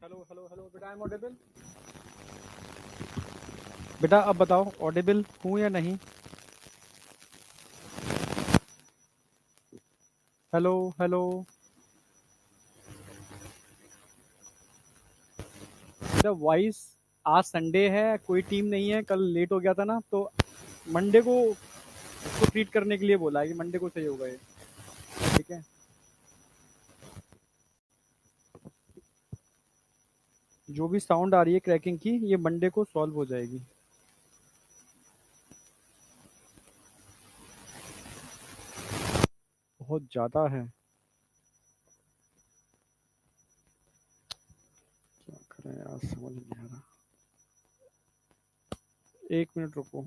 Hello hello hello बेटा, I am audible? बेटा अब बताओ, ऑडिबल हूँ या नहीं? Hello hello. बेटा वॉइस, आज संडे है, कोई टीम नहीं है, कल लेट हो गया था ना, तो मंडे को उसको ट्रीट करने के लिए बोला है कि मंडे को सही होगा ये। ठीक है। जो भी साउंड आ रही है क्रैकिंग की, ये मंडे को सॉल्व हो जाएगी। बहुत ज़्यादा है। क्या करें यार, समझ नहीं आ रहा। 1 मिनट रुको।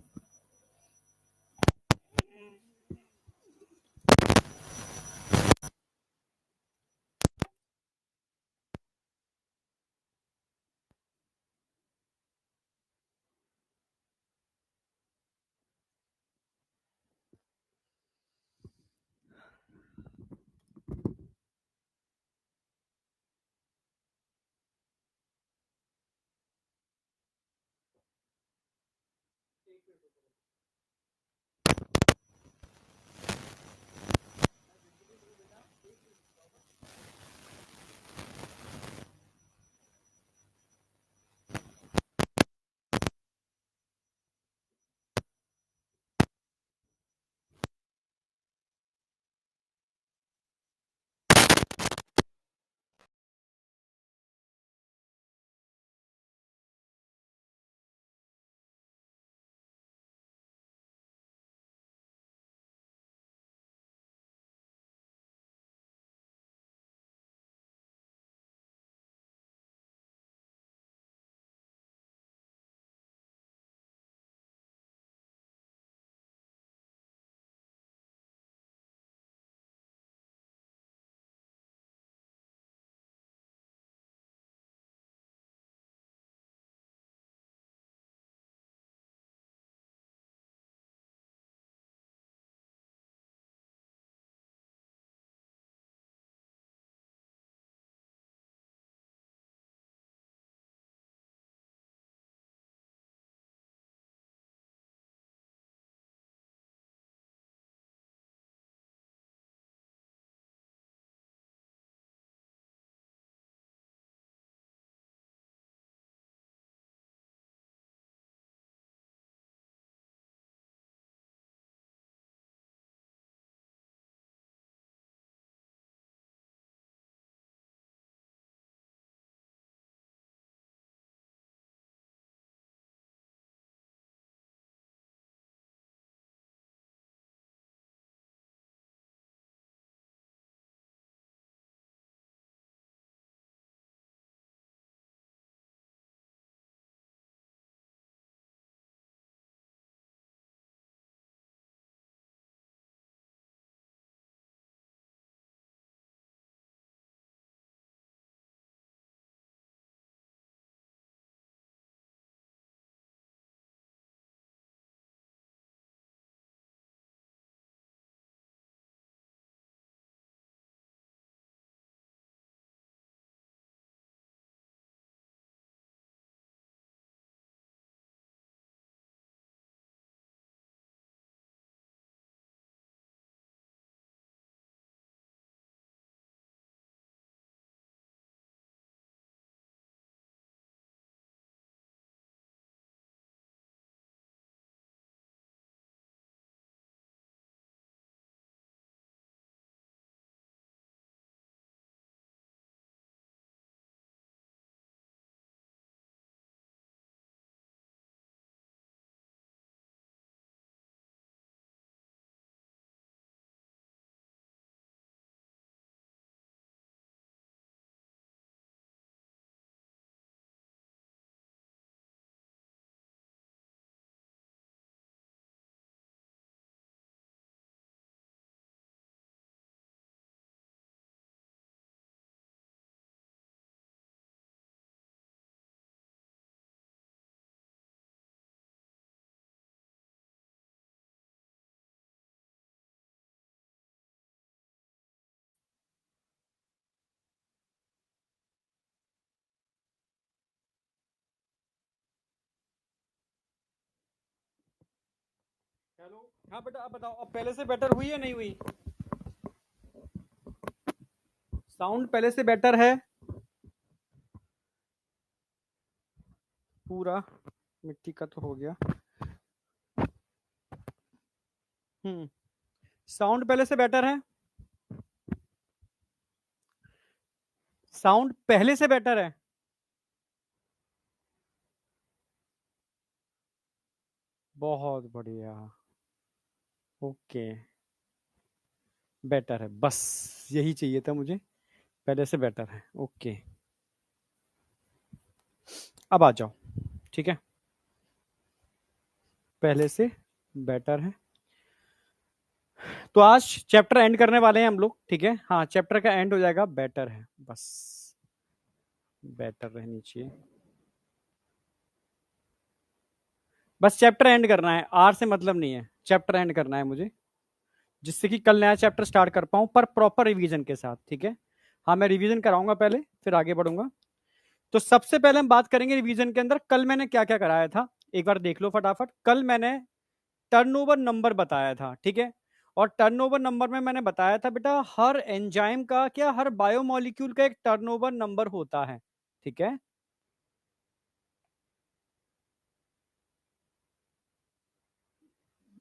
हेलो। हाँ बेटा, अब बताओ, अब पहले से बेटर हुई या नहीं हुई? साउंड पहले से बेटर है पूरा? मिट्टी का तो हो गया। हम्म। साउंड पहले से बेटर है? साउंड पहले से बेटर है? बहुत बढ़िया। ओके। बेटर है, बस यही चाहिए था मुझे। पहले से बेटर है, ओके। अब आ जाओ। ठीक है, पहले से बेटर है। तो आज चैप्टर एंड करने वाले हैं हम लोग, ठीक है? हाँ, चैप्टर का एंड हो जाएगा बेटर है, बस। बेटर रहनी चाहिए। बस चैप्टर एंड करना है, आर से मतलब नहीं है, चैप्टर एंड करना है मुझे, जिससे कि कल नया चैप्टर स्टार्ट कर पाऊं, पर प्रॉपर रिवीजन के साथ, ठीक है? हाँ, मैं रिवीजन कराऊंगा पहले, फिर आगे बढ़ूंगा। तो सबसे पहले हम बात करेंगे रिवीजन के अंदर कल मैंने क्या क्या कराया था। एक बार देख लो फटाफट। कल मैंने टर्नओवर नंबर बताया था, ठीक है? और टर्नओवर नंबर में मैंने बताया था बेटा, हर एंजाइम का, क्या हर बायोमोलिक्यूल का एक टर्नओवर नंबर होता है, ठीक है?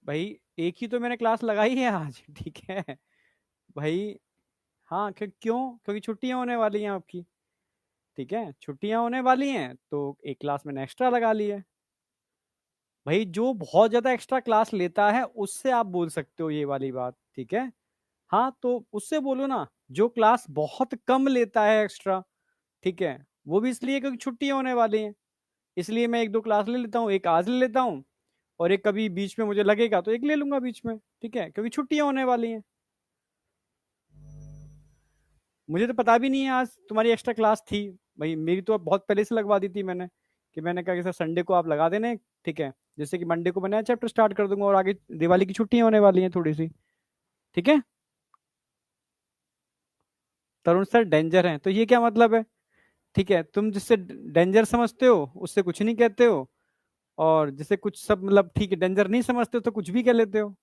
भाई, एक ही तो मैंने क्लास लगाई है आज ठीक है भाई। हाँ, क्यों? क्योंकि छुट्टियां होने वाली हैं आपकी, ठीक है? छुट्टियां होने वाली हैं तो एक क्लास मैंने एक्स्ट्रा लगा ली है। भाई, जो बहुत ज्यादा एक्स्ट्रा क्लास लेता है उससे आप बोल सकते हो ये वाली बात, ठीक है? हाँ, तो उससे बोलो ना। जो क्लास बहुत कम लेता है एक्स्ट्रा, ठीक है, वो भी इसलिए क्योंकि छुट्टियां होने वाली हैं, इसलिए मैं एक दो क्लास ले लेता हूँ, एक आज ले लेता हूँ, और एक कभी बीच में मुझे लगेगा तो एक ले लूंगा बीच में, ठीक है? क्योंकि छुट्टियां होने वाली हैं। मुझे तो पता भी नहीं है आज तुम्हारी एक्स्ट्रा क्लास थी। भाई, मेरी तो अब बहुत पहले से लगवा दी थी मैंने, कि मैंने कहा कि सर संडे को आप लगा देना, ठीक है? जैसे कि मंडे को मैं नया चैप्टर स्टार्ट कर दूंगा, और आगे दिवाली की छुट्टियां होने वाली हैं थोड़ी सी, ठीक है? तरुण सर डेंजर हैं तो ये क्या मतलब है? ठीक है, तुम जिससे डेंजर समझते हो उससे कुछ नहीं कहते हो, और जिसे कुछ सब मतलब ठीक है डेंजर नहीं समझते हो तो कुछ भी कह लेते हो।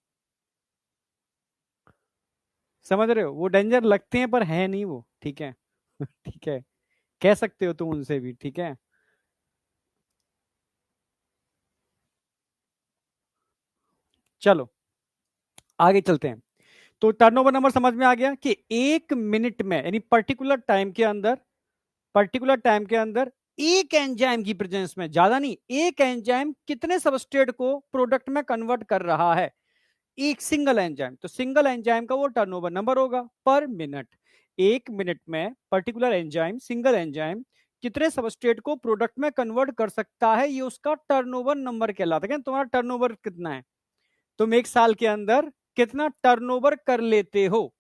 समझ रहे हो? वो डेंजर लगते हैं पर है नहीं वो, ठीक है ठीक है, कह सकते हो तुम उनसे भी, ठीक है? चलो आगे चलते हैं। तो टर्नओवर नंबर समझ में आ गया कि एक मिनट में, यानी पर्टिकुलर टाइम के अंदर एक एंजाइम की प्रेजेंस में, ज्यादा नहीं, एक एंजाइम कितने सबस्ट्रेट को प्रोडक्ट में कन्वर्ट कर रहा है। एक सिंगल एंजाइम, तो सिंगल एंजाइम का वो टर्नओवर नंबर होगा पर मिनट। एक मिनट में पर्टिकुलर एंजाइम, सिंगल एंजाइम कितने सबस्ट्रेट को प्रोडक्ट में कन्वर्ट कर सकता है, ये उसका टर्नओवर नंबर कहलाता है। तुम्हारा टर्नओवर कितना है, तुम एक साल के अंदर कितना टर्नओवर कर लेते हो,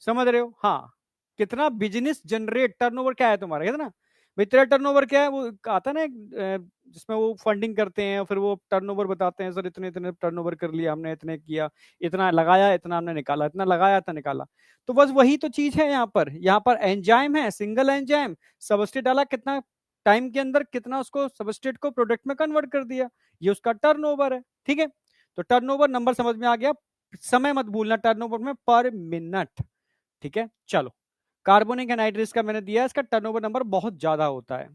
समझ रहे हो? हाँ, कितना बिजनेस जनरेट, टर्नओवर क्या है तुम्हारा, कितना? भाई तेरा टर्नओवर क्या है, वो आता है ना जिसमें वो फंडिंग करते हैं, फिर वो टर्नओवर बताते हैं, सर इतने इतने टर्नओवर कर लिया हमने, इतने किया, इतना लगाया, इतना हमने निकाला, इतना लगाया, इतना निकाला। तो बस वही तो चीज है यहाँ पर। यहाँ पर एंजाइम है, सिंगल एंजाइम, सबस्ट्रेट डाला, कितना टाइम के अंदर कितना उसको सबस्ट्रेट को प्रोडक्ट में कन्वर्ट कर दिया, ये उसका टर्नओवर है, ठीक है? तो टर्नओवर नंबर समझ में आ गया। समय मत भूलना टर्नओवर में, पर मिनट, ठीक है? चलो, कार्बोनिक एनहाइड्रेस का मैंने दिया, इसका टर्नओवर नंबर बहुत ज्यादा होता है।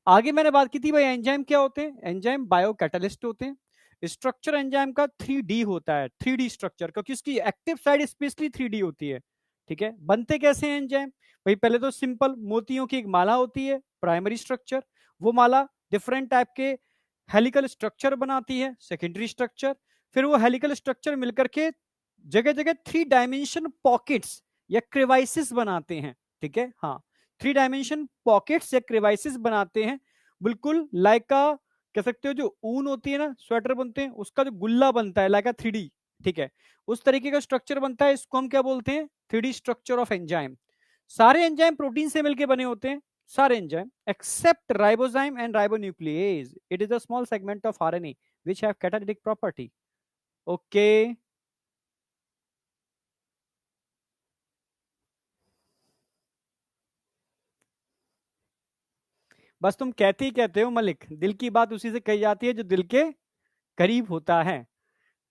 आगे मैंने बात की थी भाई, एंजाइम क्या होते हैं? एंजाइम बायो कैटलिस्ट होते हैं। स्ट्रक्चर एंजाइम का 3D होता है, 3D स्ट्रक्चर, क्योंकि इसकी एक्टिव साइड स्पेशली 3D होती है, ठीक है? बनते कैसे हैं एंजाइम? भाई पहले तो सिंपल मोतियों की एक माला होती है, प्राइमरी स्ट्रक्चर। वो माला डिफरेंट टाइप के हेलिकल स्ट्रक्चर बनाती है, सेकेंडरी स्ट्रक्चर। फिर वो हेलिकल स्ट्रक्चर मिलकर के जगह जगह 3 डायमेंशन पॉकेट्स या क्रिवाइसिस बनाते हैं, ठीक है? हाँ, 3 डायमेंशन पॉकेट्स या क्रिवाइसिस बनाते हैं, बिल्कुल लाइका, कह सकते हो जो ऊन होती है ना, स्वेटर बनते हैं, उसका जो गुल्ला बनता है लाइका 3D, ठीक है? उस तरीके का स्ट्रक्चर बनता है, इसको हम क्या बोलते हैं? 3D structure of enzyme. सारे एंजाइम प्रोटीन से मिलकर बने होते हैं, सारे enzyme except ribozyme and ribonuclease, it is a small segment of RNA which have catalytic property. Okay. बस तुम कहते ही कहते हो मलिक, दिल की बात उसी से कही जाती है जो दिल के करीब होता है।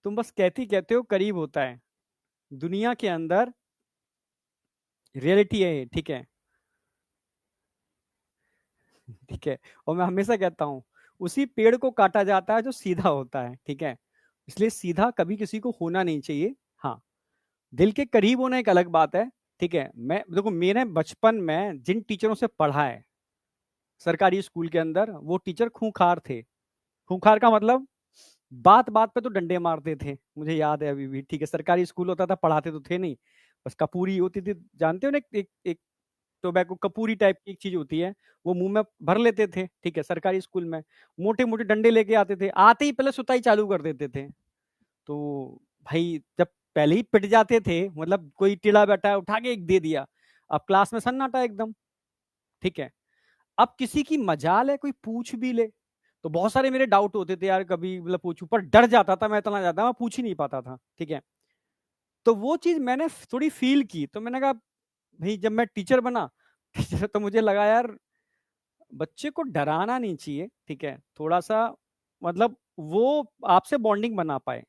तुम बस कहते हो करीब होता है, दुनिया के अंदर रियलिटी है ये, ठीक है। ठीक है, और मैं हमेशा कहता हूँ उसी पेड़ को काटा जाता है जो सीधा होता है, ठीक है। इसलिए सीधा कभी किसी को होना नहीं चाहिए। हाँ, दिल के करीब होना एक अलग बात है, ठीक है। मैं देखो, मैंने बचपन में जिन टीचरों से पढ़ा है सरकारी स्कूल के अंदर, वो टीचर खूंखार थे। खूंखार का मतलब बात बात पे तो डंडे मारते थे, मुझे याद है अभी भी, ठीक है। सरकारी स्कूल होता था, पढ़ाते तो थे नहीं, बस कपूरी होती थी, जानते हो ना, एक टोबैको कपूरी टाइप की एक चीज होती है, वो मुंह में भर लेते थे, ठीक है। सरकारी स्कूल में मोटे मोटे डंडे लेके आते थे, आते ही पहले सुताई चालू कर देते थे। तो भाई जब पहले ही पिट जाते थे, मतलब कोई टेढ़ा बैठा है उठा के एक दे दिया, अब क्लास में सन्नाटा एकदम, ठीक है। अब किसी की मजाल है कोई पूछ भी ले, तो बहुत सारे मेरे डाउट होते थे यार, कभी मतलब पूछूं, पर डर जाता था मैं, इतना ज्यादा मैं पूछ ही नहीं पाता था, ठीक है। तो वो चीज मैंने थोड़ी फील की, तो मैंने कहा भाई जब मैं टीचर बना टीचर, तो मुझे लगा यार बच्चे को डराना नहीं चाहिए, ठीक है। थोड़ा सा मतलब वो आपसे बॉन्डिंग बना पाए,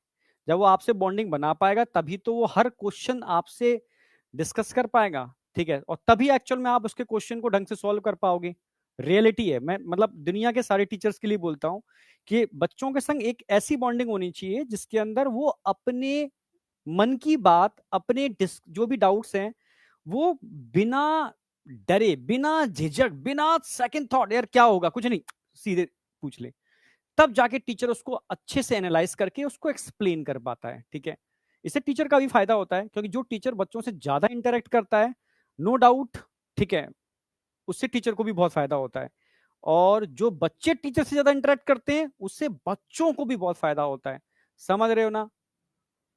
जब वो आपसे बॉन्डिंग बना पाएगा तभी तो वो हर क्वेश्चन आपसे डिस्कस कर पाएगा, ठीक है। और तभी एक्चुअल में आप उसके क्वेश्चन को ढंग से सॉल्व कर पाओगे। रियलिटी है, मैं मतलब दुनिया के सारे टीचर्स के लिए बोलता हूँ कि बच्चों के संग एक ऐसी बॉन्डिंग होनी चाहिए जिसके अंदर वो अपने मन की बात, अपने जो भी डाउट्स हैं, वो बिना डरे, बिना झिझक, बिना सेकंड थॉट यार क्या होगा कुछ नहीं, सीधे पूछ ले, तब जाके टीचर उसको अच्छे से एनालाइज करके उसको एक्सप्लेन कर पाता है, ठीक है। इससे टीचर का भी फायदा होता है, क्योंकि जो टीचर बच्चों से ज्यादा इंटरेक्ट करता है, नो डाउट, ठीक है, उससे टीचर को भी बहुत फायदा होता है। और जो बच्चे टीचर से ज्यादा इंटरेक्ट करते हैं उससे बच्चों को भी बहुत फायदा होता है। समझ रहे हो ना?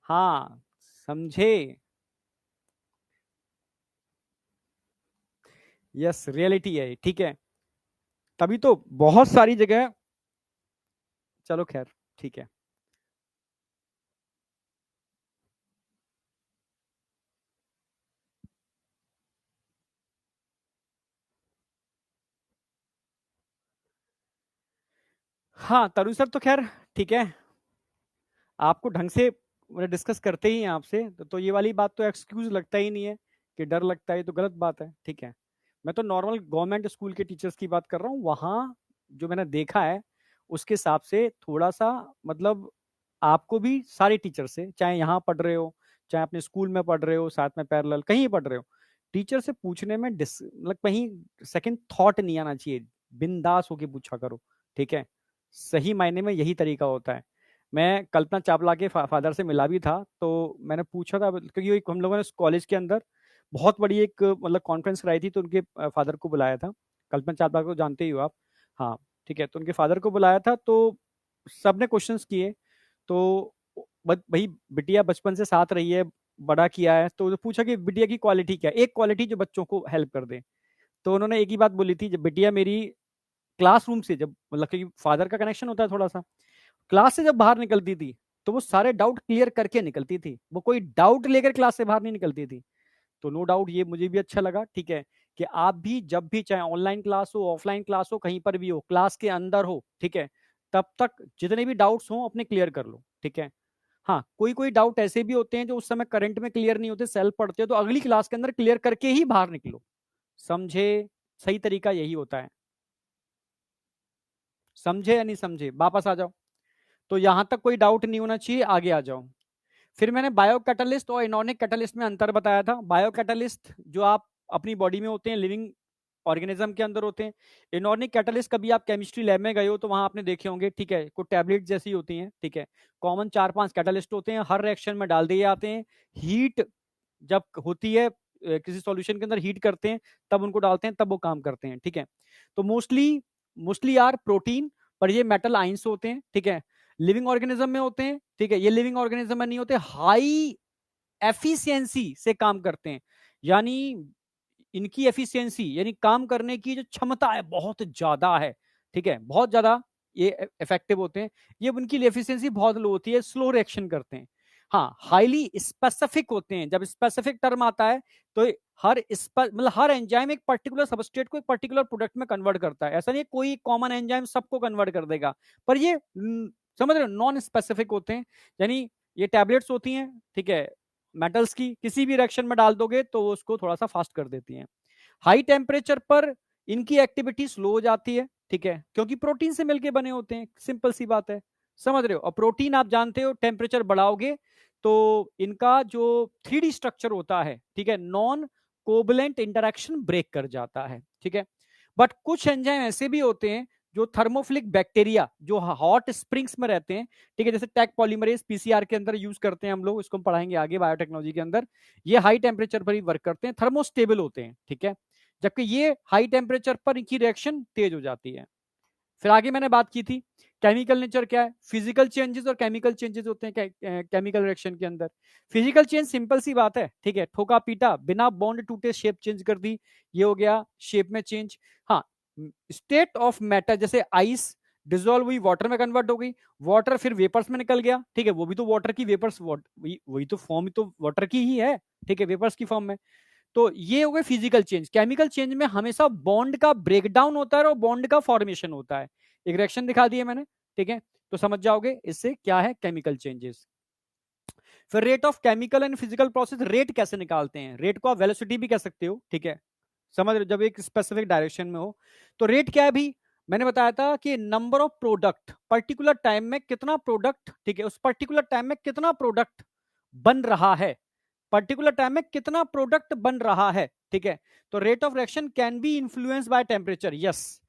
हाँ, समझे? यस, रियलिटी है, ठीक है। तभी तो बहुत सारी जगह, चलो खैर, ठीक है। हाँ, तरुण सर तो खैर ठीक है, आपको ढंग से डिस्कस करते ही हैं आपसे, तो ये वाली बात तो एक्सक्यूज लगता ही नहीं है कि डर लगता है, तो गलत बात है, ठीक है। मैं तो नॉर्मल गवर्नमेंट स्कूल के टीचर्स की बात कर रहा हूँ, वहाँ जो मैंने देखा है उसके हिसाब से थोड़ा सा मतलब आपको भी सारे टीचर से, चाहे यहाँ पढ़ रहे हो, चाहे अपने स्कूल में पढ़ रहे हो, साथ में पैरेलल कहीं पढ़ रहे हो, टीचर से पूछने में मतलब कहीं सेकंड थॉट नहीं आना चाहिए, बिंदास होके पूछा करो, ठीक है। सही मायने में यही तरीका होता है। मैं कल्पना चावला के फादर से मिला भी था, तो मैंने पूछा था, क्योंकि एक हम लोगों ने कॉलेज के अंदर बहुत बड़ी एक मतलब कॉन्फ्रेंस कराई थी, तो उनके फादर को बुलाया था। कल्पना चावला को जानते ही हो आप? हाँ, ठीक है, तो उनके फादर को बुलाया था, तो सबने क्वेश्चंस किए, तो भाई बिटिया बचपन से साथ रही है, बड़ा किया है, तो पूछा कि बिटिया की क्वालिटी क्या है, एक क्वालिटी जो बच्चों को हेल्प कर दे। तो उन्होंने एक ही बात बोली थी, जब बिटिया मेरी क्लासरूम से, जब मतलब कि फादर का कनेक्शन होता है थोड़ा सा, क्लास से जब बाहर निकलती थी तो वो सारे डाउट क्लियर करके निकलती थी, वो कोई डाउट लेकर क्लास से बाहर नहीं निकलती थी। तो नो डाउट ये मुझे भी अच्छा लगा, ठीक है, कि आप भी जब भी, चाहे ऑनलाइन क्लास हो, ऑफलाइन क्लास हो, कहीं पर भी हो, क्लास के अंदर हो, ठीक है, तब तक जितने भी डाउट्स हो अपने क्लियर कर लो, ठीक है। हाँ, कोई कोई डाउट ऐसे भी होते हैं जो उस समय करंट में क्लियर नहीं होते, सेल्फ पढ़ते हो तो अगली क्लास के अंदर क्लियर करके ही बाहर निकलो, समझे? सही तरीका यही होता है। समझे या नहीं समझे? वापस आ जाओ। तो यहां तक कोई डाउट नहीं होना चाहिए, आगे आ जाओ। फिर मैंने बायो कैटलिस्ट और इनऑर्गेनिक कैटलिस्ट में अंतर बताया था। बायो कैटलिस्ट जो आप अपनी बॉडी में होते हैं, लिविंग ऑर्गेनिज्म के अंदर होते हैं। इनऑर्गेनिक कैटलिस्ट कभी आप केमिस्ट्री लैब में गए हो तो वहां आपने देखे होंगे, ठीक है, कुछ टैबलेट जैसी होती हैं, ठीक है। कॉमन 4-5 कैटलिस्ट होते हैं, हर रिएक्शन में डाल दिए जाते हैं। हीट जब होती है किसी सॉल्यूशन के अंदर हीट करते हैं, तब उनको डालते हैं, तब वो काम करते हैं, ठीक है। तो मोस्टली मोस्टली यार प्रोटीन, पर ये मेटल आइंस होते हैं, ठीक है, लिविंग ऑर्गेनिज्म में होते हैं, ठीक है। ये लिविंग ऑर्गेनिज्म में नहीं होते, हाई एफिशिएंसी से काम करते हैं, यानी इनकी एफिशिएंसी यानी काम करने की जो क्षमता है बहुत ज्यादा है, ठीक है, बहुत ज्यादा ये इफेक्टिव होते हैं। ये उनकी एफिशिएंसी बहुत लो होती है, स्लो रिएक्शन करते हैं। हाँ, हाईली स्पेसिफिक होते हैं। जब स्पेसिफिक टर्म आता है तो मतलब हर एंजाइम एक पर्टिकुलर सबस्ट्रेट को एक पर्टिकुलर प्रोडक्ट में कन्वर्ट करता है, ऐसा नहीं है कोई कॉमन एंजाइम सबको कन्वर्ट कर देगा, पर ये समझ रहे हो, नॉन स्पेसिफिक होते हैं, यानी ये टैबलेट्स होती हैं, ठीक है, मेटल्स की, किसी भी रिएक्शन में डाल दोगे तो उसको थोड़ा सा फास्ट कर देती हैं। हाई टेम्परेचर पर इनकी एक्टिविटी स्लो हो जाती है, ठीक है, क्योंकि प्रोटीन से मिलके बने होते हैं, सिंपल सी बात है, समझ रहे हो। और प्रोटीन आप जानते हो टेम्परेचर बढ़ाओगे तो इनका जो 3D स्ट्रक्चर होता है, ठीक है, नॉन कोवलेंट इंटरेक्शन ब्रेक कर जाता है, ठीक है। बट कुछ एंजाइम ऐसे भी होते हैं जो थर्मोफिलिक बैक्टीरिया जो हॉट स्प्रिंग्स में रहते हैं, ठीक है, जैसे टैग पॉलीमरेज पीसीआर के अंदर यूज करते हैं हम लोग, इसको हम पढ़ाएंगे आगे बायोटेक्नोलॉजी के अंदर। ये हाई टेम्परेचर पर ही वर्क करते हैं, थर्मोस्टेबल होते हैं, ठीक है, जबकि ये हाई टेम्परेचर पर इनकी रिएक्शन तेज हो जाती है। फिर आगे मैंने बात की थी केमिकल नेचर क्या है, फिजिकल चेंजेस और केमिकल चेंजेस होते हैं केमिकल रिएक्शन के अंदर। फिजिकल चेंज सिंपल सी बात है, ठीक है, ठोका पीटा बिना बॉन्ड टूटे शेप चेंज कर दी, ये हो गया शेप में चेंज। हाँ, स्टेट ऑफ मैटर जैसे आइस डिजोल्व हुई वाटर में कन्वर्ट हो गई, वाटर फिर वेपर्स में निकल गया, ठीक है, वो भी तो वाटर की वेपर्स, वही तो फॉर्म तो वाटर की ही है, ठीक है, वेपर्स की फॉर्म में। तो ये हो गए फिजिकल चेंज। केमिकल चेंज में हमेशा बॉन्ड का ब्रेकडाउन होता है और बॉन्ड का फॉर्मेशन होता है। एक रिएक्शन दिखा दिया मैंने, ठीक है, तो समझ जाओगे इससे क्या है केमिकल चेंजेस। फिर rate of chemical and physical process, rate कैसे निकालते हैं, रेट को आप वेलोसिटी भी कह सकते हो, ठीक है, समझ रहे हो, जब एक स्पेसिफिक डायरेक्शन में हो। तो रेट क्या है भी, मैंने बताया था कि number of product, particular time में कितना प्रोडक्ट, ठीक है, उस पर्टिकुलर टाइम में कितना प्रोडक्ट बन रहा है, पर्टिकुलर टाइम में कितना प्रोडक्ट बन रहा है, ठीक है। तो rate of reaction can be influence by temperature, yes,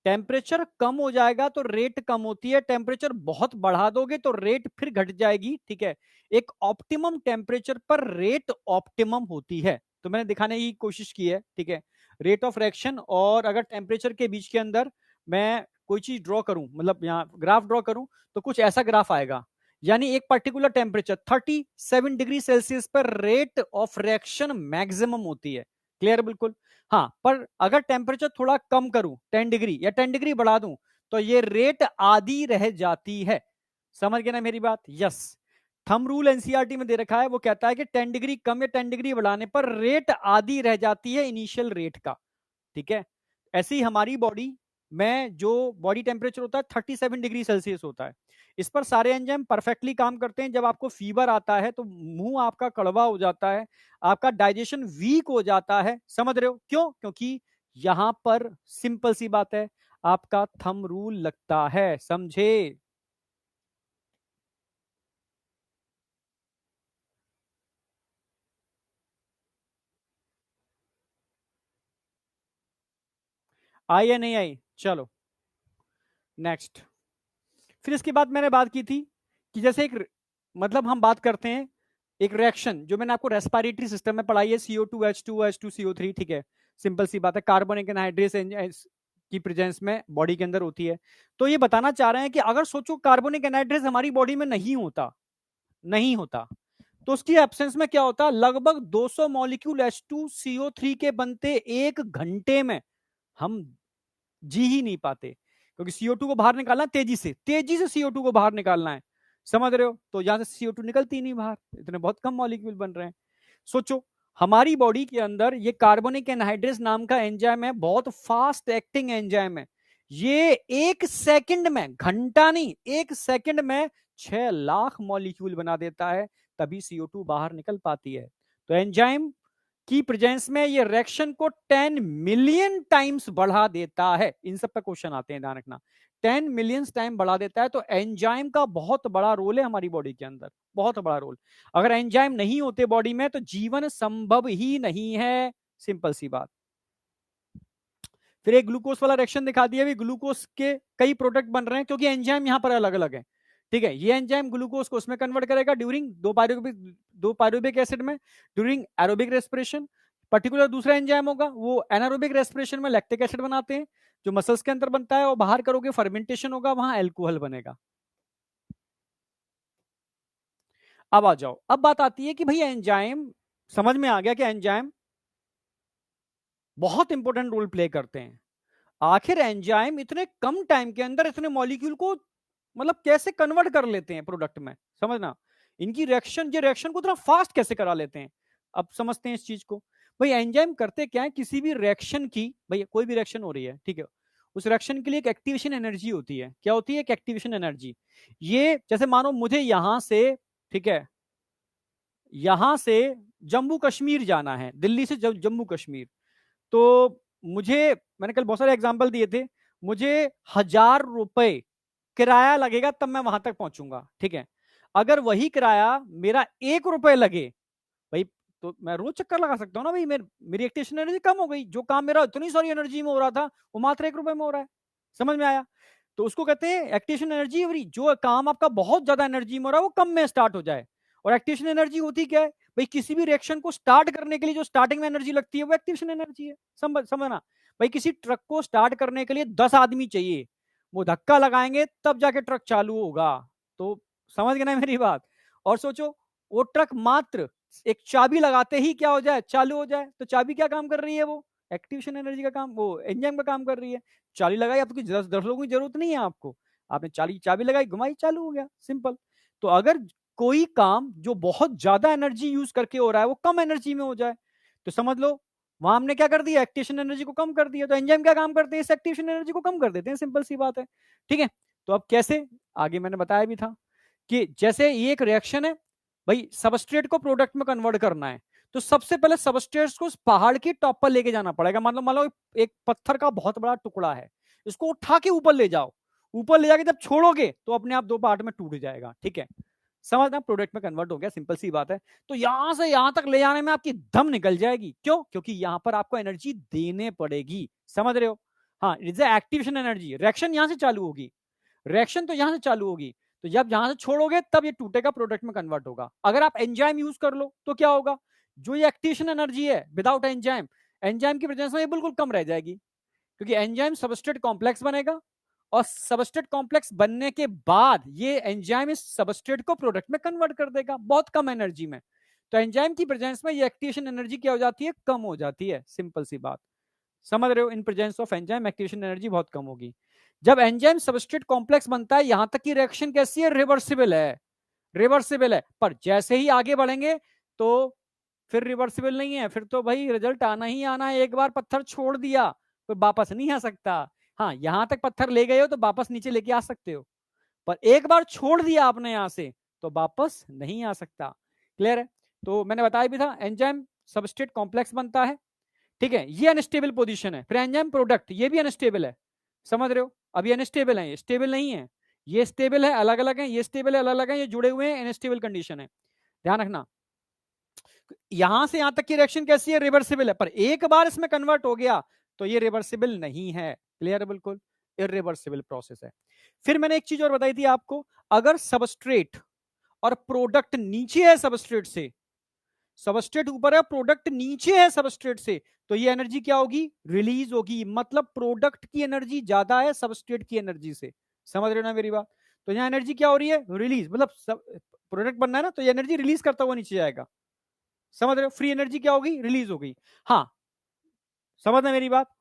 temperature कम हो जाएगा तो रेट कम होती है, टेम्परेचर बहुत बढ़ा दोगे तो रेट फिर घट जाएगी, ठीक है। एक ऑप्टिमम टेम्परेचर पर रेट ऑप्टिमम होती है, तो मैंने दिखाने की कोशिश की है, ठीक है। रेट ऑफ रिएक्शन और अगर टेम्परेचर के बीच के अंदर मैं कोई चीज ड्रॉ करूं, मतलब यहाँ ग्राफ ड्रॉ करूं, तो कुछ ऐसा ग्राफ आएगा, यानी एक पर्टिकुलर टेम्परेचर 37 डिग्री सेल्सियस पर रेट ऑफ रिएक्शन मैक्सिमम होती है, क्लियर बिल्कुल। हाँ, पर अगर टेम्परेचर थोड़ा कम करूं 10 डिग्री या 10 डिग्री बढ़ा दूं तो ये रेट आधी रह जाती है, समझ गए ना मेरी बात, यस। थंब रूल एनसीईआरटी में दे रखा है, वो कहता है कि 10 डिग्री कम या 10 डिग्री बढ़ाने पर रेट आधी रह जाती है इनिशियल रेट का, ठीक है। ऐसे ही हमारी बॉडी में जो बॉडी टेम्परेचर होता है 37 डिग्री सेल्सियस होता है, इस पर सारे एंजाइम परफेक्टली काम करते हैं। जब आपको फीवर आता है तो मुंह आपका कड़वा हो जाता है, आपका डाइजेशन वीक हो जाता है, समझ रहे हो क्यों, क्योंकि यहां पर सिंपल सी बात है, आपका थंब रूल लगता है, समझे। आई या नहीं आई, चलो नेक्स्ट। फिर इसके बाद मैंने बात की थी कि जैसे एक मतलब हम बात करते हैं एक रिएक्शन जो मैंने आपको रेस्पिरेटरी सिस्टम में पढ़ाई है, CO2H2O2CO3, ठीक है, सिंपल सी बात है, कार्बनिक एनहाइड्रेस की प्रेजेंस में बॉडी के अंदर होती है। तो ये बताना चाह रहे हैं कि अगर सोचो कार्बनिक एनहाइड्रेस हमारी बॉडी में नहीं होता, नहीं होता, तो उसकी एब्सेंस में क्या होता, लगभग 200 मॉलिक्यूल H2CO3 के बनते एक घंटे में हम जी ही नहीं पाते, क्योंकि CO2 को बाहर निकालना तेजी से CO2 को बाहर निकालना है, समझ रहे हो, तो यहां से CO2 निकलती नहीं बाहर, इतने बहुत कम मॉलिक्यूल बन रहे हैं। सोचो हमारी बॉडी के अंदर ये कार्बनिक एनहाइड्रेस नाम का एंजाइम है, बहुत फास्ट एक्टिंग एंजाइम है, ये एक सेकंड में, घंटा नहीं, एक सेकंड में 6 लाख मॉलिक्यूल बना देता है, तभी CO2 बाहर निकल पाती है। तो एंजाइम की प्रेजेंस में ये रिएक्शन को 10 मिलियन टाइम्स बढ़ा देता है, इन सब पे क्वेश्चन आते हैं, ध्यान रखना, 10 मिलियन टाइम बढ़ा देता है। तो एंजाइम का बहुत बड़ा रोल है हमारी बॉडी के अंदर, बहुत बड़ा रोल। अगर एंजाइम नहीं होते बॉडी में तो जीवन संभव ही नहीं है, सिंपल सी बात। फिर एक ग्लूकोज वाला रिएक्शन दिखा दिया, भी ग्लूकोज के कई प्रोडक्ट बन रहे हैं क्योंकि एंजाइम यहां पर अलग अलग है, ठीक है। ये एंजाइम ग्लूकोज को उसमें कन्वर्ट करेगा ड्यूरिंग दो पायरुबिक एसिड में, ड्यूरिंग एरोबिक रेस्पिरेशन। पर्टिकुलर दूसरा एंजाइम होगा वो एनारोबिक रेस्पिरेशन में लैक्टिक एसिड बनाते हैं, जो मसल्स के अंदर बनता है, और बाहर करोगे फर्मेंटेशन होगा, वहां एल्कोहल बनेगा। अब आ जाओ, अब बात आती है कि भैया एंजाइम, समझ में आ गया कि एंजाइम बहुत इंपॉर्टेंट रोल प्ले करते हैं। आखिर एंजाइम इतने कम टाइम के अंदर इतने मॉलिक्यूल को मतलब कैसे कन्वर्ट कर लेते हैं प्रोडक्ट में, समझना, इनकी रिएक्शन, ये रिएक्शन को इतना फास्ट कैसे करा लेते हैं। अब समझते हैं इस चीज को। भाई एंजाइम करते क्या है, किसी भी रिएक्शन की, भाई कोई भी रिएक्शन हो रही है, ठीक है, उस रिएक्शन के लिए एक एक्टिवेशन एनर्जी होती है, क्या होती है, एक एक्टिवेशन एनर्जी। ये जैसे मानो मुझे यहां से ठीक है, यहां से जम्मू कश्मीर जाना है, दिल्ली से जम्मू कश्मीर, तो मुझे, मैंने कल बहुत सारे एग्जाम्पल दिए थे, मुझे 1,000 रुपए किराया लगेगा तब मैं वहां तक पहुंचूंगा। ठीक है, अगर वही किराया मेरा 1 रुपए लगे भाई, तो मैं रोज चक्कर लगा सकता हूँ ना भाई, मेरी एक्टिवेशन एनर्जी कम हो गई, जो काम मेरा इतनी सारी एनर्जी में हो रहा था वो मात्र 1 रुपए में हो रहा है। समझ में आया? तो उसको कहते हैं एक्टिवेशन एनर्जी। जो काम आपका बहुत ज्यादा एनर्जी में हो रहा है वो कम में स्टार्ट हो जाए। और एक्टिवेशन एनर्जी होती क्या है भाई? किसी भी रिएक्शन को स्टार्ट करने के लिए जो स्टार्टिंग में एनर्जी लगती है वो एक्टिवेशन एनर्जी है। समझना भाई, किसी ट्रक को स्टार्ट करने के लिए 10 आदमी चाहिए, वो धक्का लगाएंगे तब जाके ट्रक चालू होगा। तो समझ गए ना मेरी बात? और सोचो, वो ट्रक मात्र एक चाबी लगाते ही क्या हो जाए? चालू हो जाए। तो चाबी क्या काम कर रही है? वो एक्टिवेशन एनर्जी का काम, वो एंजाइम का काम कर रही है। चाबी लगाई, आपकी 10 लोगों की जरूरत नहीं है आपको, आपने चाबी लगाई, घुमाई, चालू हो गया, सिंपल। तो अगर कोई काम जो बहुत ज्यादा एनर्जी यूज करके हो रहा है वो कम एनर्जी में हो जाए, तो समझ लो वहां हमने क्या कर दिया? एक्टिवेशन एनर्जी को कम कर दिया। तो एंजाइम क्या काम करते हैं? इस एक्टिवेशन एनर्जी को कम कर देते हैं, सिंपल सी बात है। ठीक है, तो अब कैसे? आगे मैंने बताया भी था कि जैसे ये एक रिएक्शन है भाई, सबस्ट्रेट को प्रोडक्ट में कन्वर्ट करना है, तो सबसे पहले सबस्ट्रेट्स को उस पहाड़ की टॉप पर लेके जाना पड़ेगा। मान लो एक पत्थर का बहुत बड़ा टुकड़ा है, इसको उठा के ऊपर ले जाओ, ऊपर ले जाके जब छोड़ोगे तो अपने आप 2 पार्ट में टूट जाएगा। ठीक है, समझना, प्रोडक्ट में कन्वर्ट हो गया, सिंपल सी बात है। तो यहां से यहां तक ले जाने में आपकी दम निकल जाएगी। क्यों? क्योंकि यहां पर आपको एनर्जी देने पड़ेगी। समझ रहे हो? हाँ, इट्स एक्टिवेशन एनर्जी। रिएक्शन यहां से चालू होगी, रिएक्शन तो यहां से चालू होगी, तो जब यहां से छोड़ोगे तब ये टूटेगा, प्रोडक्ट में कन्वर्ट होगा। अगर आप एंजाइम यूज कर लो तो क्या होगा? जो ये एक्टिवेशन एनर्जी है विदाउट एंजाइम, एंजाइम की प्रेजेंस में ये बिल्कुल कम रह जाएगी, क्योंकि एंजाइम सबस्ट्रेट कॉम्प्लेक्स बनेगा, और सबस्ट्रेट कॉम्प्लेक्स बनने के बाद ये एंजाइम इस सबस्ट्रेट को प्रोडक्ट में कन्वर्ट कर देगा बहुत कम एनर्जी में। तो एंजाइम की प्रेजेंस में ये एक्टिवेशन एनर्जी क्या हो जाती है? कम हो जाती है, सिंपल सी बात। समझ रहे हो? इन presence of enzyme activation energy बहुत कम होगी। जब एंजाइम सबस्ट्रेट कॉम्प्लेक्स बनता है, यहां तक की रिएक्शन कैसी है? रिवर्सिबल है, रिवर्सिबल है। पर जैसे ही आगे बढ़ेंगे तो फिर रिवर्सिबल नहीं है, फिर तो भाई रिजल्ट आना ही आना है। एक बार पत्थर छोड़ दिया तो वापस नहीं आ सकता। हाँ, यहां तक पत्थर ले गए हो तो वापस नीचे लेके आ सकते हो, पर एक बार छोड़ दिया आपने यहां से तो वापस नहीं आ सकता। क्लियर है? तो मैंने बताया भी था, एंजाइम सबस्ट्रेट कॉम्प्लेक्स बनता है, ठीक है, ये अनस्टेबल पोजीशन है। फिर एंजाइम प्रोडक्ट, ये भी अनस्टेबल है। समझ रहे हो? अब ये अनस्टेबल है, ये स्टेबल नहीं है। ये स्टेबल है, अलग अलग है, ये स्टेबल है, अलग अलग है, ये जुड़े हुए हैं, अनस्टेबल कंडीशन है, ध्यान रखना। यहां से यहां तक की रिएक्शन कैसी है? रिवर्सिबल है, पर एक बार इसमें कन्वर्ट हो गया तो ये रिवर्सिबल नहीं है। क्लियर है? बिल्कुल इरिवर्सिबल प्रोसेस है। फिर मैंने एक चीज और बताई थी आपको, अगर सबस्ट्रेट और प्रोडक्ट नीचे है सबस्ट्रेट से, सबस्ट्रेट ऊपर है, प्रोडक्ट नीचे है सबस्ट्रेट से, तो ये एनर्जी क्या होगी? रिलीज होगी। मतलब प्रोडक्ट की एनर्जी ज्यादा है सबस्ट्रेट की एनर्जी से। समझ रहे हो ना मेरी बात? तो यहां एनर्जी क्या हो रही है? रिलीज। मतलब प्रोडक्ट बनना है ना, तो ये एनर्जी रिलीज करता हुआ नीचे जाएगा। समझ रहे हो? फ्री एनर्जी क्या होगी? रिलीज हो गई। हाँ, समझना मेरी बात?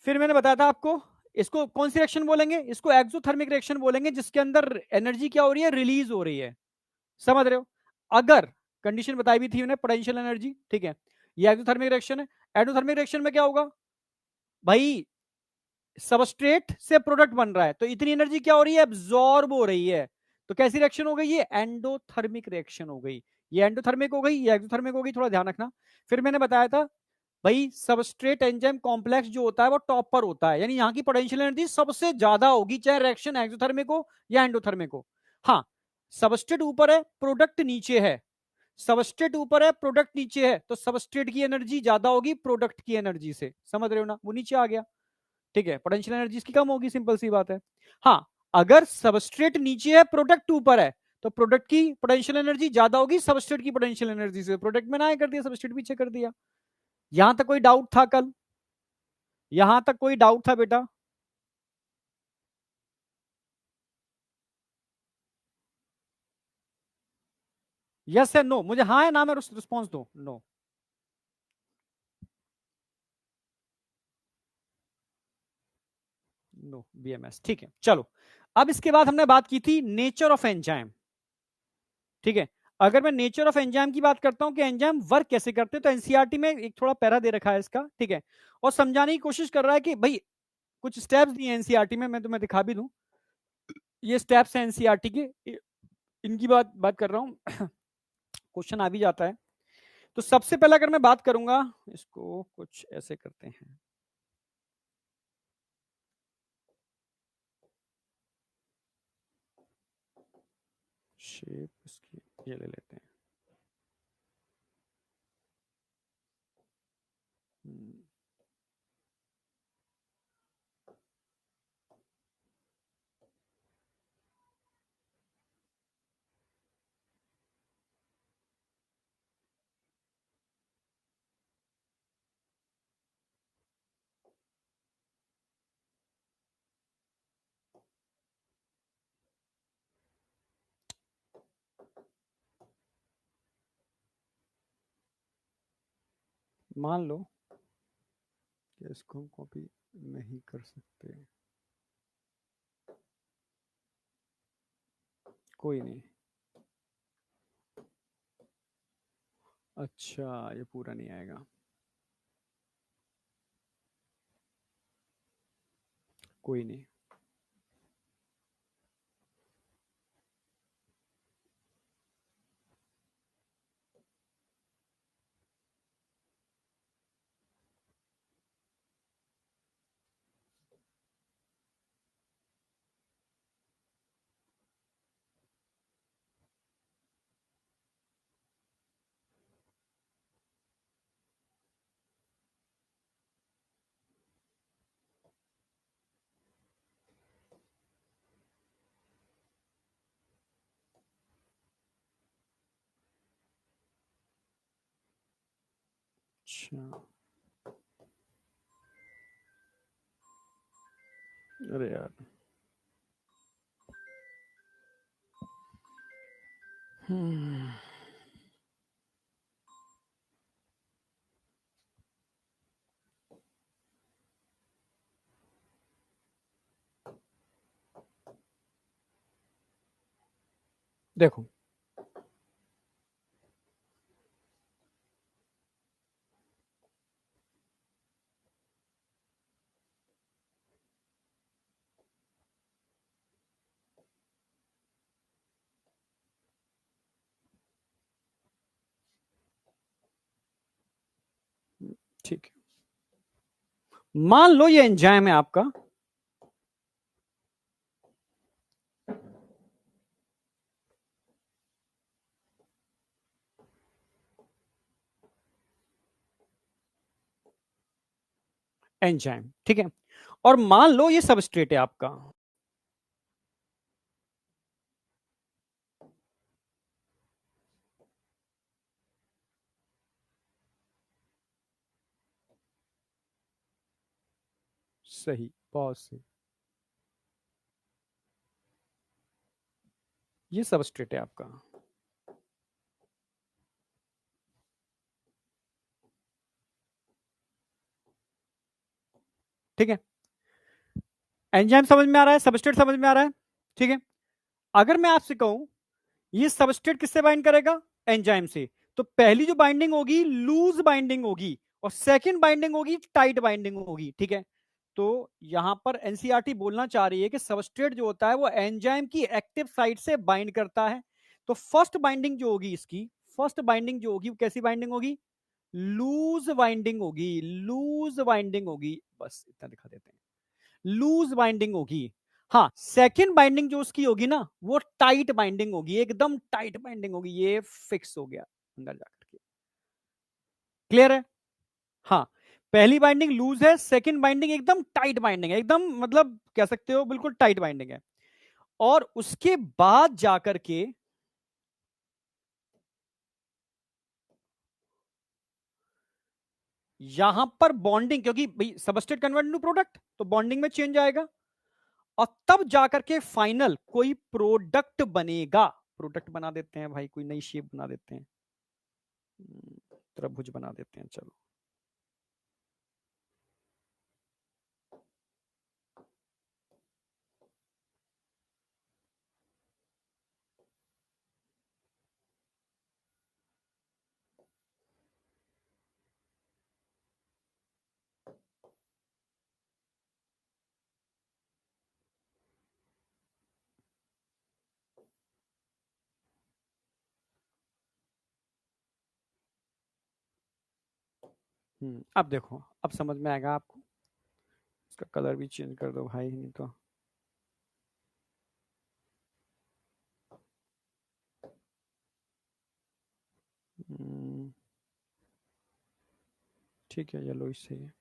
फिर मैंने बताया था आपको, इसको कौन सी रिएक्शन बोलेंगे? इसको एक्सोथर्मिक रिएक्शन बोलेंगे, जिसके अंदर एनर्जी क्या हो रही है? रिलीज हो रही है। समझ रहे हो? अगर कंडीशन बताई भी थी मैंने, पोटेंशियल एनर्जी, ठीक है, ये एक्सोथर्मिक रिएक्शन है। एंडोथर्मिक रिएक्शन में क्या होगा भाई? सबस्ट्रेट से प्रोडक्ट बन रहा है, तो इतनी एनर्जी क्या हो रही है? एब्जॉर्ब हो रही है। तो कैसी रिएक्शन हो गई? ये एंडोथर्मिक रिएक्शन हो गई। ये एंडोथर्मिक हो गई, ये एक्सोथर्मिक हो गई, थोड़ा ध्यान रखना। फिर मैंने बताया था भाई, सबस्ट्रेट एंजाइम कॉम्प्लेक्स जो होता है वो टॉप पर होता है, यानी यहां की पोटेंशियल एनर्जी सबसे ज्यादा होगी, चाहे रिएक्शन एक्सोथर्मिक हो या एंडोथर्मिक हो। हाँ, सबस्ट्रेट ऊपर है, प्रोडक्ट नीचे है, सबस्ट्रेट ऊपर है, प्रोडक्ट नीचे है, तो सबस्ट्रेट की एनर्जी ज्यादा होगी प्रोडक्ट की एनर्जी से। समझ रहे हो ना? वो नीचे आ गया, ठीक है, पोटेंशियल एनर्जी इसकी कम होगी, सिंपल सी बात है। हाँ, अगर सबस्ट्रेट नीचे है, प्रोडक्ट ऊपर है, तो प्रोडक्ट की पोटेंशियल एनर्जी ज्यादा होगी सबस्ट्रेट की पोटेंशियल एनर्जी से। प्रोडक्ट में ना कर दिया, सबस्ट्रेट पीछे कर दिया। यहां तक कोई डाउट था कल? यहां तक कोई डाउट था बेटा? यस है, नो? मुझे हाँ है ना में रिस्पॉन्स दो। नो, नो बीएमएस, ठीक है। चलो, अब इसके बाद हमने बात की थी नेचर ऑफ एंजाइम, ठीक है। अगर मैं नेचर ऑफ एंजाइम की बात करता हूं कि एंजाइम वर्क कैसे करते हैं, तो एनसीईआरटी में एक थोड़ा पैरा दे रखा है इसका, ठीक है, और समझाने की कोशिश कर रहा है कि भाई कुछ स्टेप्स दिए एनसीईआरटी में, मैं तुम्हें दिखा भी दूं। ये स्टेप्स हैं एनसीईआरटी के, इनकी बात बात कर रहा हूँ। क्वेश्चन आ भी जाता है। तो सबसे पहले अगर मैं बात करूंगा, इसको कुछ ऐसे करते हैं, शेप इसकी ये ले लेते हैं। मान लो कि इसको हम कॉपी नहीं कर सकते, कोई नहीं। अच्छा, ये पूरा नहीं आएगा, कोई नहीं। अच्छा, अरे यार। हम्म, देखो, ठीक है, मान लो ये एंजाइम है आपका, एंजाइम, ठीक है, और मान लो ये सबस्ट्रेट है आपका। सही, बहुत सही, ये सबस्ट्रेट है आपका। ठीक है, एंजाइम समझ में आ रहा है, सबस्ट्रेट समझ में आ रहा है, ठीक है। अगर मैं आपसे कहूं ये सबस्ट्रेट किससे बाइंड करेगा, एंजाइम से, तो पहली जो बाइंडिंग होगी लूज बाइंडिंग होगी, और सेकंड बाइंडिंग होगी टाइट बाइंडिंग होगी, ठीक है। तो यहां पर एनसीईआरटी बोलना चाह रही है कि सबस्ट्रेट जो होता है वो एंजाइम की एक्टिव साइट से बाइंड करता है। तो फर्स्ट बाइंडिंग जो होगी इसकी, फर्स्ट बाइंडिंग जो होगी वो कैसी बाइंडिंग होगी, लूज बाइंडिंग होगी, लूज बाइंडिंग होगी, बस इतना दिखा देते हैं, लूज बाइंडिंग होगी। हाँ, सेकंड बाइंडिंग जो उसकी होगी ना वो टाइट बाइंडिंग होगी, एकदम टाइट बाइंडिंग होगी, ये फिक्स हो गया अंदर जाकर के। क्लियर है? हाँ, पहली बाइंडिंग लूज है, सेकंड बाइंडिंग एकदम टाइट बाइंडिंग है, एकदम मतलब कह सकते हो बिल्कुल टाइट बाइंडिंग है। और उसके बाद जाकर के यहां पर बॉन्डिंग, क्योंकि भाई सबस्ट्रेट कन्वर्ट टू प्रोडक्ट तो बॉन्डिंग में चेंज आएगा, और तब जाकर के फाइनल कोई प्रोडक्ट बनेगा। प्रोडक्ट बना देते हैं भाई, कोई नई शेप बना देते हैं, त्रिभुज बना देते हैं, चलो। अब देखो, अब समझ में आएगा आपको। इसका कलर भी चेंज कर दो भाई, नहीं तो। हम्म, ठीक है, येलो ही सही है।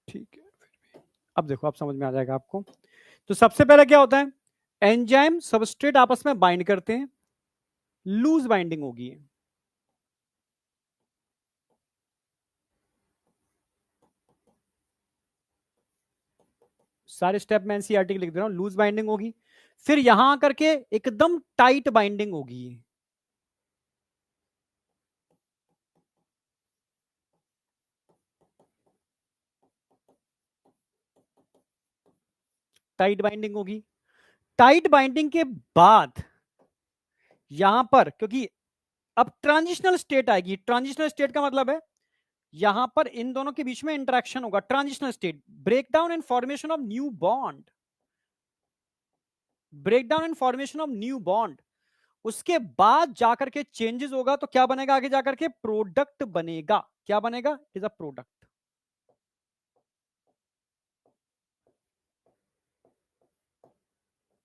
ठीक है, फिर भी अब देखो, अब समझ में आ जाएगा आपको। तो सबसे पहले क्या होता है, एंजाइम सबस्ट्रेट आपस में बाइंड करते हैं, लूज बाइंडिंग होगी। सारे स्टेप में एनसीईआरटी लिख दे रहा हूं, लूज बाइंडिंग होगी। फिर यहां करके एकदम टाइट बाइंडिंग होगी। टाइट बाइंडिंग होगी। टाइट बाइंडिंग के बाद यहां पर, क्योंकि अब ट्रांजिशनल स्टेट आएगी। ट्रांजिशनल स्टेट का मतलब है यहां पर इन दोनों के बीच में इंटरेक्शन होगा। Transitional state, breakdown and formation of new bond. Breakdown and formation of new bond, उसके बाद जाकर के चेंजेस होगा, तो क्या बनेगा आगे जाकर के, प्रोडक्ट बनेगा। क्या बनेगा, इज अ प्रोडक्ट।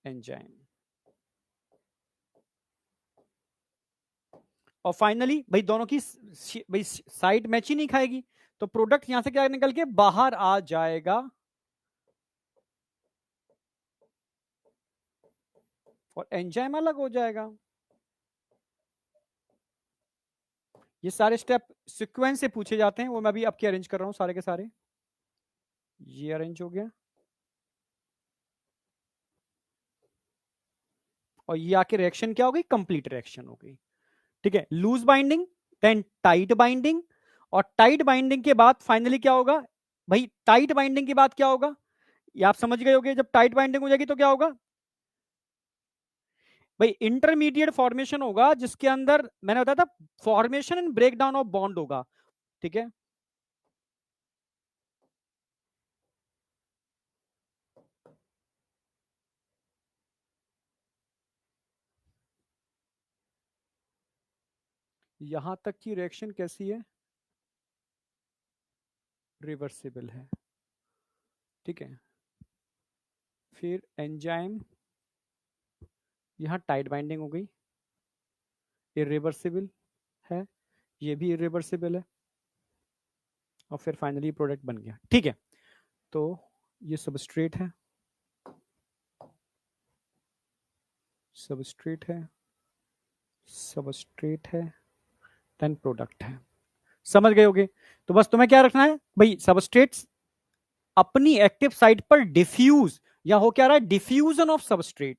एंजाइम। और फाइनली भाई दोनों की भाई साइड मैच ही नहीं खाएगी, तो प्रोडक्ट यहां से क्या निकल के बाहर आ जाएगा, और एंजाइम अलग हो जाएगा। ये सारे स्टेप सीक्वेंस से पूछे जाते हैं, वो मैं अभी आपके अरेंज कर रहा हूं सारे के सारे। ये अरेंज हो गया, और ये आके रिएक्शन क्या हो गई, कंप्लीट रिएक्शन हो गई। ठीक है, loose binding, then tight binding, और टाइट बाइंडिंग के बाद फाइनली क्या होगा भाई, टाइट बाइंडिंग के बाद क्या होगा, ये आप समझ गए होगे। जब टाइट बाइंडिंग हो जाएगी तो क्या होगा भाई, इंटरमीडिएट फॉर्मेशन होगा, जिसके अंदर मैंने बताया था formation and breakdown of bond होगा। ठीक है, यहां तक की रिएक्शन कैसी है, रिवर्सिबल है। ठीक है, फिर एंजाइम, यहां टाइट बाइंडिंग हो गई, इरिवर्सिबल है, ये भी इरिवर्सिबल है, और फिर फाइनली प्रोडक्ट बन गया। ठीक है, तो ये सबस्ट्रेट है, सबस्ट्रेट है, सबस्ट्रेट है, देन प्रोडक्ट है। समझ गए होगे। तो बस तुम्हें क्या रखना है भाई, सबस्ट्रेट्स अपनी एक्टिव साइट पर डिफ्यूज, या हो क्या रहा है, डिफ्यूजन ऑफ सबस्ट्रेट।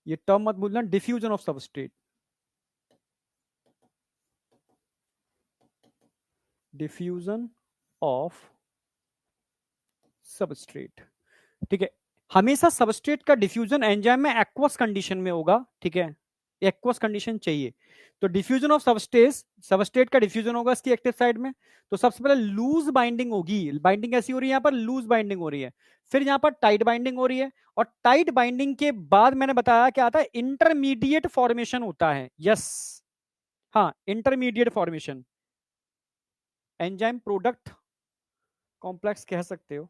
ये टर्म मत भूलना, diffusion of substrate, diffusion of substrate. ठीक है, हमेशा सबस्ट्रेट का डिफ्यूजन एंजाइम में एक्वस कंडीशन में होगा। ठीक है, एक्वस कंडीशन चाहिए। तो डिफ्यूजन ऑफ सबस्टेट, सबस्ट्रेट का डिफ्यूजन होगा इसकी एक्टिव साइड में। तो सबसे पहले लूज बाइंडिंग होगी। बाइंडिंग कैसी हो रही है, यहां पर लूज बाइंडिंग हो रही है। फिर यहां पर टाइट बाइंडिंग हो रही है, और टाइट बाइंडिंग के बाद मैंने बताया क्या आता है, इंटरमीडिएट फॉर्मेशन होता है। यस, हाँ, intermediate formation, enzyme product complex कह सकते हो।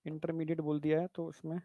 इंटरमीडिएट बोल दिया है तो उसमें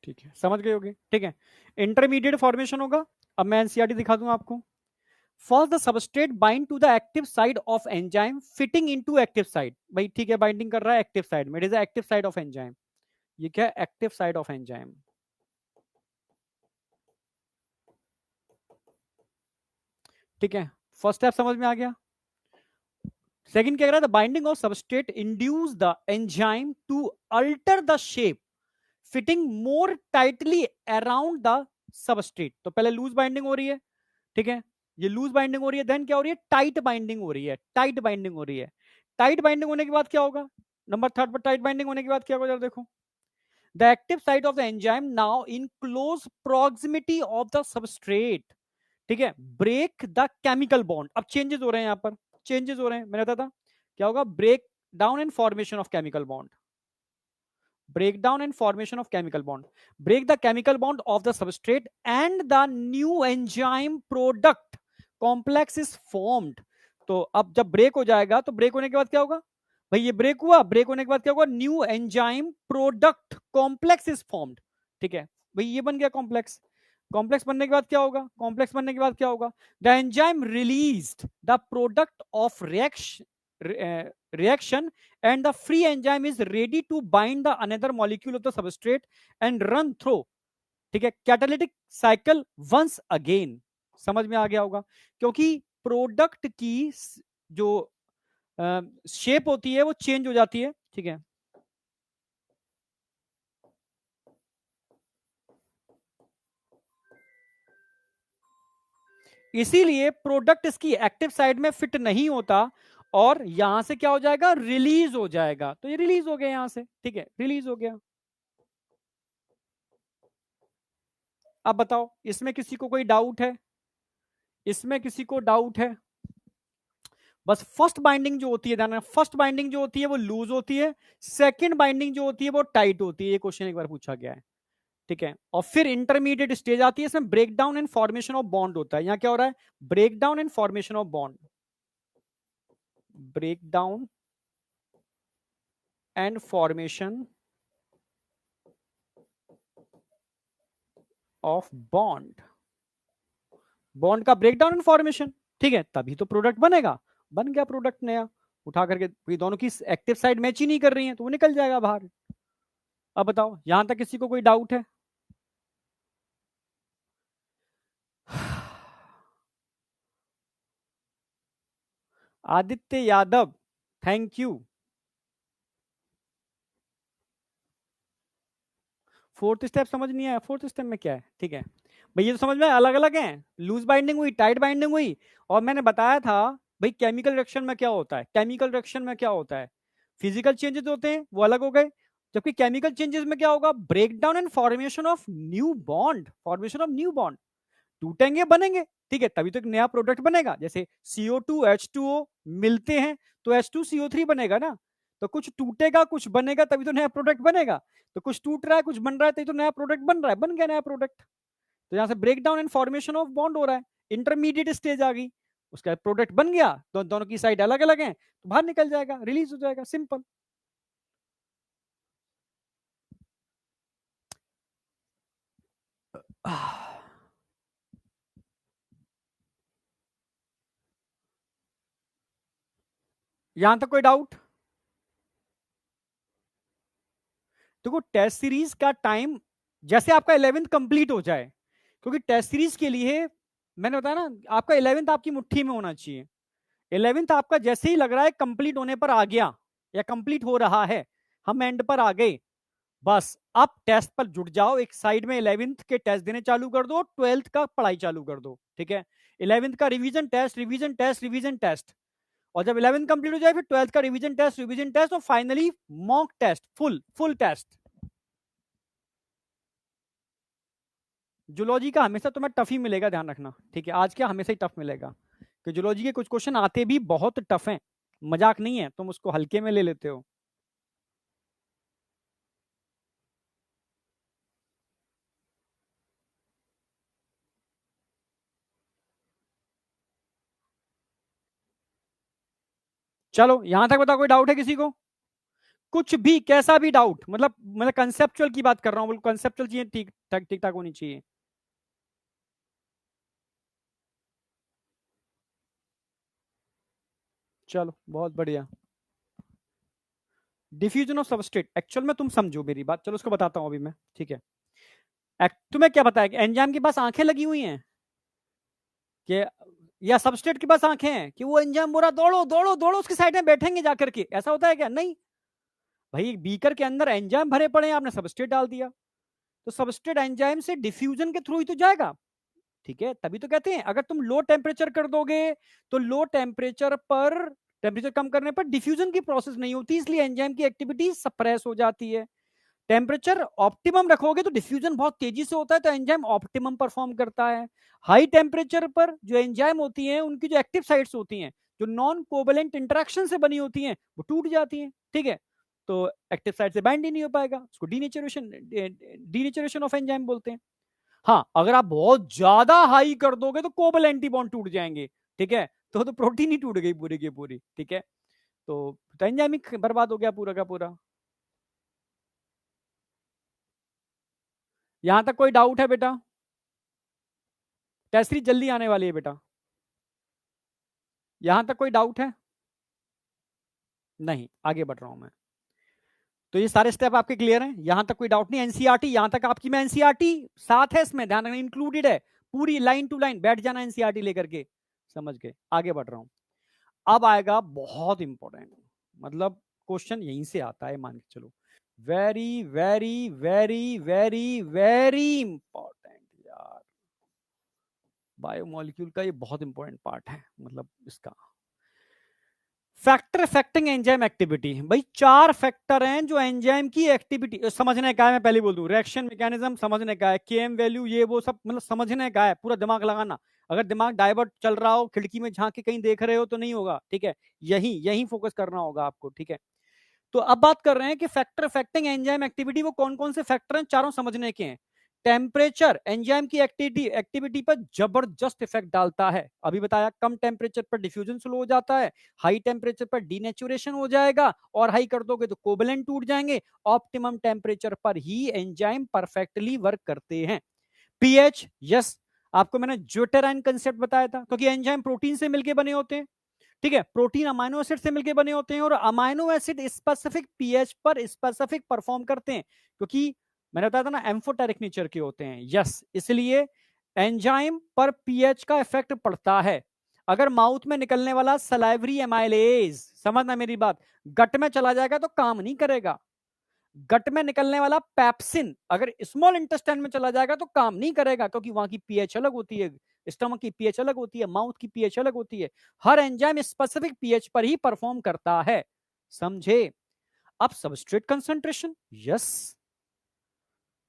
ठीक है, समझ गए होगे। ठीक है, इंटरमीडिएट फॉर्मेशन होगा। अब मैं एनसीईआरटी दिखा दूं आपको। First the substrate bind to the active site of enzyme fitting into active site. भाई ठीक है, बाइंडिंग कर रहा है एक्टिव साइड में, it is the active site of enzyme. ये क्या है? Active site of enzyme. ठीक है, फर्स्ट स्टेप समझ में आ गया। सेकंड क्या कर रहा है? The binding of substrate induce the enzyme to alter the shape fitting more tightly around the substrate. तो पहले लूज बाइंडिंग हो रही है, ठीक है, ये लूज बाइंडिंग हो रही है, देन क्या हो रही है? टाइट बाइंडिंग हो रही है, टाइट बाइंडिंग हो रही है। टाइट बाइंडिंग होने के बाद क्या होगा? नंबर थर्ड पर टाइट बाइंडिंग होने के बाद क्या होगा जरा देखो। The active site of the enzyme now in close proximity of the substrate, ठीक है, ब्रेक द केमिकल बॉन्ड। अब चेंजेस हो रहे हैं यहां पर, चेंजेस हो रहे हैं, मैंने बताया था क्या होगा? Break down and formation of chemical bond, breakdown and formation of chemical bond, break the chemical bond of the substrate and the new enzyme product complex is formed। तो अब जब ब्रेक हो जाएगा तो ब्रेक होने के बाद क्या होगा भाई? ये ब्रेक हुआ, ब्रेक होने के बाद क्या होगा? New enzyme product complex is formed. ठीक है भाई, ये बन गया कॉम्प्लेक्स। कॉम्प्लेक्स बनने के बाद क्या होगा? कॉम्प्लेक्स बनने के बाद क्या होगा? The enzyme released the product of reaction and the free enzyme is ready to bind the another molecule of the substrate and run through, ठीक है, कैटालिटिक साइकिल वंस अगेन। समझ में आ गया होगा, क्योंकि प्रोडक्ट की जो शेप होती है वो चेंज हो जाती है। ठीक है, इसीलिए प्रोडक्ट इसकी एक्टिव साइड में फिट नहीं होता और यहां से क्या हो जाएगा? रिलीज हो जाएगा। तो ये रिलीज हो गया यहां से, ठीक है, रिलीज हो गया। अब बताओ, इसमें किसी को कोई डाउट है? इसमें किसी को डाउट है? बस फर्स्ट बाइंडिंग जो होती है, ध्यान, फर्स्ट बाइंडिंग जो होती है वो लूज होती है, सेकंड बाइंडिंग जो होती है वो टाइट होती है। ये क्वेश्चन एक बार पूछा गया है, ठीक है। और फिर इंटरमीडिएट स्टेज आती है, इसमें break down and formation of bond होता है। यहां क्या हो रहा है? Break down and formation of bond, break down and formation of bond, bond का ब्रेक डाउन एंड फॉर्मेशन, ठीक है, तभी तो प्रोडक्ट बनेगा। बन गया प्रोडक्ट नया, उठा करके, ये दोनों की एक्टिव साइड मैच ही नहीं कर रही है तो वो निकल जाएगा बाहर। अब बताओ, यहां तक किसी को कोई डाउट है? Aditya Yadav, thank you. Fourth step समझ नहीं आया? फोर्थ स्टेप में क्या है? ठीक है भाई, ये तो समझ में अलग अलग है। लूज बाइंडिंग हुई, टाइट बाइंडिंग हुई, और मैंने बताया था भाई केमिकल रिएक्शन में क्या होता है, केमिकल रिएक्शन में क्या होता है, फिजिकल चेंजेस होते हैं, वो अलग हो गए। जबकि केमिकल चेंजेस में क्या होगा? Break down and formation of new bond, formation of new bond, टूटेंगे बनेंगे, ठीक है, तभी तो एक नया प्रोडक्ट बनेगा। जैसे CO2 H2O मिलते हैं तो H2CO3 बनेगा ना। तो कुछ टूटेगा कुछ बनेगा तभी तो नया प्रोडक्ट बनेगा। तो कुछ टूट रहा है कुछ बन रहा है तभी तो नया प्रोडक्ट बन रहा है, बन गया नया प्रोडक्ट। तो यहां से break down and formation of bond हो रहा है, इंटरमीडिएट स्टेज आ गई, उसका प्रोडक्ट बन गया, दोनों की साइड अलग अलग है तो बाहर निकल जाएगा, रिलीज हो जाएगा, सिंपल। यहां तक कोई डाउट? देखो, टेस्ट सीरीज का टाइम जैसे आपका 11th कंप्लीट हो जाए, क्योंकि टेस्ट सीरीज के लिए मैंने बताया ना, आपका 11th आपकी मुट्ठी में होना चाहिए। 11th आपका जैसे ही लग रहा है कंप्लीट होने पर आ गया या कंप्लीट हो रहा है, हम एंड पर आ गए, बस अब टेस्ट पर जुट जाओ। एक साइड में 11th के टेस्ट देने चालू कर दो, 12th का पढ़ाई चालू कर दो, ठीक है। 11th का revision test, revision test, revision test, और जब 11th कंप्लीट हो जाए फिर 12th का रिवीजन टेस्ट, रिवीजन टेस्ट, और finally mock test, full full test. Zoology का हमेशा तुम्हें टफ ही मिलेगा, ध्यान रखना, ठीक है। आज क्या हमेशा ही टफ मिलेगा, कि जूलॉजी के कुछ क्वेश्चन आते भी बहुत टफ हैं, मजाक नहीं है, तुम उसको हल्के में ले लेते हो। चलो यहां तक बताओ, कोई डाउट है किसी को? कुछ भी कैसा भी डाउट, मतलब कंसेप्चुअल की बात कर रहा हूं, बिल्कुल कंसेप्चुअल चीजें ठीक ठाक होनी चाहिए। चलो बहुत बढ़िया। डिफ्यूजन ऑफ सबस्ट्रेट, एक्चुअल में तुम समझो मेरी बात, चलो उसको बताता हूं अभी मैं, ठीक है। तुम्हें क्या पता है कि एंजाइम के पास आंखें लगी हुई हैं कि, या सबस्ट्रेट के पास आंखें हैं कि वो एंजाइम बोला दौड़ो दौड़ो दौड़ो उसकी साइड में बैठेंगे जाकर के, ऐसा होता है क्या? नहीं भाई, बीकर के अंदर एंजाइम भरे पड़े हैं, आपने सबस्ट्रेट डाल दिया, तो सबस्ट्रेट एंजाइम से डिफ्यूजन के थ्रू ही तो जाएगा, ठीक है। तभी तो कहते हैं अगर तुम लो टेम्परेचर कर दोगे तो लो टेम्परेचर पर, टेम्परेचर कम करने पर डिफ्यूजन की प्रोसेस नहीं होती, इसलिए एंजाइम की एक्टिविटी सप्रेस हो जाती है। टेम्परेचर ऑप्टिमम रखोगे तो डिफ्यूजन बहुत तेजी से होता है, तो एंजाइम ऑप्टिमम परफॉर्म करता है। हाई टेम्परेचर पर जो एंजाइम होती हैं उनकी जो एक्टिव साइट्स होती हैं, जो नॉन कोवेलेंट इंटरेक्शन से बनी होती हैं, वो टूट जाती हैं, ठीक है। तो एक्टिव साइट से बाइंड ही नहीं हो पाएगा, उसको डीनेचुरेशन ऑफ एंजाइम बोलते हैं। हाँ, अगर आप बहुत ज्यादा हाई कर दोगे तो कोवेलेंट बॉन्ड टूट जाएंगे, ठीक है। तो प्रोटीन ही टूट गई पूरी की पूरी, ठीक है। तो एंजाइमिक बर्बाद हो गया पूरा का पूरा। यहां तक कोई डाउट है बेटा? टेस्ट सीरीज जल्दी आने वाली है बेटा। यहां तक कोई डाउट है? नहीं, आगे बढ़ रहा हूं मैं। तो ये सारे स्टेप आपके क्लियर हैं, यहां तक कोई डाउट नहीं। एनसीईआरटी यहां तक आपकी, मैं एनसीईआरटी साथ है इसमें, ध्यान रखना इंक्लूडेड है, पूरी लाइन टू लाइन बैठ जाना एनसीईआरटी लेकर के, समझ गए? आगे बढ़ रहा हूं। अब आएगा बहुत इंपॉर्टेंट, मतलब क्वेश्चन यहीं से आता है, मान के चलो। Very very very very very important यार, बायोमोलिक्यूल का ये बहुत इंपॉर्टेंट पार्ट है, मतलब इसका फैक्टर अफेक्टिंग एंजाइम एक्टिविटी। भाई 4 फैक्टर हैं जो एंजाइम की एक्टिविटी समझने का है, मैं पहले बोल दूं, रिएक्शन मैकेनिज्म समझने का है, केएम वैल्यू ये वो सब मतलब समझने का है, पूरा दिमाग लगाना। अगर दिमाग डाइवर्ट चल रहा हो, खिड़की में झांक के कहीं देख रहे हो तो नहीं होगा, ठीक है। यही यही फोकस करना होगा आपको, ठीक है। तो अब बात कर रहे हैं कि फैक्टर अफेक्टिंग एंजाइम एक्टिविटी, वो कौन कौन से फैक्टर हैं, चारों समझने के हैं। टेम्परेचर एंजाइम की एक्टिविटी पर जबरदस्त इफेक्ट डालता है, अभी बताया, कम टेम्परेचर पर डिफ्यूजन स्लो हो जाता है, हाई टेम्परेचर पर डीनेचुरेशन हो जाएगा, और हाई कर दोगे तो कोवेलेंट टूट जाएंगे। ऑप्टिमम टेम्परेचर पर ही एंजाइम परफेक्टली वर्क करते हैं। पीएच, यस, आपको मैंने ज्यूटेराइन कंसेप्ट बताया था, क्योंकि एंजाइम प्रोटीन से मिलकर बने होते हैं, ठीक है। प्रोटीन अमाइनो एसिड से मिलकर बने होते हैं, और अमाइनो एसिड स्पेसिफिक पीएच पर स्पेसिफिक परफॉर्म करते हैं, क्योंकि मैंने बताया था ना एम्फोटेरिक नेचर के होते हैं, यस। इसलिए एंजाइम पर पीएच का इफेक्ट पड़ता है। अगर माउथ में निकलने वाला सलाइवरी एमाइलेज, समझना मेरी बात, गट में चला जाएगा तो काम नहीं करेगा। गट में निकलने वाला पैप्सिन अगर स्मॉल इंटेस्टाइन में चला जाएगा तो काम नहीं करेगा, क्योंकि वहां की पीएच अलग होती है, स्टमक की पीएच अलग होती है, माउथ की पीएच अलग होती है। हर एंजाइम स्पेसिफिक पीएच पर ही परफॉर्म करता है, समझे? अब सबस्ट्रेट कंसंट्रेशन, यस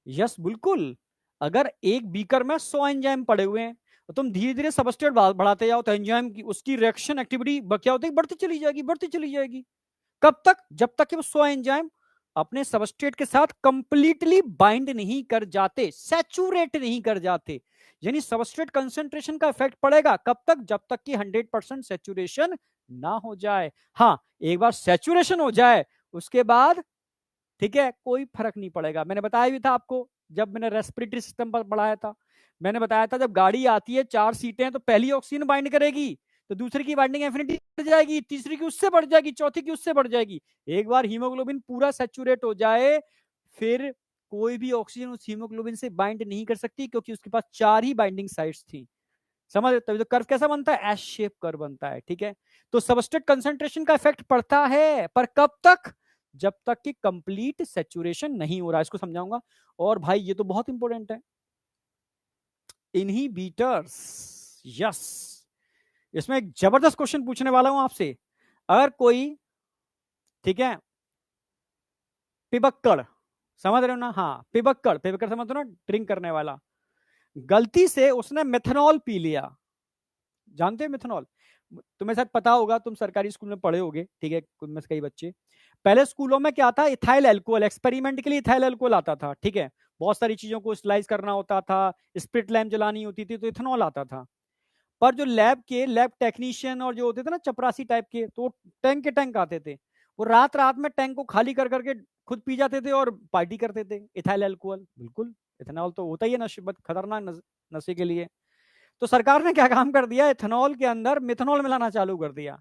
यस बिल्कुल। अगर एक बीकर में 100 एंजाइम पड़े हुए हैं तो तुम धीरे धीरे सबस्ट्रेट बढ़ाते जाओ तो एंजाइम की उसकी रिएक्शन एक्टिविटी क्या होती है, बढ़ती चली जाएगी, बढ़ती चली जाएगी। कब तक? जब तक कि वो 100 एंजाइम अपने सबस्ट्रेट के साथ कंप्लीटली बाइंड नहीं कर जाते, सैचुरेट नहीं कर जाते। यानी सबस्ट्रेट कंसंट्रेशन का इफेक्ट पड़ेगा कब तक? जब तक कि 100% सैचुरेशन ना हो जाए। हाँ, एक बार सैचुरेशन हो जाए उसके बाद, ठीक है, कोई फर्क नहीं पड़ेगा। मैंने बताया भी था आपको जब मैंने रेस्पिरेटरी सिस्टम पर पढ़ाया था, मैंने बताया था जब गाड़ी आती है 4 सीटें हैं तो पहली ऑक्सीजन बाइंड करेगी, तो दूसरी की बाइंडिंग एफिनिटी बढ़ जाएगी, तीसरी की उससे बढ़ जाएगी, चौथी की उससे बढ़ जाएगी। एक बार हीमोग्लोबिन पूरा सैचुरेट हो जाए फिर कोई भी ऑक्सीजन उस हीमोग्लोबिन से बाइंड नहीं कर सकती, क्योंकि उसके पास 4 ही बाइंडिंग साइट्स थी। समझ? तभी तो कर्व कैसा बनता है? एस शेप कर्व बनता है, ठीक है। तो सबस्ट्रेट कंसंट्रेशन का इफेक्ट पड़ता है, पर कब तक? जब तक कि कंप्लीट सैचुरेशन नहीं हो रहा, इसको समझाऊंगा। और भाई ये तो बहुत इंपॉर्टेंट है, इनहिबिटर्स, यस। इसमें एक जबरदस्त क्वेश्चन पूछने वाला हूं आपसे। अगर कोई, ठीक है, पिबक्कड़, समझ रहे हो ना? हाँ, पिबक्कड़, पिबक्कड़ समझ रहे हो ना, ड्रिंक करने वाला, गलती से उसने मेथनॉल पी लिया। जानते हैं मेथनॉल? तुम्हें शायद पता होगा, तुम सरकारी स्कूल में पढ़े होगे, ठीक है, कुछ में से कई बच्चे। पहले स्कूलों में क्या था, इथाइल एल्कोहल, एक्सपेरिमेंट के लिए इथाइल एल्कोहल आता था, ठीक है। बहुत सारी चीजों को स्लाइस करना होता था, स्प्रिट लैम्प जलानी होती थी, तो इथेनॉल आता था। पर जो लैब टेक्नीशियन और जो होते थे ना चपरासी टाइप के, तो टैंक के टैंक आते थे, वो रात रात में टैंक को खाली कर करके खुद पी जाते थे और पार्टी करते थे। इथाइल अल्कोहल, बिल्कुल इथेनॉल तो होता ही है नशे, खतरनाक नशे के लिए। तो सरकार ने क्या काम कर दिया, इथेनॉल के अंदर मिथेनॉल मिलाना चालू कर दिया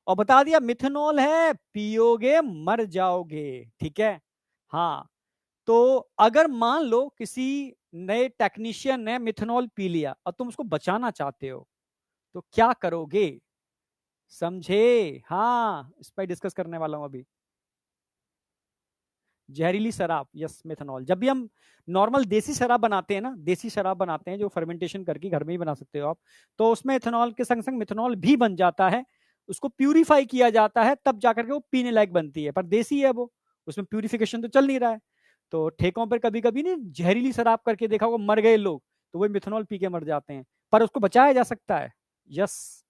और बता दिया मिथेनॉल है, पियोगे मर जाओगे। ठीक है, हाँ। तो अगर मान लो किसी नए टेक्नीशियन ने मिथेनॉल पी लिया और तुम उसको बचाना चाहते हो, तो क्या करोगे? समझे? हाँ, इस पर डिस्कस करने वाला हूं अभी। जहरीली शराब, यस, मिथेनॉल। जब भी हम नॉर्मल देसी शराब बनाते हैं ना, देसी शराब बनाते हैं जो फर्मेंटेशन करके घर में ही बना सकते हो आप, तो उसमें इथेनॉल के संग संग मिथेनॉल भी बन जाता है। उसको प्यूरिफाई किया जाता है, तब जाकर के वो पीने लायक बनती है, पर देसी है वो, उसमें प्यूरिफिकेशन तो चल नहीं रहा है। तो ठेकों पर कभी कभी नहीं जहरीली शराब करके देखा होगा, मर गए लोग, तो वो मिथेनॉल पी के मर जाते हैं, पर उसको बचाया जा सकता है। यस,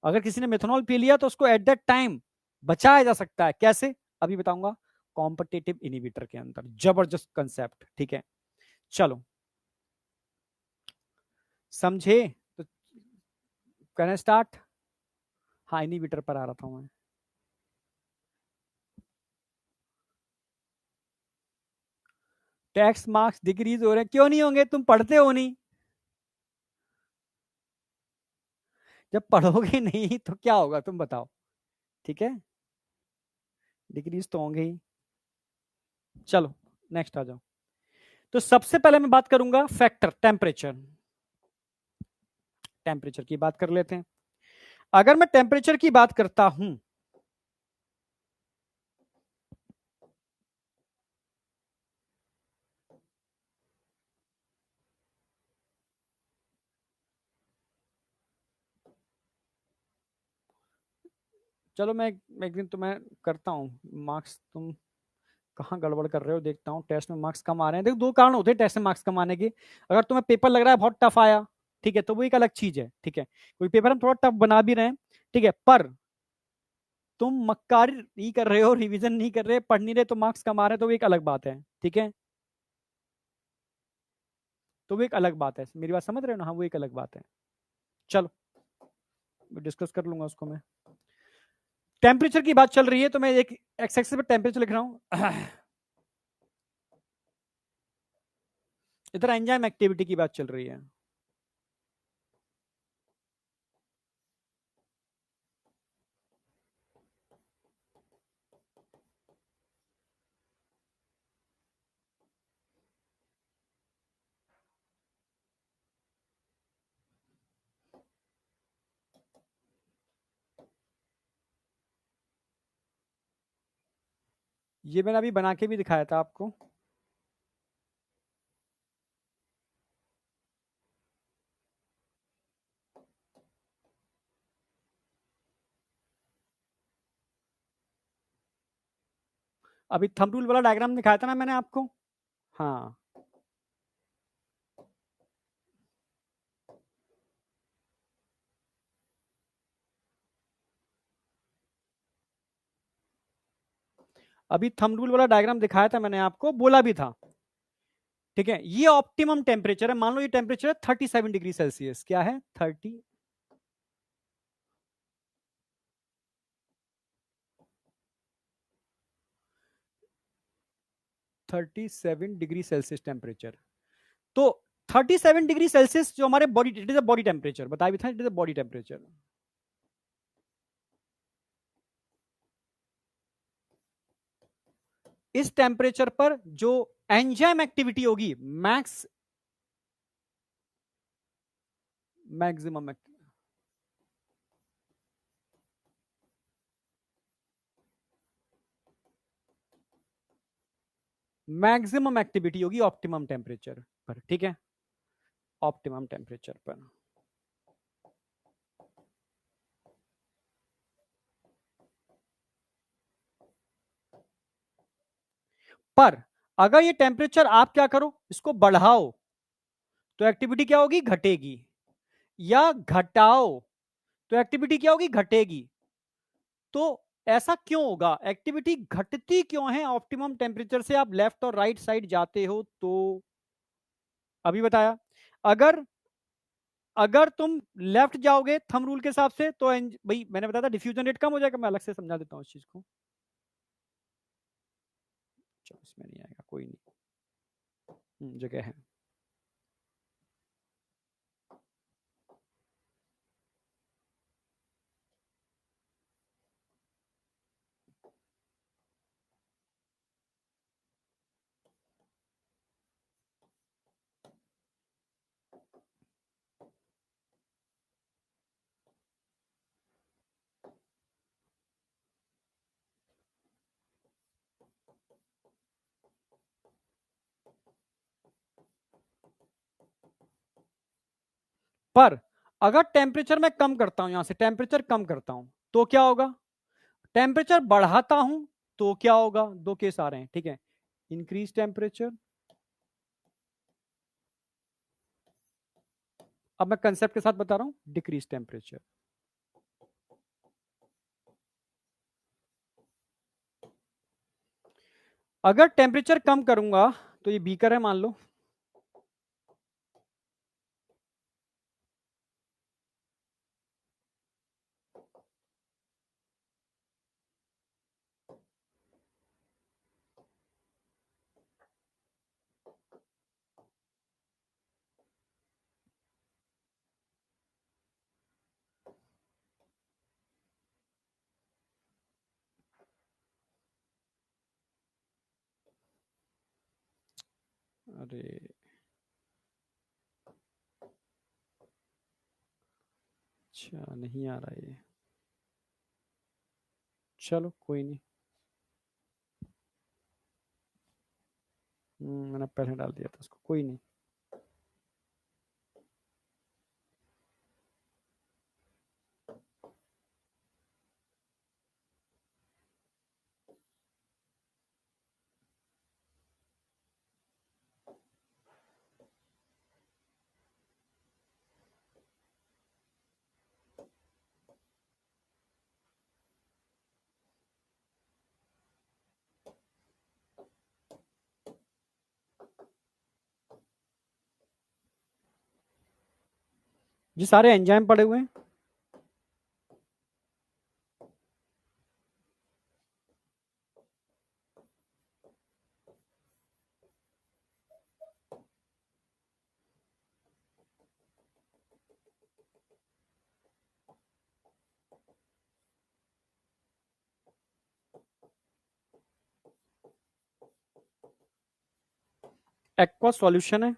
अगर किसी ने मिथेनॉल पी लिया तो उसको एट दैट टाइम बचाया जा सकता है। कैसे? अभी बताऊंगा। कॉम्पिटिटिव इनिबिटर के अंदर, जबरदस्त कंसेप्ट। ठीक है, चलो समझे? तो करें स्टार्ट। हाँ, इनिबिटर पर आ रहा था मैं। टैक्स मार्क्स डिक्रीज हो रहे हैं, क्यों नहीं होंगे? तुम पढ़ते हो नहीं। जब पढ़ोगे नहीं तो क्या होगा, तुम बताओ। ठीक है, डिक्रीज तो होंगे ही। चलो नेक्स्ट आ जाओ। तो सबसे पहले मैं बात करूंगा फैक्टर टेम्परेचर। टेम्परेचर की बात कर लेते हैं। अगर मैं टेम्परेचर की बात करता हूं, चलो मैं एक दिन तुम्हें करता हूँ मार्क्स, तुम कहाँ गड़बड़ कर रहे हो देखता हूँ। टेस्ट में मार्क्स कम आ रहे हैं, देखो दो कारण होते हैं टेस्ट में मार्क्स कम आने के। अगर तुम्हें पेपर लग रहा है बहुत टफ आया, ठीक है, तो वो एक अलग चीज है। ठीक है, कोई पेपर हम थोड़ा टफ बना भी रहे हैं, ठीक है, पर तुम मक्कारी कर रहे हो, रिवीजन नहीं कर रहे, पढ़ नहीं रहे, तो मार्क्स कम आ रहे हैं, तो वो एक अलग बात है। ठीक है, तो वो एक अलग बात है, मेरी बात समझ रहे हो ना? हाँ, वो एक अलग बात है। चलो डिस्कस कर लूंगा उसको मैं। टेम्परेचर की बात चल रही है, तो मैं एक एक्स एक्सिस पर टेम्परेचर लिख रहा हूं। इधर एंजाइम एक्टिविटी की बात चल रही है। ये मैंने अभी बना के भी दिखाया था आपको। अभी थंब रूल वाला डायग्राम दिखाया था ना मैंने आपको। हाँ, अभी थंब रूल वाला डायग्राम दिखाया था मैंने आपको, बोला भी था। ठीक है, ये ऑप्टिमम टेम्परेचर है। मान लो ये टेम्परेचर है 37 डिग्री सेल्सियस। क्या है? 37 डिग्री सेल्सियस टेम्परेचर। तो 37 डिग्री सेल्सियस जो हमारे body, it is a body temperature, बताया भी था, it is a body temperature. इस टेम्परेचर पर जो एंजाइम एक्टिविटी होगी, मैक्सिमम मैक्सिमम एक्टिविटी होगी ऑप्टिमम टेम्परेचर पर। ठीक है, ऑप्टिमम टेम्परेचर पर। पर अगर ये टेम्परेचर आप क्या करो, इसको बढ़ाओ, तो एक्टिविटी क्या होगी? घटेगी। या घटाओ तो एक्टिविटी क्या होगी? घटेगी। तो ऐसा क्यों होगा? एक्टिविटी घटती क्यों है ऑप्टिमम टेम्परेचर से आप लेफ्ट और राइट साइड जाते हो? तो अभी बताया, अगर अगर तुम लेफ्ट जाओगे थंब रूल के हिसाब से, तो भाई मैंने बताया था डिफ्यूजन रेट कम हो जाएगा। मैं अलग से समझा देता हूँ इस चीज को। चलो इसमें नहीं आएगा, कोई नहीं, जगह है। पर अगर टेम्परेचर मैं कम करता हूं, यहां से टेम्परेचर कम करता हूं तो क्या होगा, टेम्परेचर बढ़ाता हूं तो क्या होगा, दो केस आ रहे हैं, ठीक है। इंक्रीज टेम्परेचर, अब मैं कंसेप्ट के साथ बता रहा हूं, डिक्रीज टेम्परेचर। अगर टेम्परेचर कम करूंगा तो ये बीकर है मान लो, अरे अच्छा नहीं आ रहा ये, चलो कोई नहीं। मैंने पहले डाल दिया था उसको, कोई नहीं। ये सारे एंजाइम पड़े हुए हैं, एक्वा सॉल्यूशन है।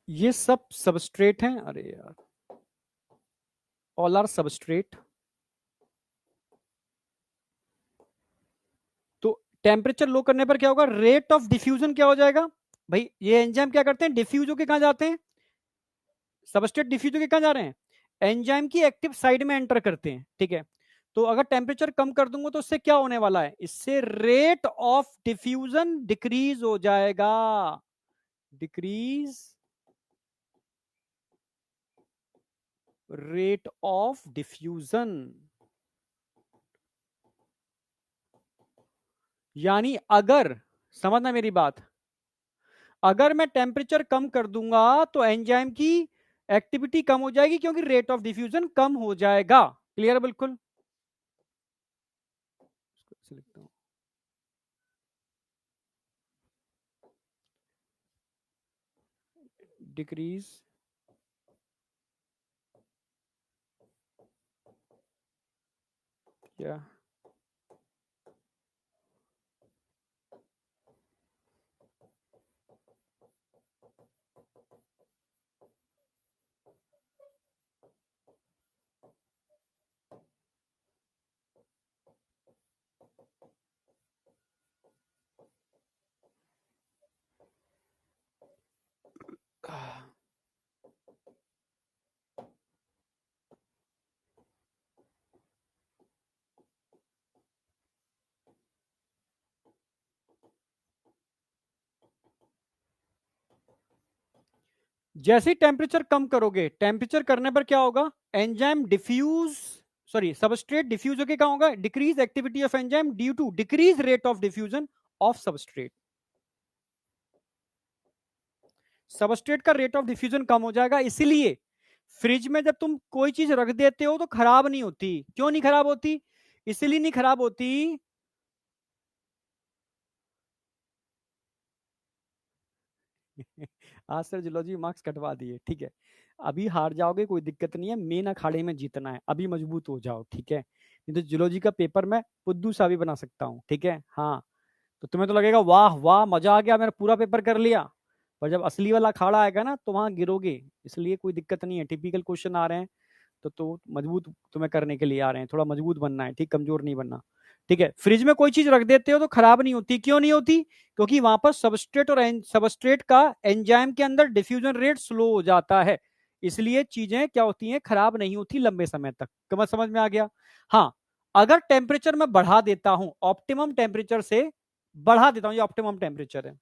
ये सब सबस्ट्रेट हैं, अरे यार, ऑल आर सबस्ट्रेट। तो टेम्परेचर लो करने पर क्या होगा, रेट ऑफ डिफ्यूजन क्या हो जाएगा, भाई ये एंजाइम क्या करते हैं, डिफ्यूज होके कहां जाते हैं, सबस्ट्रेट डिफ्यूज होके कहां जा रहे हैं, एंजाइम की एक्टिव साइड में एंटर करते हैं, ठीक है। तो अगर टेम्परेचर कम कर दूंगा तो उससे क्या होने वाला है, इससे रेट ऑफ डिफ्यूजन डिक्रीज हो जाएगा, डिक्रीज रेट ऑफ डिफ्यूजन। यानी अगर, समझना मेरी बात, अगर मैं टेम्परेचर कम कर दूंगा तो एंजाइम की एक्टिविटी कम हो जाएगी क्योंकि रेट ऑफ डिफ्यूजन कम हो जाएगा। क्लियर बिल्कुल, लिखता हूं, डिक्रीज या जैसे ही टेम्परेचर कम करोगे, टेम्परेचर करने पर क्या होगा, enzyme diffuse, sorry substrate diffuse होके क्या होगा, decrease activity of enzyme due to decrease rate of diffusion of substrate. Substrate का रेट ऑफ डिफ्यूजन कम हो जाएगा, इसीलिए फ्रिज में जब तुम कोई चीज रख देते हो तो खराब नहीं होती। क्यों नहीं खराब होती, इसलिए नहीं खराब होती, आज सर जूलॉजी मार्क्स कटवा दिए, ठीक है। अभी हार जाओगे कोई दिक्कत नहीं है, मेन अखाड़े में जीतना है, अभी मजबूत हो जाओ, ठीक है। नहीं तो जूलॉजी का पेपर मैं बुद्धू सा भी बना सकता हूँ, ठीक है। हाँ, तो तुम्हें तो लगेगा वाह वाह मजा आ गया, मैंने पूरा पेपर कर लिया, पर जब असली वाला अखाड़ा आएगा ना तो वहां गिरोगे। इसलिए कोई दिक्कत नहीं है, टिपिकल क्वेश्चन आ रहे हैं तो मजबूत तुम्हें करने के लिए आ रहे हैं, थोड़ा मजबूत बनना है, ठीक, कमजोर नहीं बनना, ठीक है। फ्रिज में कोई चीज रख देते हो तो खराब नहीं होती, क्यों नहीं होती, क्योंकि वहां पर सबस्ट्रेट और सबस्ट्रेट का एंजाइम के अंदर डिफ्यूजन रेट स्लो हो जाता है, इसलिए चीजें क्या होती हैं, खराब नहीं होती लंबे समय तक। समझ में आ गया। हाँ, अगर टेम्परेचर मैं बढ़ा देता हूं, ऑप्टिमम टेम्परेचर से बढ़ा देता हूं, ये ऑप्टिमम टेम्परेचर है,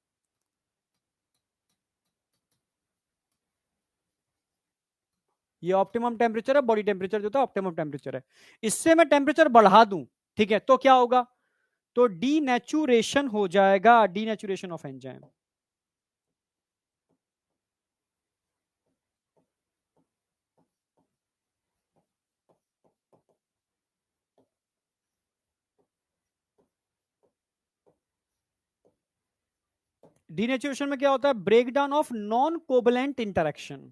ये ऑप्टिमम टेम्परेचर है, बॉडी टेम्परेचर जो था ऑप्टिमम टेम्परेचर है, इससे मैं टेम्परेचर बढ़ा दूं, ठीक है, तो क्या होगा, तो डीनेचुरेशन हो जाएगा, डीनेचुरेशन ऑफ एंजाइम। डीनेचुरेशन में क्या होता है, breakdown of non covalent interaction.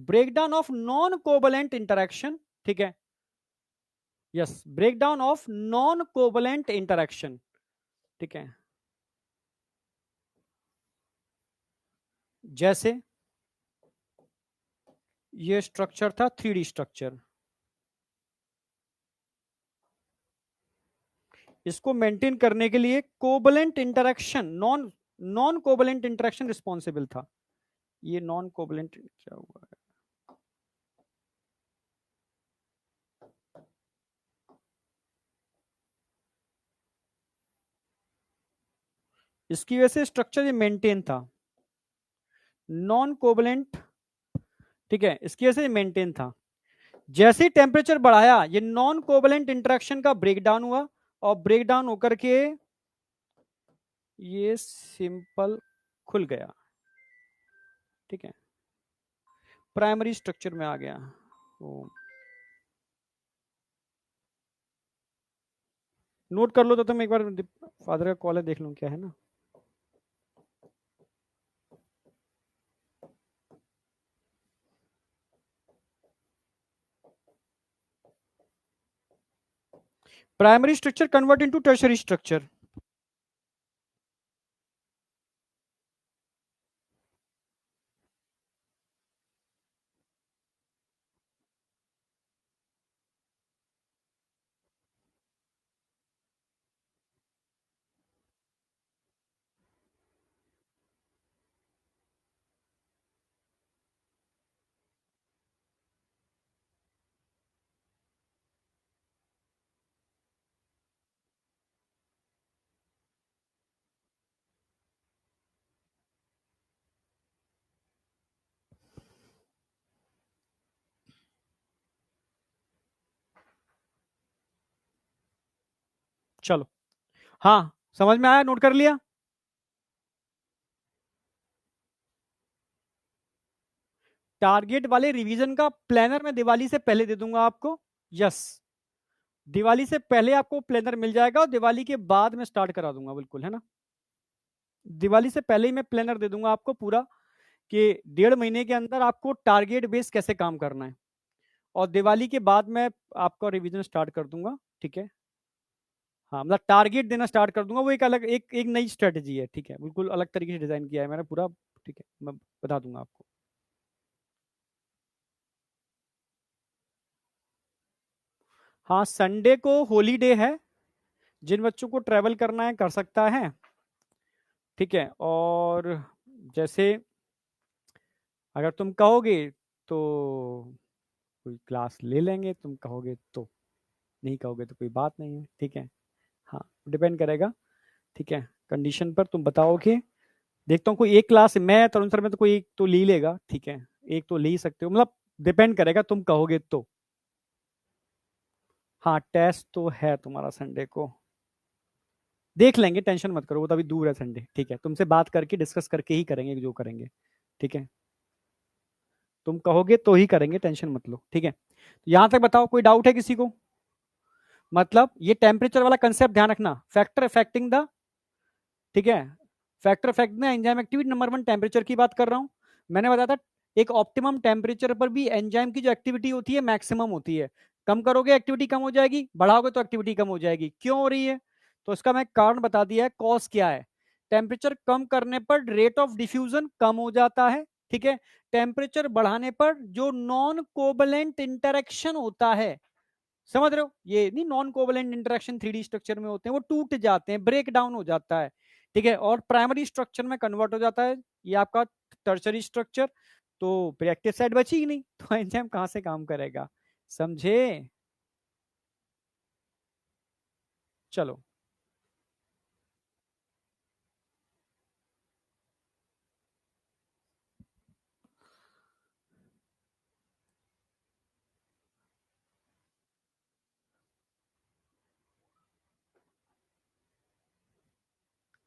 Breakdown of non covalent interaction, ठीक है, yes, breakdown of non covalent interaction, ठीक है। जैसे ये स्ट्रक्चर था 3D स्ट्रक्चर, इसको मेंटेन करने के लिए covalent interaction, non non covalent interaction responsible था। ये नॉन कोवलेंट क्या हुआ है, इसकी वजह से स्ट्रक्चर ये मेंटेन था, नॉन कोवलेंट, ठीक है, इसकी वजह से मेंटेन था। जैसे ही टेम्परेचर बढ़ाया, ये नॉन कोवलेंट इंटरेक्शन का ब्रेकडाउन हुआ, और ब्रेकडाउन होकर के ये सिंपल खुल गया, ठीक है, प्राइमरी स्ट्रक्चर में आ गया। नोट कर लो तो तुम एक बार, फादर का कॉल है, देख लो क्या है ना। Primary structure convert into tertiary structure. चलो, हाँ, समझ में आया, नोट कर लिया। टारगेट वाले रिवीजन का प्लानर मैं दिवाली से पहले दे दूंगा आपको, यस, दिवाली से पहले आपको प्लानर मिल जाएगा, और दिवाली के बाद मैं स्टार्ट करा दूंगा, बिल्कुल, है ना। दिवाली से पहले ही मैं प्लानर दे दूंगा आपको पूरा, कि 1.5 महीने के अंदर आपको टारगेट बेस कैसे काम करना है, और दिवाली के बाद मैं आपका रिवीजन स्टार्ट कर दूंगा, ठीक है। हाँ, मतलब टारगेट देना स्टार्ट कर दूंगा, वो एक अलग एक एक नई स्ट्रेटेजी है, ठीक है, बिल्कुल अलग तरीके से डिजाइन किया है मैंने पूरा, ठीक है, मैं बता दूंगा आपको। हाँ, संडे को हॉलीडे है, जिन बच्चों को ट्रैवल करना है कर सकता है, ठीक है। और जैसे अगर तुम कहोगे तो कोई क्लास ले लेंगे, तुम कहोगे तो, नहीं कहोगे तो कोई बात नहीं है। ठीक है, हाँ डिपेंड करेगा। ठीक है, कंडीशन पर तुम बताओगे। देखता हूँ कोई एक क्लास, मैं तरुण सर में तो कोई एक तो ले लेगा। ठीक है, एक तो ले ही सकते हो, मतलब डिपेंड करेगा तुम कहोगे तो। हाँ टेस्ट तो है तुम्हारा संडे को, देख लेंगे, टेंशन मत करो, वो तो अभी दूर है संडे। ठीक है, तुमसे बात करके डिस्कस करके ही करेंगे जो करेंगे। ठीक है, तुम कहोगे तो ही करेंगे, टेंशन मत लो। ठीक है, तो यहां तक बताओ कोई डाउट है किसी को? मतलब ये टेम्परेचर वाला कंसेप्ट ध्यान रखना, फैक्टर अफेक्टिंग द, ठीक है, फैक्टर अफेक्ट में enzyme activity number one temperature की बात कर रहा हूं। मैंने बताया था एक ऑप्टिमम टेम्परेचर पर भी एंजाइम की जो एक्टिविटी होती है मैक्सिमम होती है। कम करोगे एक्टिविटी कम हो जाएगी, बढ़ाओगे तो एक्टिविटी कम हो जाएगी। क्यों हो रही है? तो इसका मैं कारण बता दिया है, कॉज क्या है। टेम्परेचर कम करने पर रेट ऑफ डिफ्यूजन कम हो जाता है। ठीक है, टेम्परेचर बढ़ाने पर जो नॉन कोवलेंट इंटरेक्शन होता है, समझ रहे हो, ये नहीं non covalent interaction 3D structure में होते हैं, वो टूट जाते हैं, ब्रेक डाउन हो जाता है। ठीक है, और प्राइमरी स्ट्रक्चर में कन्वर्ट हो जाता है, ये आपका टर्शरी स्ट्रक्चर। तो फिर एक्टिव साइट बची ही नहीं, तो एंजाइम कहां से काम करेगा? समझे? चलो,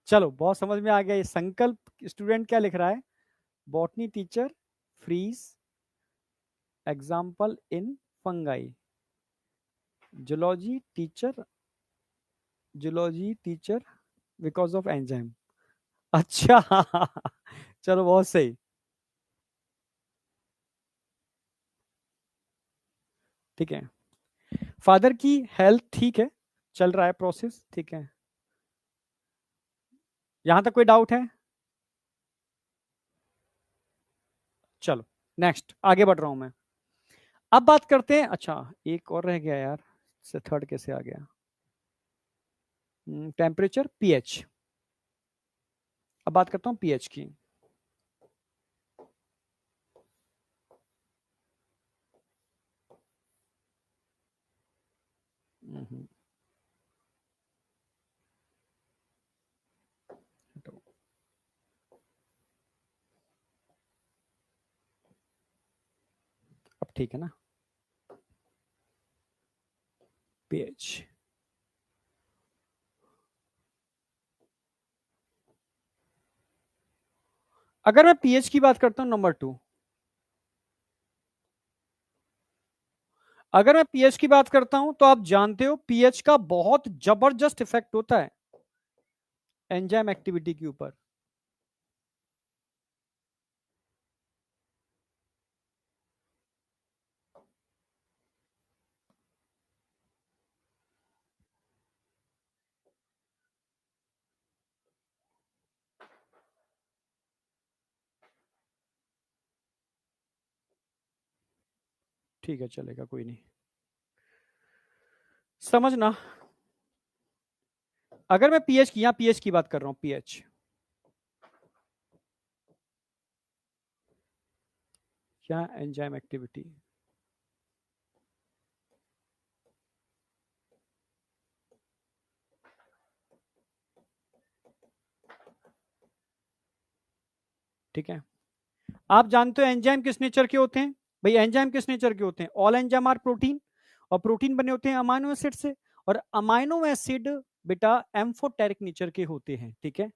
चलो बहुत समझ में आ गया ये संकल्प। स्टूडेंट क्या लिख रहा है? Botany teacher freeze example in fungi, zoology teacher because of enzyme. अच्छा चलो बहुत सही। ठीक है, फादर की हेल्थ ठीक है, चल रहा है प्रोसेस। ठीक है, यहां तक कोई डाउट है? चलो नेक्स्ट, आगे बढ़ रहा हूं मैं। अब बात करते हैं, अच्छा एक और रह गया यार, से थर्ड कैसे आ गया? Temperature pH. अब बात करता हूं पीएच की। हम्म, तो अब ठीक है ना, पीएच। अगर मैं पीएच की बात करता हूं नंबर टू, अगर मैं पीएच की बात करता हूं तो आप जानते हो पीएच का बहुत जबरदस्त इफेक्ट होता है एंजाइम एक्टिविटी के ऊपर। ठीक है, चलेगा, कोई नहीं, समझना। अगर मैं पीएच की, यहां पीएच की बात कर रहा हूं, पीएच क्या, एंजाइम एक्टिविटी। ठीक है, आप जानते हो एंजाइम किस नेचर के होते हैं? भाई एंजाइम किस नेचर के होते हैं? ऑल एंजाइम आर प्रोटीन, और प्रोटीन बने होते हैं अमाइनो एसिड से, और अमाइनो एसिड बेटा एम्फोटेरिक नेचर के होते हैं। ठीक है,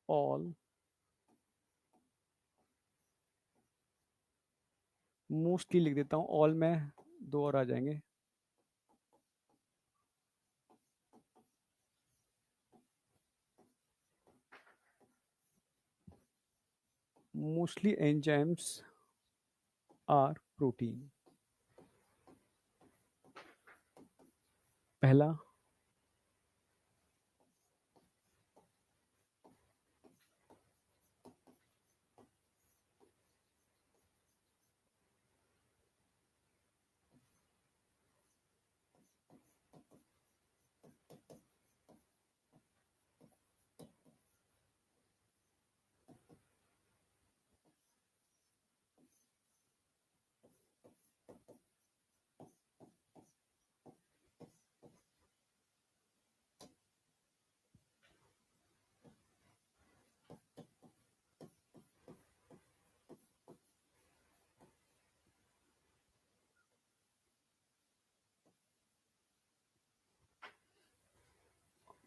ऑल, मोस्टली लिख देता हूं, ऑल में दो और आ जाएंगे। मोस्टली एंजाइम्स आर प्रोटीन, पहला।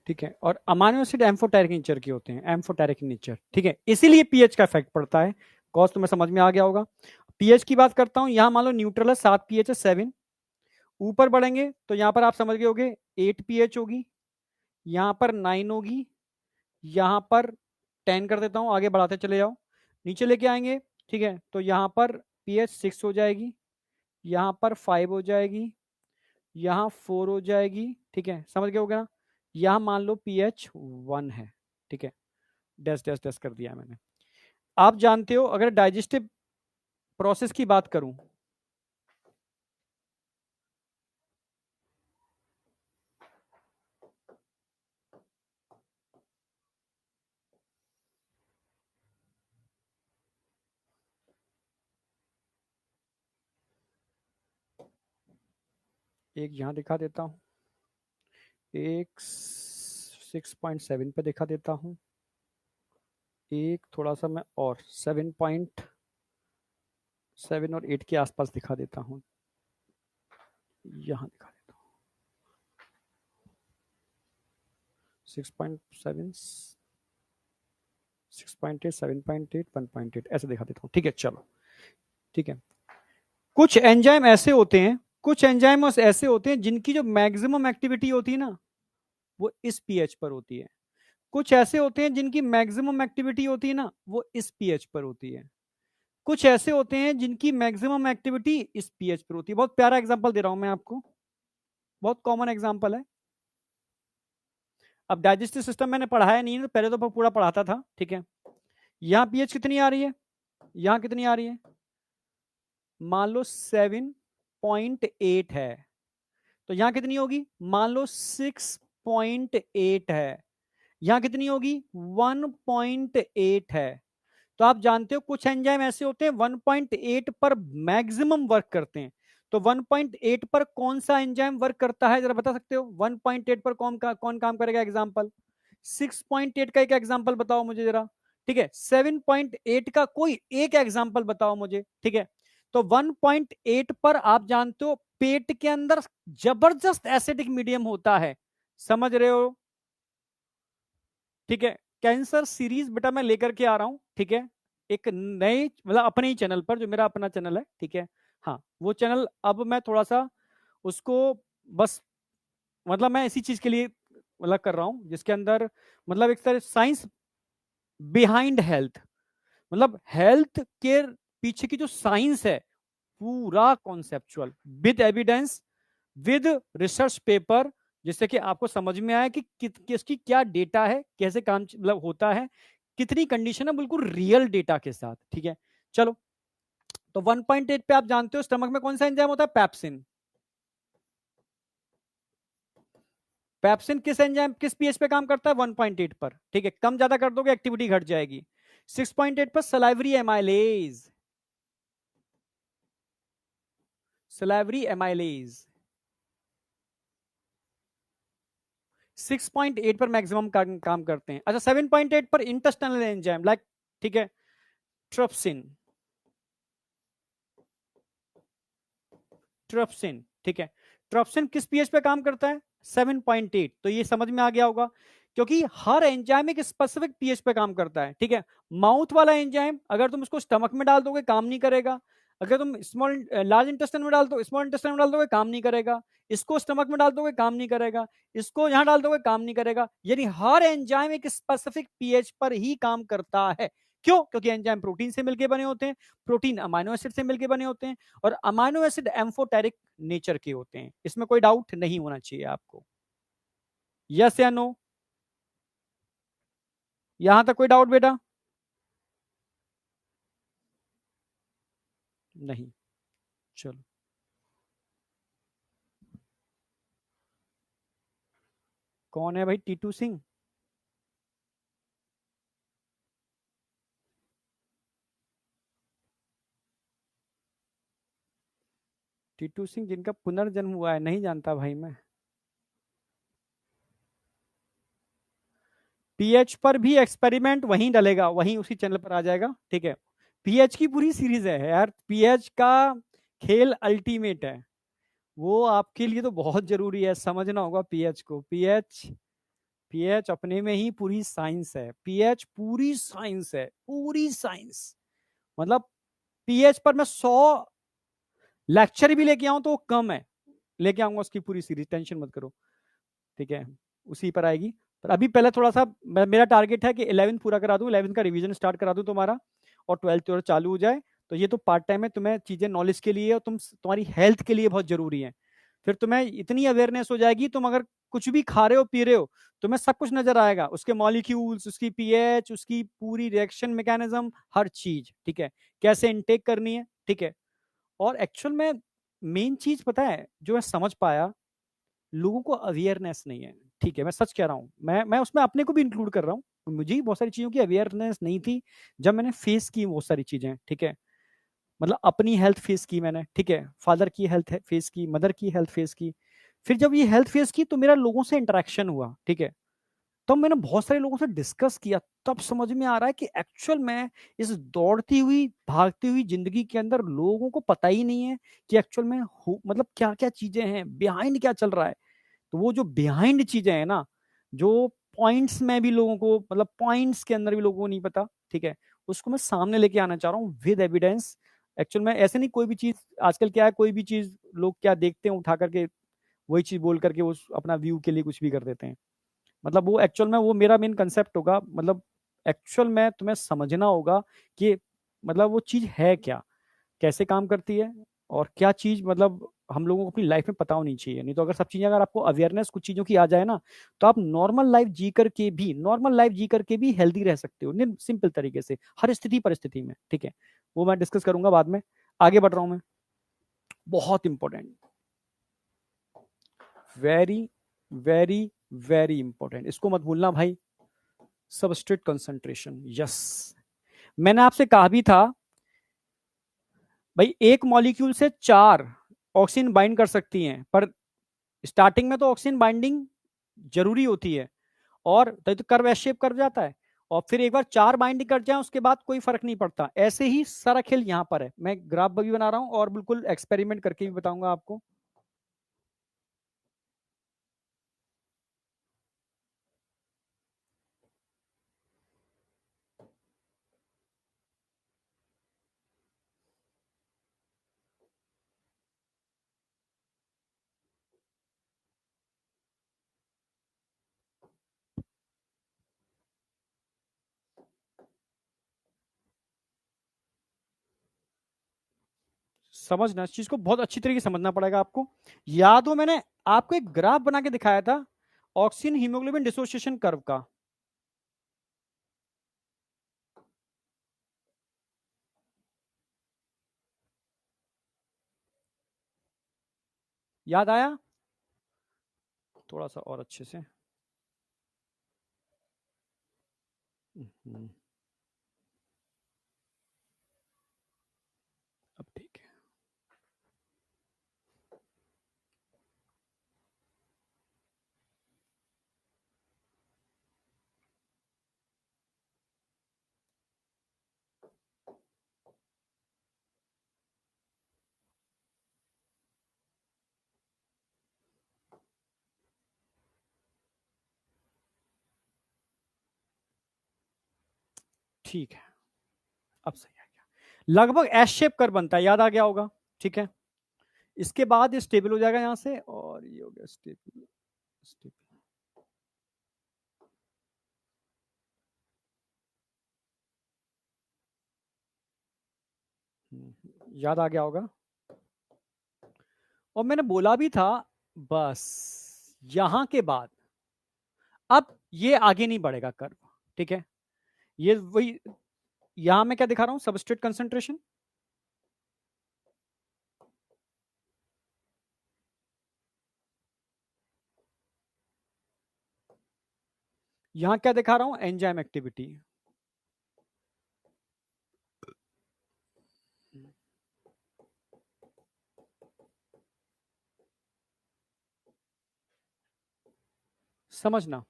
ठीक है, और अमाइनो एसिड एम्फोटेरिक नेचर के होते हैं, एम्फोटेरिक नेचर, ठीक है, इसीलिए पीएच का इफेक्ट पड़ता है। कॉज तुम्हें समझ में आ गया होगा। पीएच की बात करता हूं, यहां मान लो न्यूट्रल है 7 पीएच है 7, ऊपर बढ़ेंगे तो यहां पर आप समझ गए होगे 8 पीएच होगी, यहां पर 9 होगी, यहां पर 10 कर देता हूं, आगे बढ़ाते चले जाओ, नीचे लेके आएंगे, ठीक है, तो यहां पर पीएच 6 हो जाएगी, यहां पर 5 हो जाएगी, यहाँ 4 हो जाएगी, ठीक है, समझ गए होगा ना। यहाँ मान लो पीएच 1 है, ठीक है, डैश डैश डैश कर दिया मैंने। आप जानते हो अगर डाइजेस्टिव प्रोसेस की बात करूं, एक यहां दिखा देता हूं, एक 6.7 पे दिखा देता हूं, एक थोड़ा सा मैं और 7.7 और 8 के आसपास दिखा देता हूं, यहां दिखा देता हूं 6.7, 6.8, 7.8, 1.8 ऐसे दिखा देता हूं, ठीक है, चलो, ठीक है। कुछ एंजाइम ऐसे होते हैं, कुछ एंजाइम ऐसे होते हैं जिनकी जो मैक्सिमम एक्टिविटी होती है ना, वो इस पीएच पर होती है। कुछ ऐसे होते हैं जिनकी मैक्सिमम एक्टिविटी होती है ना, वो इस पीएच पर होती है। कुछ ऐसे होते हैं जिनकी मैक्सिमम एक्टिविटी इस पीएच पर होती है। बहुत प्यारा एग्जांपल दे रहा हूं मैं आपको, बहुत कॉमन एग्जांपल है। अब डाइजेस्टिव सिस्टम मैंने पढ़ाया नहीं है, पहले तो पूरा पढ़ाता था, ठीक है। यहां पीएच कितनी आ रही है, यहां कितनी आ रही है, मान लो 7.8 है, तो यहां कितनी होगी, मान लो 6.8 है, यहां कितनी होगी 1.8 है। तो आप जानते हो कुछ एंजाइम ऐसे होते हैं 1.8 पर मैक्सिमम वर्क करते हैं। तो 1.8 पर कौन सा एंजाइम वर्क करता है, जरा बता सकते हो 1.8 पर कौन काम करेगा, एग्जांपल 6.8 का एक एग्जांपल बताओ मुझे जरा, ठीक है, 7.8 का कोई एक एग्जांपल बताओ मुझे, ठीक है। तो 1.8 पर आप जानते हो पेट के अंदर जबरदस्त एसिडिक मीडियम होता है, समझ रहे हो, ठीक है। कैंसर सीरीज बेटा मैं लेकर के आ रहा हूं, ठीक है, एक नए मतलब अपने ही चैनल पर, जो मेरा अपना चैनल है, ठीक है। हाँ, वो चैनल अब मैं थोड़ा सा उसको बस मतलब मैं इसी चीज के लिए मतलब कर रहा हूं, जिसके अंदर मतलब एक तरह साइंस बिहाइंड हेल्थ, मतलब हेल्थ केयर पीछे की जो साइंस है, पूरा conceptual with evidence, with research paper, जिससे कि आपको समझ में आया कि किसकी क्या डेटा है, कैसे काम मतलब होता है, कितनी कंडीशन है, बिल्कुल रियल डेटा के साथ, ठीक है। चलो, तो 1.8 पे आप जानते हो स्टमक में कौन सा एंजाइम होता है, पेप्सिन। पेप्सिन किस एंजाइम किस पीएच पे काम करता है, 1.8 पर, ठीक है, कम ज्यादा कर दोगे एक्टिविटी घट जाएगी। 6.8 पर सलाइवरी एमाइलेज, सलाइवरी एमाइलेज 6.8 पर मैक्सिमम काम करते हैं। अच्छा, 7.8 पर इंटेस्टाइनल एंजाइम लाइक, ठीक है, ट्रिप्सिन, ट्रिप्सिन, ठीक है, ट्रिप्सिन किस पीएच पे काम करता है, 7.8। तो ये समझ में आ गया होगा, क्योंकि हर एंजाइम एक स्पेसिफिक पीएच पे काम करता है, ठीक है। माउथ वाला एंजाइम अगर तुम उसको स्टमक में डाल दोगे काम नहीं करेगा, अगर तुम स्मॉल लार्ज इंटेस्टाइन में डाल दो, स्मॉल इंटेस्टाइन में डाल दोगे काम नहीं करेगा, इसको स्टमक में डाल दोगे काम नहीं करेगा, इसको यहां डाल दोगे काम नहीं करेगा। यानी हर एंजाइम एक स्पेसिफिक पीएच पर ही काम करता है। क्यों, क्योंकि एंजाइम प्रोटीन से मिलकर बने होते हैं, प्रोटीन अमाइनो एसिड से मिलकर बने होते हैं, और अमाइनो एसिड एम्फोटेरिक नेचर के होते हैं। इसमें कोई डाउट नहीं होना चाहिए आपको, यस या नो, यहां तक कोई डाउट बेटा, नहीं, चलो। कौन है भाई टीटू सिंह, टीटू सिंह जिनका पुनर्जन्म हुआ है, नहीं जानता भाई मैं। पीएच पर भी एक्सपेरिमेंट वहीं डलेगा, वहीं उसी चैनल पर आ जाएगा, ठीक है। पीएच की पूरी सीरीज है यार, पीएच का खेल अल्टीमेट है, वो आपके लिए तो बहुत जरूरी है, समझना होगा पीएच को। पीएच, पीएच अपने में ही पूरी साइंस है, पीएच पूरी साइंस है, पूरी साइंस। मतलब पीएच पर मैं 100 लेक्चर भी लेके आऊं तो वो कम है, लेके आऊंगा उसकी पूरी सीरीज, टेंशन मत करो, ठीक है, उसी पर आएगी। पर अभी पहले थोड़ा सा मेरा टारगेट है कि 11th पूरा करा दूं, 11th का रिवीजन स्टार्ट करा दूं तुम्हारा, और 12th और चालू हो जाए। तो ये तो पार्ट टाइम है, तुम्हें चीजें नॉलेज के लिए और तुम्हारी हेल्थ के लिए बहुत जरूरी है। फिर तुम्हें इतनी अवेयरनेस हो जाएगी, तुम अगर कुछ भी खा रहे हो पी रहे हो, तुम्हें सब कुछ नजर आएगा, उसके मॉलिक्यूल्स, उसकी पीएच, उसकी पूरी रिएक्शन मैकेनिज्म, हर चीज, ठीक है, कैसे इनटेक करनी है, ठीक है। और एक्चुअल में मेन चीज पता है जो मैं समझ पाया, लोगों को अवेयरनेस नहीं है, ठीक है, मैं सच कह रहा हूँ, मैं उसमें अपने को भी इंक्लूड कर रहा हूँ, मुझे ही बहुत सारी चीजों की अवेयरनेस नहीं थी जब मैंने फेस की बहुत सारी चीजें, ठीक है। मतलब अपनी हेल्थ फेस की मैंने, ठीक है, फादर की हेल्थ फेस की, मदर की हेल्थ फेस की। फिर जब ये हेल्थ फेस की तो मेरा लोगों से इंटरेक्शन हुआ, ठीक है, तब मैंने बहुत सारे लोगों से डिस्कस किया, तब समझ में आ रहा है कि एक्चुअल में इस दौड़ती हुई भागती हुई जिंदगी के अंदर लोगों को पता ही नहीं है कि एक्चुअल में मतलब क्या क्या चीजें हैं, बिहाइंड क्या चल रहा है। तो वो जो बिहाइंड चीजें हैं ना, जो पॉइंट्स में भी लोगों को, मतलब पॉइंट्स के अंदर भी लोगों को नहीं पता, ठीक है, उसको मैं सामने लेके आना चाह रहा हूँ विद एविडेंस। एक्चुअल में ऐसे नहीं, कोई भी चीज आजकल क्या है, कोई भी चीज लोग क्या देखते हैं उठा करके वही चीज बोल करके वो अपना व्यू के लिए कुछ भी कर देते हैं। मतलब वो एक्चुअल में वो मेरा मेन कंसेप्ट होगा, मतलब एक्चुअल में तुम्हें समझना होगा कि मतलब वो चीज है क्या, कैसे काम करती है, और क्या चीज मतलब हम लोगों को अपनी लाइफ में पता होनी चाहिए। नहीं तो अगर सब चीजें, अगर आपको अवेयरनेस कुछ चीजों की आ जाए ना, तो आप नॉर्मल लाइफ जी करके भी हेल्दी रह सकते हो, सिंपल तरीके से, हर स्थिति परिस्थिति में, ठीक है। वो मैं डिस्कस करूंगा बाद में, आगे बढ़ रहा हूं मैं। बहुत important, very very very important, इसको मत भूलना भाई, सबस्ट्रेट कंसंट्रेशन, यस। मैंने आपसे कहा भी था भाई, एक मॉलिक्यूल से 4 ऑक्सीजन बाइंड कर सकती हैं, पर स्टार्टिंग में तो ऑक्सीजन बाइंडिंग जरूरी होती है, और तो कर्व एस शेप कर जाता है, और फिर एक बार 4 बाइंडिंग कर जाए उसके बाद कोई फर्क नहीं पड़ता। ऐसे ही सारा खेल यहां पर है, मैं ग्राफ भी बना रहा हूं और बिल्कुल एक्सपेरिमेंट करके भी बताऊंगा आपको। समझना, इस चीज को बहुत अच्छी तरीके से समझना पड़ेगा आपको। याद हो मैंने आपको एक ग्राफ बना के दिखाया था ऑक्सीजन हीमोग्लोबिन डिसोसिएशन कर्व का, याद आया? थोड़ा सा और अच्छे से। हम्म, अब ठीक है। ठीक है, अब सही आ गया, लगभग एस शेप कर बनता है, याद आ गया होगा, ठीक है। इसके बाद ये स्टेबल हो जाएगा यहां से, और ये हो गया स्टेबल, स्टेबल। याद आ गया होगा। और मैंने बोला भी था, बस यहां के बाद अब ये आगे नहीं बढ़ेगा कर्व, ठीक है। ये वही, यहां मैं क्या दिखा रहा हूं, सबस्ट्रेट कंसंट्रेशन, यहां क्या दिखा रहा हूं, एंजाइम एक्टिविटी। समझना,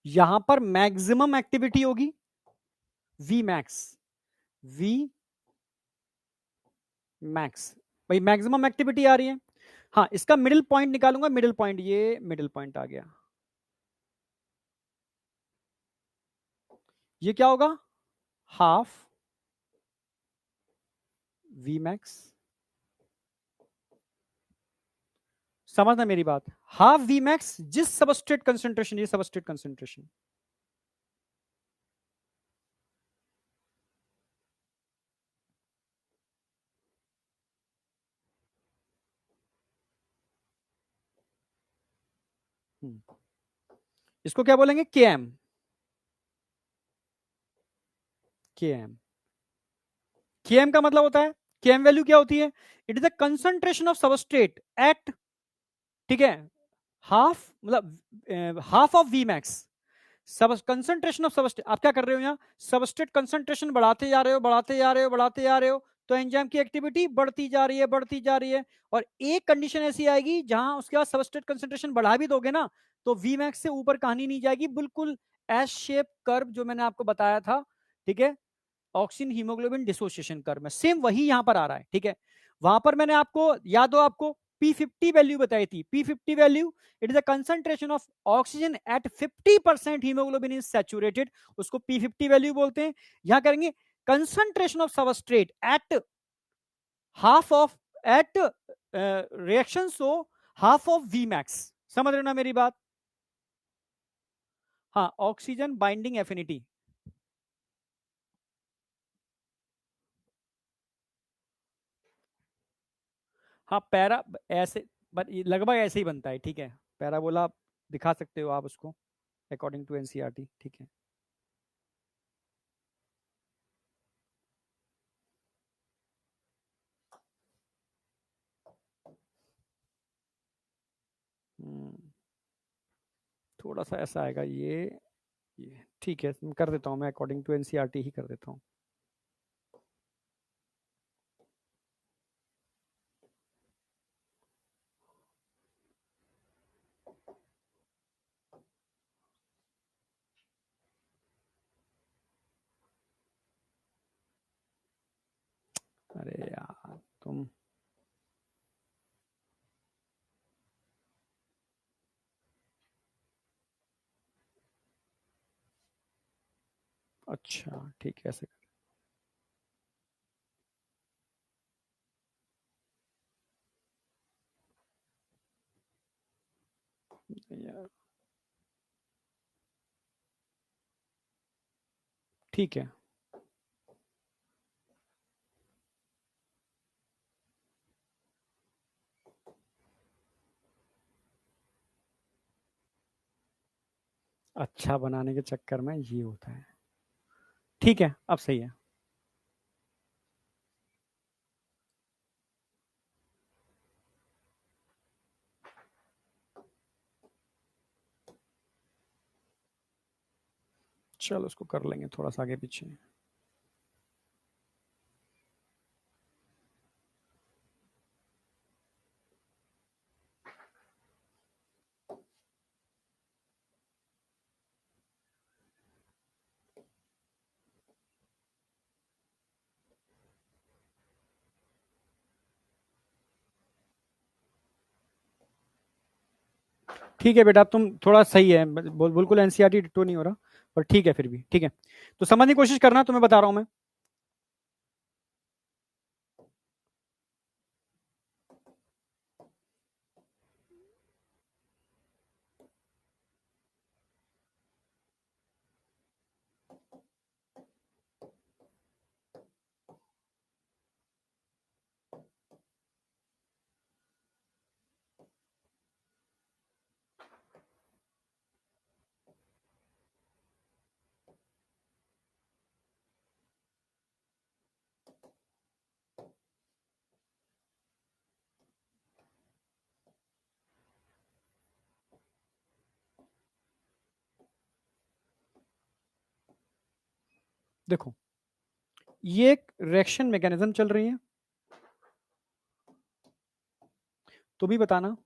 यहां पर मैक्सिमम एक्टिविटी होगी वी मैक्स, वी मैक्स, भाई मैक्सिमम एक्टिविटी आ रही है। हाँ, इसका मिडिल पॉइंट निकालूंगा, मिडिल पॉइंट, ये मिडिल पॉइंट आ गया, ये क्या होगा, हाफ वी मैक्स। समझना मेरी बात, हाफ वी मैक्स जिस सबस्ट्रेट कंसेंट्रेशन, ये सबस्ट्रेट कंसेंट्रेशन, इसको क्या बोलेंगे, के एम। के एम, के एम का मतलब होता है, के एम वैल्यू क्या होती है, it is the concentration of substrate at, ठीक है, हाफ, मतलब हाफ ऑफ वी मैक्स, सब कंसंट्रेशन ऑफ सबस्ट्रेट। आप क्या कर रहे हो यहाँ, सबस्ट्रेट कंसंट्रेशन बढ़ाते जा रहे हो, बढ़ाते जा रहे हो, बढ़ाते जा रहे हो, तो एंजाइम की एक्टिविटी बढ़ती जा रही है, बढ़ती जा रही है। और एक कंडीशन ऐसी आएगी जहां उसके बाद सबस्ट्रेट कंसंट्रेशन बढ़ा भी दोगे ना, तो वी मैक्स से ऊपर कहानी नहीं जाएगी, बिल्कुल एस शेप कर्व जो मैंने आपको बताया था, ठीक है, ऑक्सीजन हीमोग्लोबिन डिसोसिएशन कर्व में, सेम वही यहां पर आ रहा है, ठीक है। वहां पर मैंने आपको याद हो, आपको P50 वैल्यू बताई थी, P50 value, it is the concentration of oxygen at 50% haemoglobin is saturated, उसको P50 वैल्यू बोलते हैं। यहां करेंगे concentration of substrate at half of, at reaction so half of V max. समझ रहे हो ना मेरी बात, हाँ, ऑक्सीजन बाइंडिंग एफिनिटी। हाँ पैरा, ऐसे, लगभग ऐसे ही बनता है, ठीक है, पैराबोला दिखा सकते हो आप उसको अकॉर्डिंग टू एनसीईआरटी, ठीक है। थोड़ा सा ऐसा आएगा ये ठीक है, कर देता हूँ मैं, अकॉर्डिंग टू एनसीईआरटी ही कर देता हूँ। अरे यार तुम, अच्छा ठीक है, ऐसे यार, ठीक है। अच्छा बनाने के चक्कर में ये होता है, ठीक है, अब सही है। चलो उसको कर लेंगे थोड़ा सा आगे पीछे। ठीक है बेटा, तुम थोड़ा सही है, बिल्कुल एनसीईआरटी डिट्टो नहीं हो रहा, पर ठीक है, फिर भी ठीक है। तो समझने की कोशिश करना, तुम्हें बता रहा हूं मैं। देखो, ये एक रिएक्शन मैकेनिज्म चल रही है, तो भी बताना।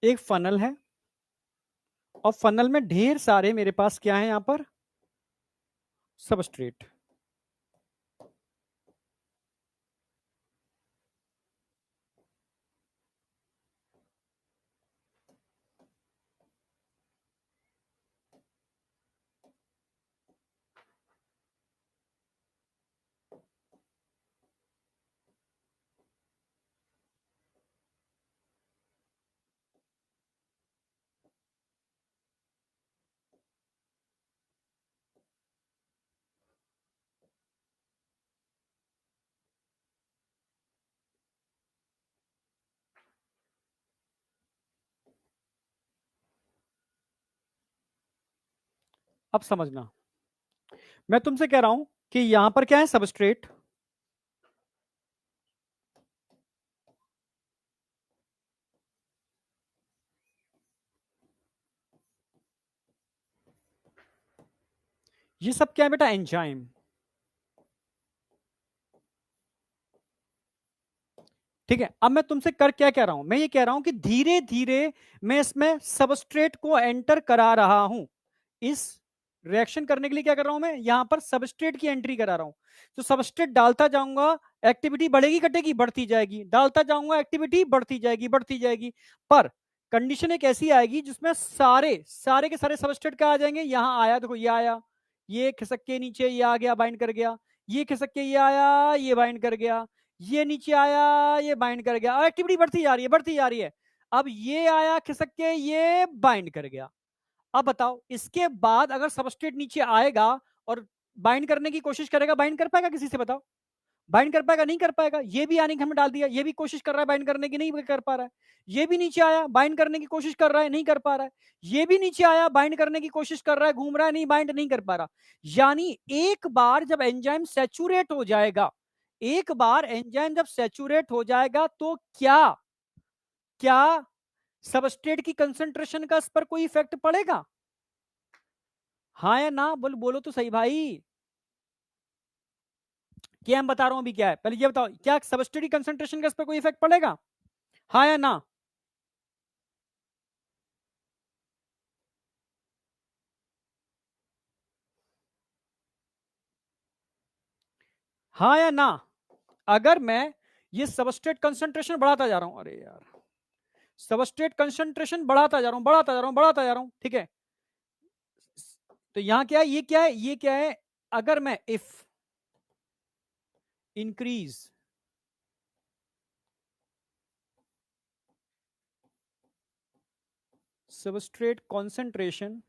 एक फनल है, और फनल में ढेर सारे मेरे पास क्या है यहाँ पर, सबस्ट्रेट, अब समझना, मैं तुमसे कह रहा हूं कि यहां पर क्या है, सबस्ट्रेट, ये सब क्या है बेटा, एंजाइम। ठीक है, अब मैं तुमसे कर क्या कह रहा हूं, मैं ये कह रहा हूं कि धीरे धीरे मैं इसमें सबस्ट्रेट को एंटर करा रहा हूं। इस रिएक्शन करने के लिए क्या कर रहा हूं, मैं यहां पर सबस्ट्रेट की एंट्री करा रहा हूं। तो सबस्ट्रेट डालता जाऊंगा, एक्टिविटी बढ़ेगी घटेगी, बढ़ती जाएगी, डालता जाऊंगा, एक्टिविटी बढ़ती जाएगी बढ़ती जाएगी। पर कंडीशन एक ऐसी आएगी जिसमें सारे सारे के सारे सबस्ट्रेट क्या आ जाएंगे, यहां आया, देखो ये आया, ये खिसक के नीचे ये आ गया, बाइंड कर गया, ये खिसक के ये आया, ये बाइंड कर गया, ये नीचे आया, ये बाइंड कर गया, एक्टिविटी बढ़ती जा रही है बढ़ती जा रही है। अब ये आया खिसक के, ये बाइंड कर गया। अब बताओ इसके बाद अगर सबस्ट्रेट नीचे आएगा और बाइंड करने की कोशिश करेगा, बाइंड कर पाएगा किसी से, बताओ? बाइंड कर पाएगा, नहीं कर पाएगा। ये भी आने के हमें डाल दिया, ये भी कोशिश कर रहा है बाइंड करने की, नहीं कर पा रहा है। ये भी नीचे आया, बाइंड करने की कोशिश कर रहा है, नहीं कर पा रहा है। ये भी नीचे आया, बाइंड करने की कोशिश कर रहा है, घूम रहा है, नहीं बाइंड नहीं कर पा रहा। यानी एक बार जब एंजाइम सैचुरेट हो जाएगा, एक बार एंजाइम जब सैचुरेट हो जाएगा, तो क्या क्या सबस्ट्रेट की कंसंट्रेशन का इस पर कोई इफेक्ट पड़ेगा? हाँ या ना, बोलो तो सही भाई। क्या मैं बता रहा हूं अभी, क्या है पहले ये बताओ, क्या सबस्ट्रेट की कंसंट्रेशन का इस पर कोई इफेक्ट पड़ेगा? हाँ या ना? हाँ या ना? अगर मैं ये सबस्ट्रेट कंसंट्रेशन बढ़ाता जा रहा हूं, अरे यार, सबस्ट्रेट कंसंट्रेशन बढ़ाता जा रहा हूं, बढ़ाता जा रहा हूं, बढ़ाता जा रहा हूं, ठीक है। तो यहां क्या है, ये क्या है, ये क्या है, अगर मैं if increase substrate concentration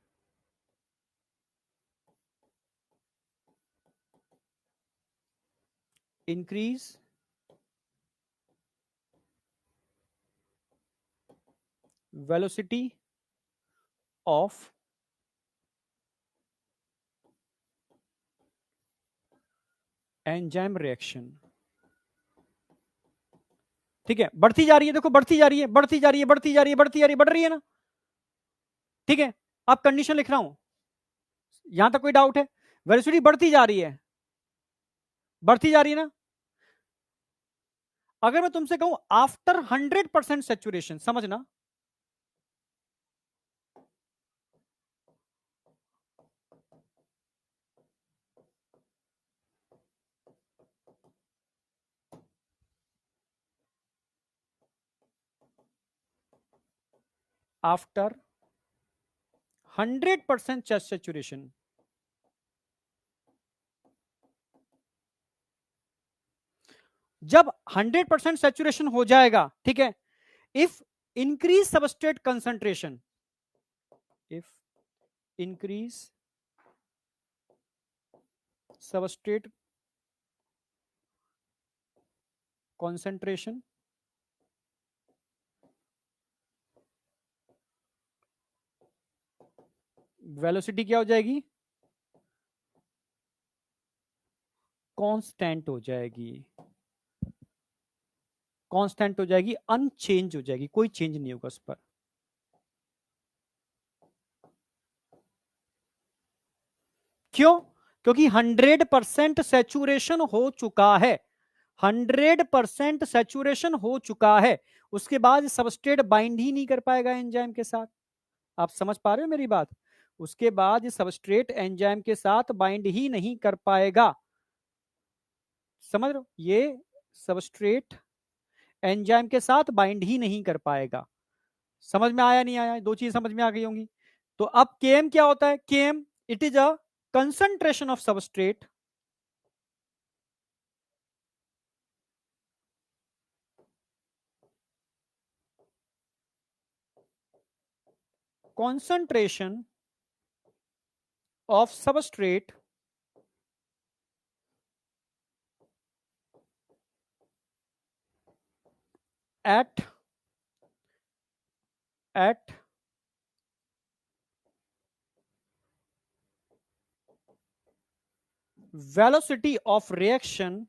increase velocity of enzyme reaction, ठीक है, बढ़ती जा रही है, देखो बढ़ती जा रही है, बढ़ती जा रही है, बढ़ती जा रही है, बढ़ती जा रही है, बढ़ रही है ना? ठीक है, अब कंडीशन लिख रहा हूं, यहां तक कोई डाउट है? वेलोसिटी बढ़ती जा रही है, बढ़ती जा रही है ना? अगर मैं तुमसे कहूं आफ्टर 100% सेचुरेशन, समझना, आफ्टर 100% सेचुरेशन, जब 100% सेचुरेशन हो जाएगा, ठीक है, if increase substrate concentration, if increase substrate concentration, velocity क्या हो जाएगी, कांस्टेंट हो जाएगी, कांस्टेंट हो जाएगी, अनचेंज हो जाएगी, कोई चेंज नहीं होगा उस पर। क्यों? क्योंकि 100% सेचुरेशन हो चुका है, 100% सेचुरेशन हो चुका है। उसके बाद सबस्ट्रेट बाइंड ही नहीं कर पाएगा एंजाइम के साथ। आप समझ पा रहे हो मेरी बात? उसके बाद ये सबस्ट्रेट एंजाइम के साथ बाइंड ही नहीं कर पाएगा। समझ रहे हो? ये सबस्ट्रेट एंजाइम के साथ बाइंड ही नहीं कर पाएगा। समझ में आया नहीं आया? दो चीज समझ में आ गई होंगी। तो अब केम क्या होता है? केम, it is a concentration of substrate concentration of substrate at at velocity of reaction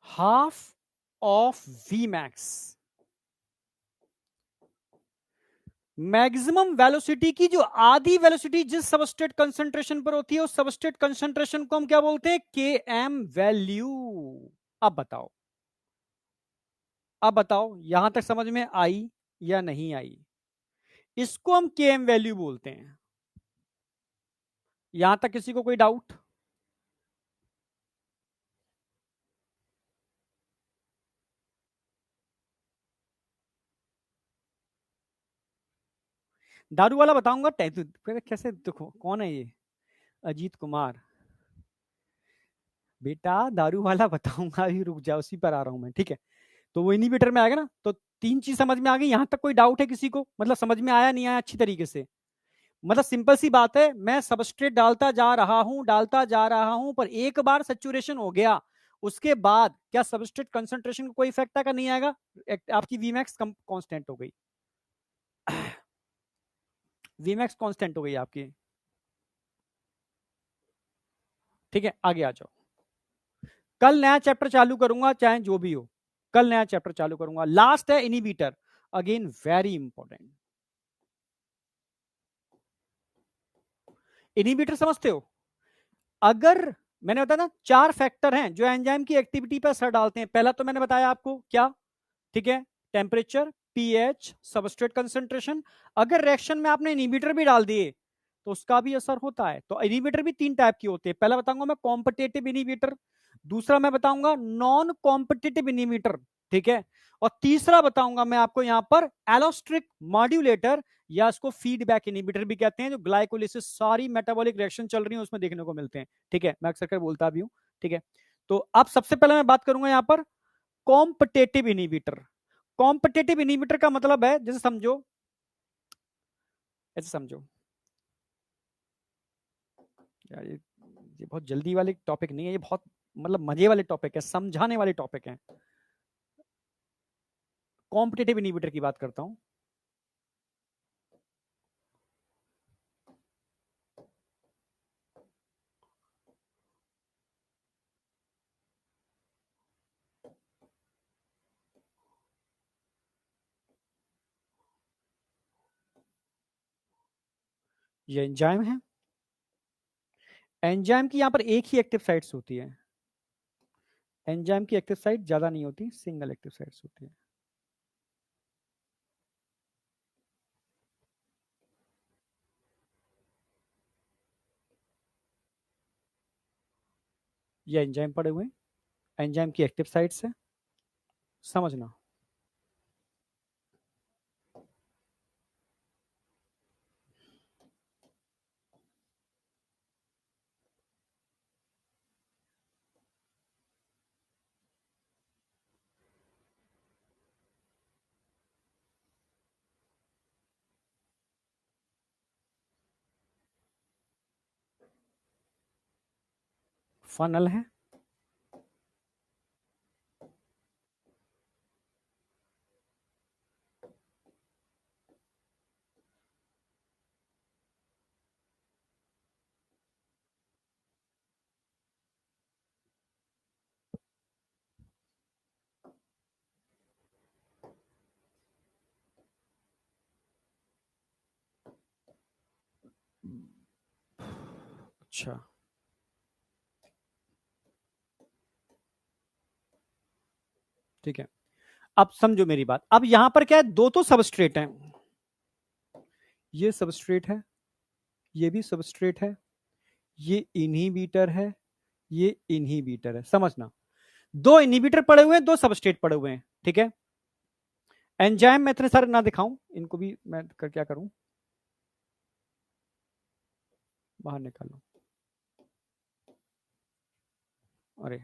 half of Vmax। Maximum velocity की जो आधी वेलोसिटी जिस सबस्ट्रेट कंसंट्रेशन पर होती है उस सबस्ट्रेट कंसंट्रेशन को हम क्या बोलते हैं? के एम वैल्यू। अब बताओ, अब बताओ यहां तक समझ में आई या नहीं आई? इसको हम के एम वैल्यू बोलते हैं। यहां तक किसी को कोई डाउट? दारू वाला बताऊंगा कैसे? देखो कौन है ये? अजीत कुमार। बेटा दारू वाला बताऊंगा, अभी रुक जाओ, उसी पर आ रहा हूं मैं, ठीक है? तो वो इनिबिटर में आएगा ना, तो तीन चीज समझ में आ गई। यहां तक कोई डाउट है किसी को? मतलब समझ में आया नहीं आया अच्छी तरीके से? मतलब सिंपल सी बात है, मैं सबस्ट्रेट डालता जा रहा हूं, पर एक बार सैचुरेशन हो गया उसके बाद क्या सबस्ट्रेट कंसंट्रेशन को कोई इफेक्ट आएगा? नहीं आएगा। आपकी वीमैक्स कांस्टेंट हो गई। वीमैक्स कांस्टेंट हो गई आपकी। ठीक है, आगे आ जाओ। कल नया चैप्टर चालू करूंगा, चाहे जो भी हो। कल नया चैप्टर चालू करूंगा। लास्ट है inhibitor, again very important. Inhibitor समझते हो? अगर मैंने बताया ना, चार फैक्टर हैं जो एंजाइम की एक्टिविटी पर असर डालते हैं। पहला तो मैंने बताया आपको क्या, ठीक है? Temperature, pH, substrate concentration. अगर रिएक्शन में आपने इनिबिटर भी डाल दिए तो उसका भी असर होता है। तो इनिबिटर भी तीन टाइप की होते हैं। पहला बताऊंगा मैं कॉम्पिटेटिव इनिबिटर, दूसरा मैं बताऊंगा नॉन कॉम्पिटेटिव इनिबिटर, ठीक है? और तीसरा बताऊंगा मैं आपको यहां पर एलोस्ट्रिक मॉड्यूलेटर, या इसको फीडबैक इनिबिटर भी कहते हैं, जो ग्लाइकोलिसिस सारी मेटाबॉलिक रिएक्शन चल रही है उसमें देखने को मिलते हैं। ठीक है, मैं अक्सर बोलता भी हूं। ठीक है, तो अब सबसे पहले मैं बात करूंगा यहां पर कॉम्पिटेटिव इनिबिटर। कॉम्पिटेटिव इनिबिटर का मतलब है, जैसे समझो, ऐसे समझो यार, ये बहुत जल्दी वाले टॉपिक नहीं है, ये बहुत मतलब मजे वाले टॉपिक है, समझाने वाले टॉपिक है। कॉम्पिटेटिव इनिबिटर की बात करता हूं। ये एंजाइम है। एंजाइम की यहां पर एक ही एक्टिव साइट्स होती है। एंजाइम की एक्टिव साइट ज्यादा नहीं होती, सिंगल एक्टिव साइट्स होती है। ये एंजाइम पड़े हुए हैं, एंजाइम की एक्टिव साइट्स है, समझना। फनल है। अच्छा, ठीक है, अब समझो मेरी बात। अब यहां पर क्या है, दो तो सबस्ट्रेट हैं, ये सबस्ट्रेट है, ये भी सबस्ट्रेट है, ये इनहिबिटर है, ये इनहिबिटर है, समझना। दो इनहिबिटर पड़े हुए हैं, दो सबस्ट्रेट पड़े हुए हैं, ठीक है? एंजाइम में इतने सारे ना दिखाऊं, इनको भी मैं कर क्या करूं, बाहर निकालो। अरे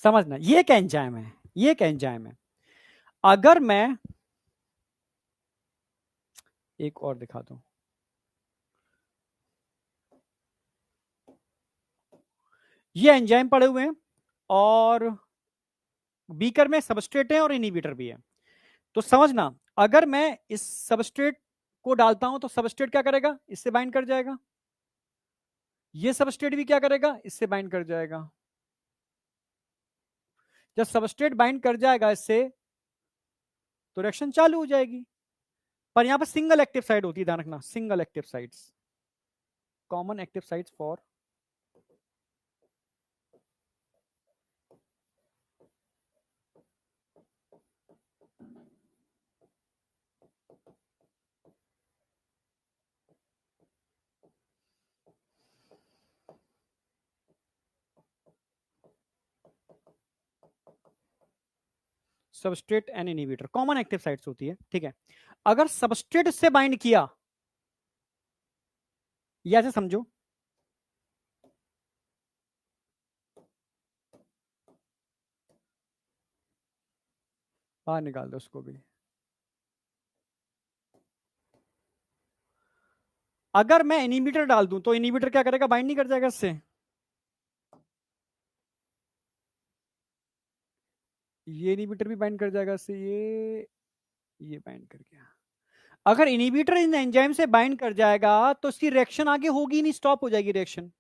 समझना, ये एक एंजाइम है, ये एक एंजाइम है। अगर मैं एक और दिखा दूं, ये एंजाइम पड़े हुए हैं और बीकर में सबस्ट्रेट है और इनिबिटर भी है। तो समझना, अगर मैं इस सबस्ट्रेट को डालता हूं तो सबस्ट्रेट क्या करेगा, इससे बाइंड कर जाएगा, ये सबस्ट्रेट भी क्या करेगा, इससे बाइंड कर जाएगा। जब सबस्ट्रेट बाइंड कर जाएगा इससे तो रिएक्शन चालू हो जाएगी। पर यहां पर सिंगल एक्टिव साइट होती है, ध्यान रखना, single active sites, common active sites for substrate and inhibitor, common active sites होती है, ठीक है। अगर सबस्ट्रेट से बाइंड किया, ये ऐसे समझो, बाहर निकाल दो उसको भी। अगर मैं इनिबिटर डाल दूं तो इनिबिटर क्या करेगा, बाइंड नहीं कर जाएगा इससे, ये इनिबिटर भी बाइंड कर जाएगा इससे, ये बाइंड कर गया। अगर इनिबिटर इन एंजाइम से बाइंड कर जाएगा तो इसकी रिएक्शन आगे होगी नहीं, स्टॉप हो जाएगी रिएक्शन।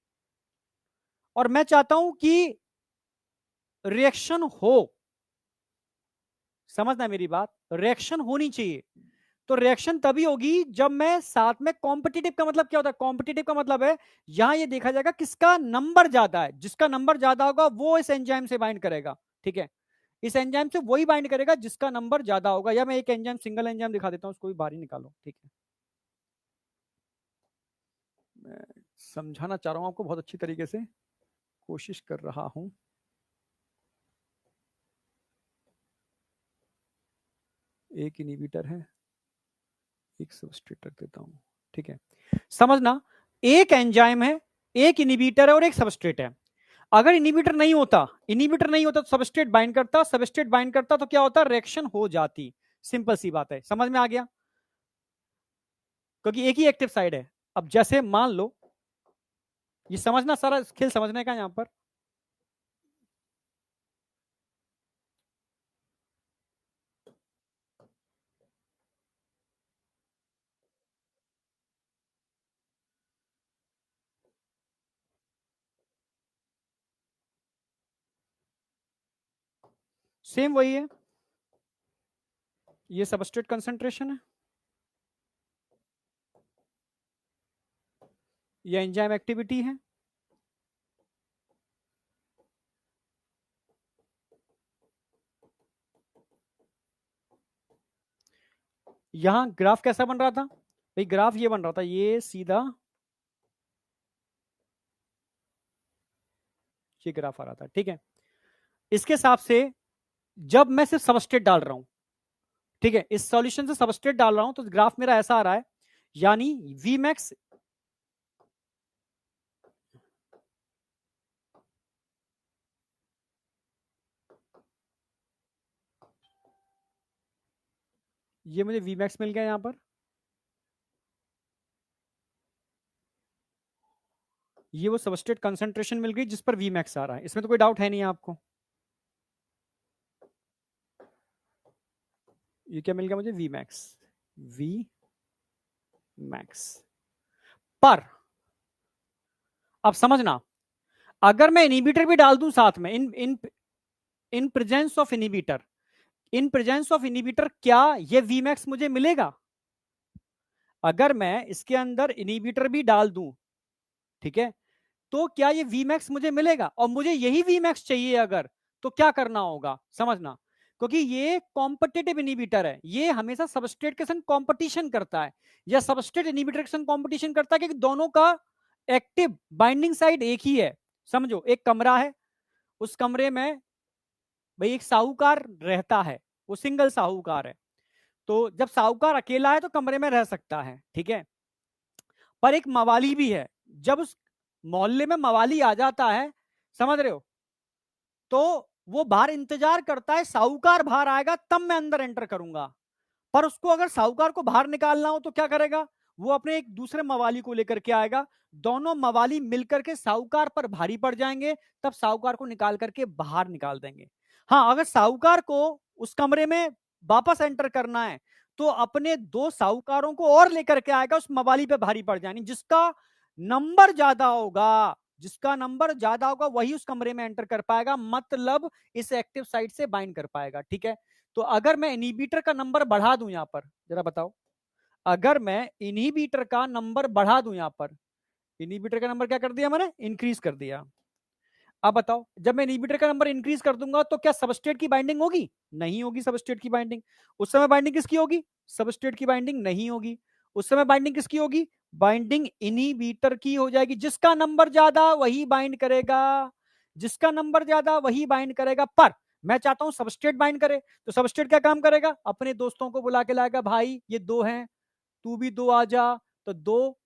और मैं चाहता हूं कि रिएक्शन हो, समझना मेरी बात, रिएक्शन होनी चाहिए। तो रिएक्शन तभी होगी जब मैं साथ में कॉम्पिटिटिव, का मतलब क्या होता है, कॉम्पिटिटिव का मतलब है यहां ये देखा जाएगा किसका नंबर ज्यादा है, जिसका नंबर ज्यादा होगा वो इस एंजाइम से बाइंड करेगा, ठीक है। इस एंजाइम से वही बाइंड करेगा जिसका नंबर ज्यादा होगा। या मैं एक एंजाइम, सिंगल एंजाइम दिखा देता हूं, उसको भी बाहर ही निकालो, ठीक है। मैं समझाना चाह रहा हूं आपको बहुत अच्छी तरीके से, कोशिश कर रहा हूं। एक इनिबिटर है, एक सबस्ट्रेट रख देता हूं, ठीक है। समझना, एक एंजाइम है, एक इनिबिटर है और एक सबस्ट्रेट है। अगर इनिबिटर नहीं होता, इनिबिटर नहीं होता तो सबस्ट्रेट बाइंड करता, सबस्ट्रेट बाइंड करता तो क्या होता, रिएक्शन हो जाती। सिंपल सी बात है, समझ में आ गया, क्योंकि एक ही एक्टिव साइड है। अब जैसे मान लो, ये समझना, सारा खेल समझने का यहां पर। सेम वही है, ये सबस्ट्रेट कंसंट्रेशन है, ये एंजाइम एक्टिविटी है, यहां ग्राफ कैसा बन रहा था भाई, ग्राफ ये बन रहा था, ये सीधा ये ग्राफ आ रहा था, ठीक है। इसके हिसाब से जब मैं सिर्फ सबस्ट्रेट डाल रहा हूं, ठीक है, इस सॉल्यूशन से सबस्ट्रेट डाल रहा हूं तो ग्राफ मेरा ऐसा आ रहा है, यानी वी मैक्स, ये मुझे वी मैक्स मिल गया यहां पर, ये वो सबस्ट्रेट कंसंट्रेशन मिल गई जिस पर वी मैक्स आ रहा है, इसमें तो कोई डाउट है नहीं आपको। ये क्या मिल गया मुझे, वी मैक्स, वी मैक्स। पर अब समझना, अगर मैं इनिबिटर भी डाल दूं साथ में, in in in presence of inhibitor, in presence of inhibitor, क्या ये वी मैक्स मुझे मिलेगा? अगर मैं इसके अंदर इनिबिटर भी डाल दूं, ठीक है, तो क्या ये वी मैक्स मुझे मिलेगा? और मुझे यही वी मैक्स चाहिए अगर, तो क्या करना होगा, समझना, क्योंकि ये कॉम्पिटिटिव इनिबिटर है, ये हमेशा सबस्ट्रेट के संग कॉम्पिटिशन करता है, या सबस्ट्रेट इनिबिटर के संग कॉम्पिटिशन करता है, क्योंकि दोनों का एक्टिव बाइंडिंग साइड एक ही है। समझो, एक कमरा है, उस कमरे में भाई एक साहूकार रहता है, वो सिंगल साहूकार है, तो जब साहूकार अकेला है तो कमरे में रह सकता है, ठीक है। पर एक मवाली भी है, जब उस मोहल्ले में मवाली आ जाता है, समझ रहे हो, तो वो बाहर इंतजार करता है, साहूकार बाहर आएगा तब मैं अंदर एंटर करूंगा। पर उसको अगर साहूकार को बाहर निकालना हो तो क्या करेगा, वो अपने एक दूसरे मवाली को लेकर के आएगा, दोनों मवाली मिलकर के साहूकार पर भारी पड़ जाएंगे, तब साहूकार को निकाल करके बाहर निकाल देंगे। हाँ, अगर साहूकार को उस कमरे में वापस एंटर करना है तो अपने दो साहूकारों को और लेकर के आएगा, उस मवाली पे भारी पड़ जाएंगे। जिसका नंबर ज्यादा होगा, जिसका नंबर ज्यादा होगा वही उस कमरे में एंटर कर पाएगा, मतलब इस एक्टिव साइट से बाइंड कर पाएगा। ठीक है, तो अगर मैं इनहिबिटर का नंबर बढ़ा दूं, यहां पर जरा बताओ, अगर मैं इनहिबिटर का नंबर बढ़ा दूं, यहां पर इनहिबिटर का नंबर क्या कर दिया मैंने, इंक्रीज कर दिया। अब बताओ, जब मैं इनहिबिटर का नंबर इंक्रीज कर दूंगा तो क्या सबस्ट्रेट की बाइंडिंग होगी? नहीं होगी सबस्ट्रेट की बाइंडिंग। उस समय बाइंडिंग किसकी होगी? सबस्ट्रेट की बाइंडिंग नहीं होगी। उस समय बाइंडिंग किसकी होगी? बाइंडिंग इनहिबिटर की हो जाएगी। जिसका नंबर ज्यादा वही बाइंड करेगा, जिसका नंबर ज्यादा वही बाइंड करेगा। पर मैं चाहता हूं सबस्ट्रेट बाइंड करे, तो सबस्ट्रेट क्या काम करेगा? अपने दोस्तों को बुला के लाएगा, भाई ये दो हैं, तू भी दो आ जा, तो दो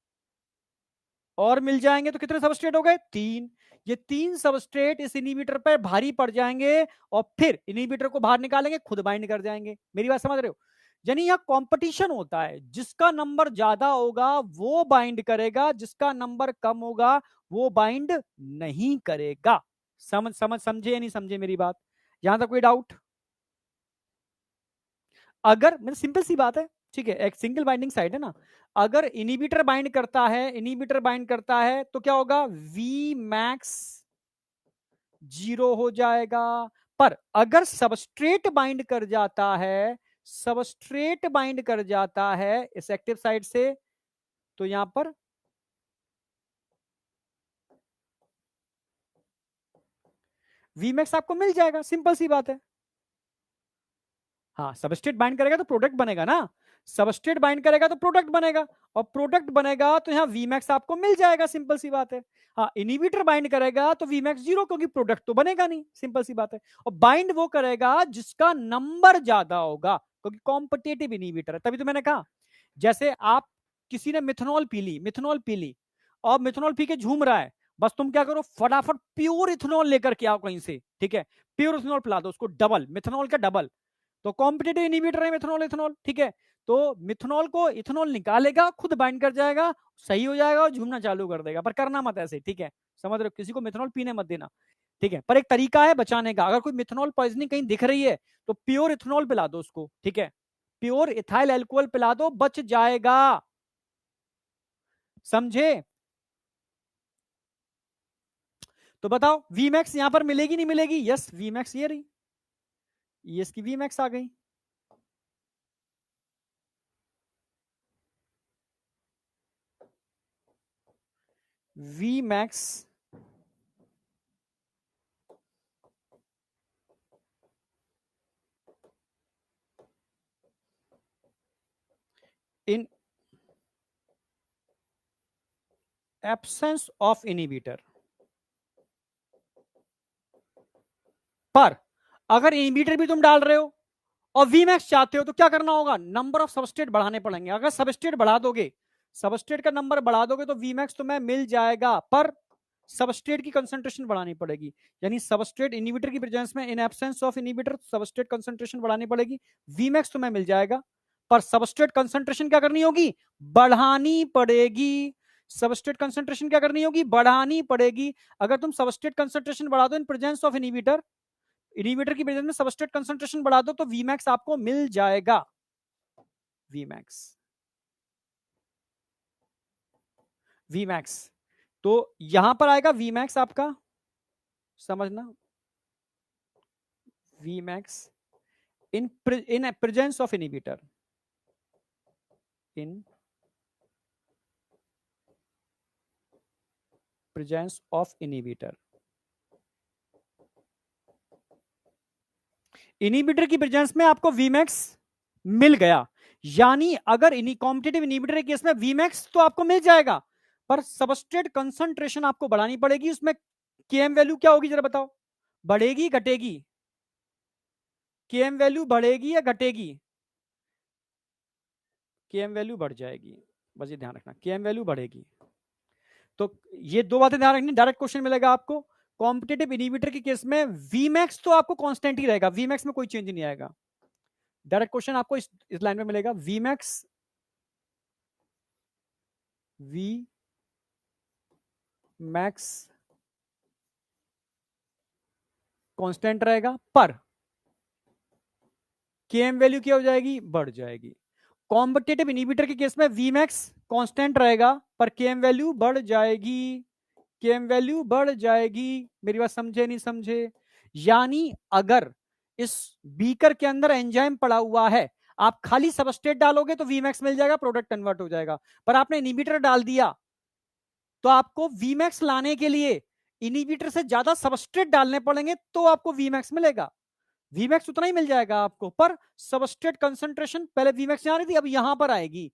और मिल जाएंगे, तो कितने सबस्ट्रेट हो गए? तीन। ये तीन सबस्ट्रेट इस इनहिबिटर पर भारी पड़ जाएंगे और फिर इनहिबिटर को बाहर निकालेंगे, खुद बाइंड कर जाएंगे। मेरी बात समझ रहे हो? यानी यहां कंपटीशन होता है, जिसका नंबर ज्यादा होगा वो बाइंड करेगा, जिसका नंबर कम होगा वो बाइंड नहीं करेगा। समझे या नहीं समझे मेरी बात? यहां तक कोई डाउट? अगर मतलब सिंपल सी बात है, ठीक है, एक सिंगल बाइंडिंग साइट है ना, अगर इनहिबिटर बाइंड करता है, इनहिबिटर बाइंड करता है तो क्या होगा? वी मैक्स 0 हो जाएगा। पर अगर सबस्ट्रेट बाइंड कर जाता है, सबस्ट्रेट बाइंड कर जाता है इस एक्टिव साइट से, तो यहां पर वी मैक्स आपको मिल जाएगा। सिंपल सी बात है। हाँ, सबस्ट्रेट बाइंड करेगा तो प्रोडक्ट बनेगा ना, सबस्ट्रेट बाइंड करेगा तो प्रोडक्ट बनेगा, और प्रोडक्ट बनेगा तो यहाँ वीमैक्स आपको मिल जाएगा। सिंपल सी बात है। हाँ, इनहिबिटर बाइंड करेगा तो वीमैक्स 0, क्योंकि प्रोडक्ट तो बनेगा नहीं। सिंपल सी बात है। और बाइंड वो करेगा जिसका नंबर ज्यादा होगा, क्योंकि कॉम्पिटेटिव इनहिबिटर है। तभी तो मैंने कहा, जैसे आप किसी ने मिथनॉल पी ली, मिथनॉल पी ली और मिथनॉल पी के झूम रहा है, बस तुम क्या करो, फटाफट प्योर इथेनॉल लेकर के आओ कहीं से। ठीक है, प्योर इथेनॉल पिला दो उसको, डबल मिथनॉल का डबल, तो कॉम्पिटेटिव इनहिबिटर है मिथनॉल इथेनॉल। ठीक है, तो मिथनॉल को इथेनॉल निकालेगा, खुद बाइंड कर जाएगा, सही हो जाएगा और झूमना चालू कर देगा। पर करना मत ऐसे, ठीक है, समझ रहे हो? किसी को मिथनॉल पीने मत देना। ठीक है, पर एक तरीका है बचाने का, अगर कोई मिथनॉल पॉइजनिंग कहीं दिख रही है तो प्योर इथेनॉल पिला दो उसको। ठीक है, प्योर इथाइल एल्कोहल पिला दो, बच जाएगा। समझे? तो बताओ वीमैक्स यहां पर मिलेगी नहीं मिलेगी? यस, वीमैक्स ये रही, ये इसकी वीमैक्स आ गई। VMAX in absence of inhibitor. पर अगर इनहिबिटर भी तुम डाल रहे हो और वीमैक्स चाहते हो तो क्या करना होगा? नंबर ऑफ सबस्ट्रेट बढ़ाने पड़ेंगे। अगर सबस्ट्रेट बढ़ा दोगे, सबस्ट्रेट का नंबर बढ़ा दोगे तो वीमैक्स तुम्हें मिल जाएगा, पर सबस्ट्रेट की कंसंट्रेशन बढ़ानी पड़ेगी। यानी सबस्ट्रेट इनहिबिटर की प्रेजेंस में, इन absence of inhibitor, substrate concentration बढ़ानी पड़ेगी, वीमैक्स तुम्हें मिल जाएगा, पर सबस्ट्रेट कंसंट्रेशन क्या करनी होगी? बढ़ानी पड़ेगी। सबस्ट्रेट कंसंट्रेशन क्या करनी होगी? बढ़ानी पड़ेगी। अगर तुम सबस्ट्रेट कंसंट्रेशन बढ़ा दो इन प्रेजेंस ऑफ इनहिबिटर, इनहिबिटर की प्रेजेंस में सबस्ट्रेट कंसंट्रेशन बढ़ा दो तो वीमैक्स आपको मिल जाएगा। वीमैक्स, वीमैक्स, तो यहां पर आएगा वीमैक्स आपका, समझना, VMAX in presence of inhibitor, in presence of inhibitor. Inhibitor की प्रेजेंस में आपको वीमैक्स मिल गया, यानी अगर कॉम्पिटिटिव इनहिबिटर के केस में वीमैक्स तो आपको मिल जाएगा, पर सबस्ट्रेट कंसंट्रेशन आपको बढ़ानी पड़ेगी। उसमें केएम वैल्यू क्या होगी जरा बताओ? बढ़ेगी घटेगी? केएम वैल्यू बढ़ेगी या घटेगी? केएम वैल्यू बढ़ जाएगी, बस ये ध्यान रखना, केएम वैल्यू बढ़ेगी। तो ये दो बातें ध्यान रखनी, डायरेक्ट क्वेश्चन मिलेगा आपको। कॉम्पिटिटिव इनहिबिटर के केस में वीमैक्स तो आपको कांस्टेंट ही रहेगा, वीमैक्स में कोई चेंज नहीं आएगा। डायरेक्ट क्वेश्चन आपको इस लाइन में मिलेगा, वीमैक्स वी मैक्स कांस्टेंट रहेगा, पर केएम वैल्यू क्या हो जाएगी, बढ़ जाएगी। कॉम्पिटिटिव इनहिबिटर के केस में वी मैक्स कांस्टेंट रहेगा पर केएम वैल्यू बढ़ जाएगी, केएम वैल्यू बढ़ जाएगी। मेरी बात समझे नहीं समझे? यानी अगर इस बीकर के अंदर एंजाइम पड़ा हुआ है, आप खाली सबस्ट्रेट डालोगे तो वीमैक्स मिल जाएगा, प्रोडक्ट कन्वर्ट हो जाएगा। पर आपने इनहिबिटर डाल दिया तो आपको वीमैक्स लाने के लिए इनहिबिटर से ज्यादा सबस्ट्रेट डालने पड़ेंगे तो आपको वीमैक्स मिलेगा। वीमैक्स उतना ही मिल जाएगा आपको, पर सबस्ट्रेट कंसंट्रेशन पहले वीमैक्स यहां रही थी, अब यहां पर आएगी।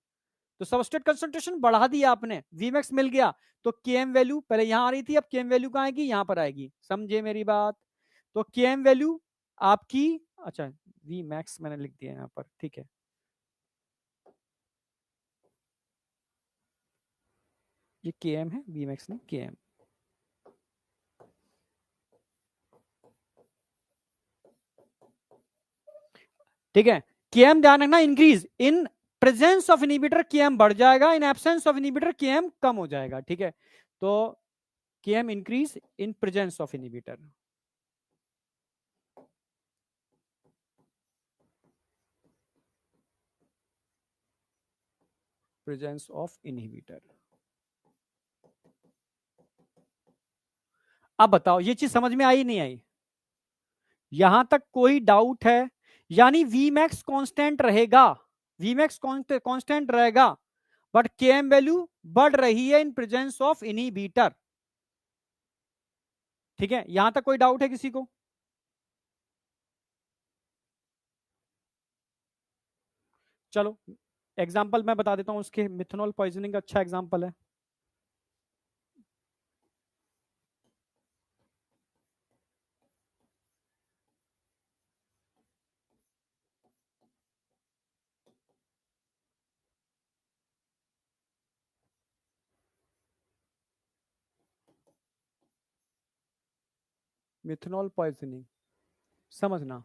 तो सबस्ट्रेट कंसंट्रेशन बढ़ा दिया आपने, वीमैक्स मिल गया, तो केएम वैल्यू पहले यहां आ रही थी, अब केएम वैल्यू कहां आएगी, यहां पर आएगी। समझे मेरी बात? तो केएम वैल्यू आपकी, अच्छा वी मैक्स मैंने लिख दिया यहां पर, ठीक है। ये केएम है, वी मैक्स नहीं केएम। ठीक है, केएम ध्यान रखना, increase in presence of inhibitor KM बढ़ जाएगा, in absence of inhibitor KM कम हो जाएगा। ठीक है, तो KM increase in presence of inhibitor, presence of inhibitor. अब बताओ ये चीज समझ में आई नहीं आई? यहां तक कोई डाउट है? यानी वी मैक्स कॉन्स्टेंट रहेगा, वी मैक्स कॉन्स्टेंट रहेगा, बट केएम वैल्यू बढ़ रही है इन प्रेजेंस ऑफ इनहिबिटर। ठीक है, यहां तक कोई डाउट है किसी को? चलो एग्जाम्पल मैं बता देता हूं उसके, मिथेनॉल पॉइजनिंग अच्छा एग्जाम्पल है। मिथेनॉल पॉइजनिंग समझना,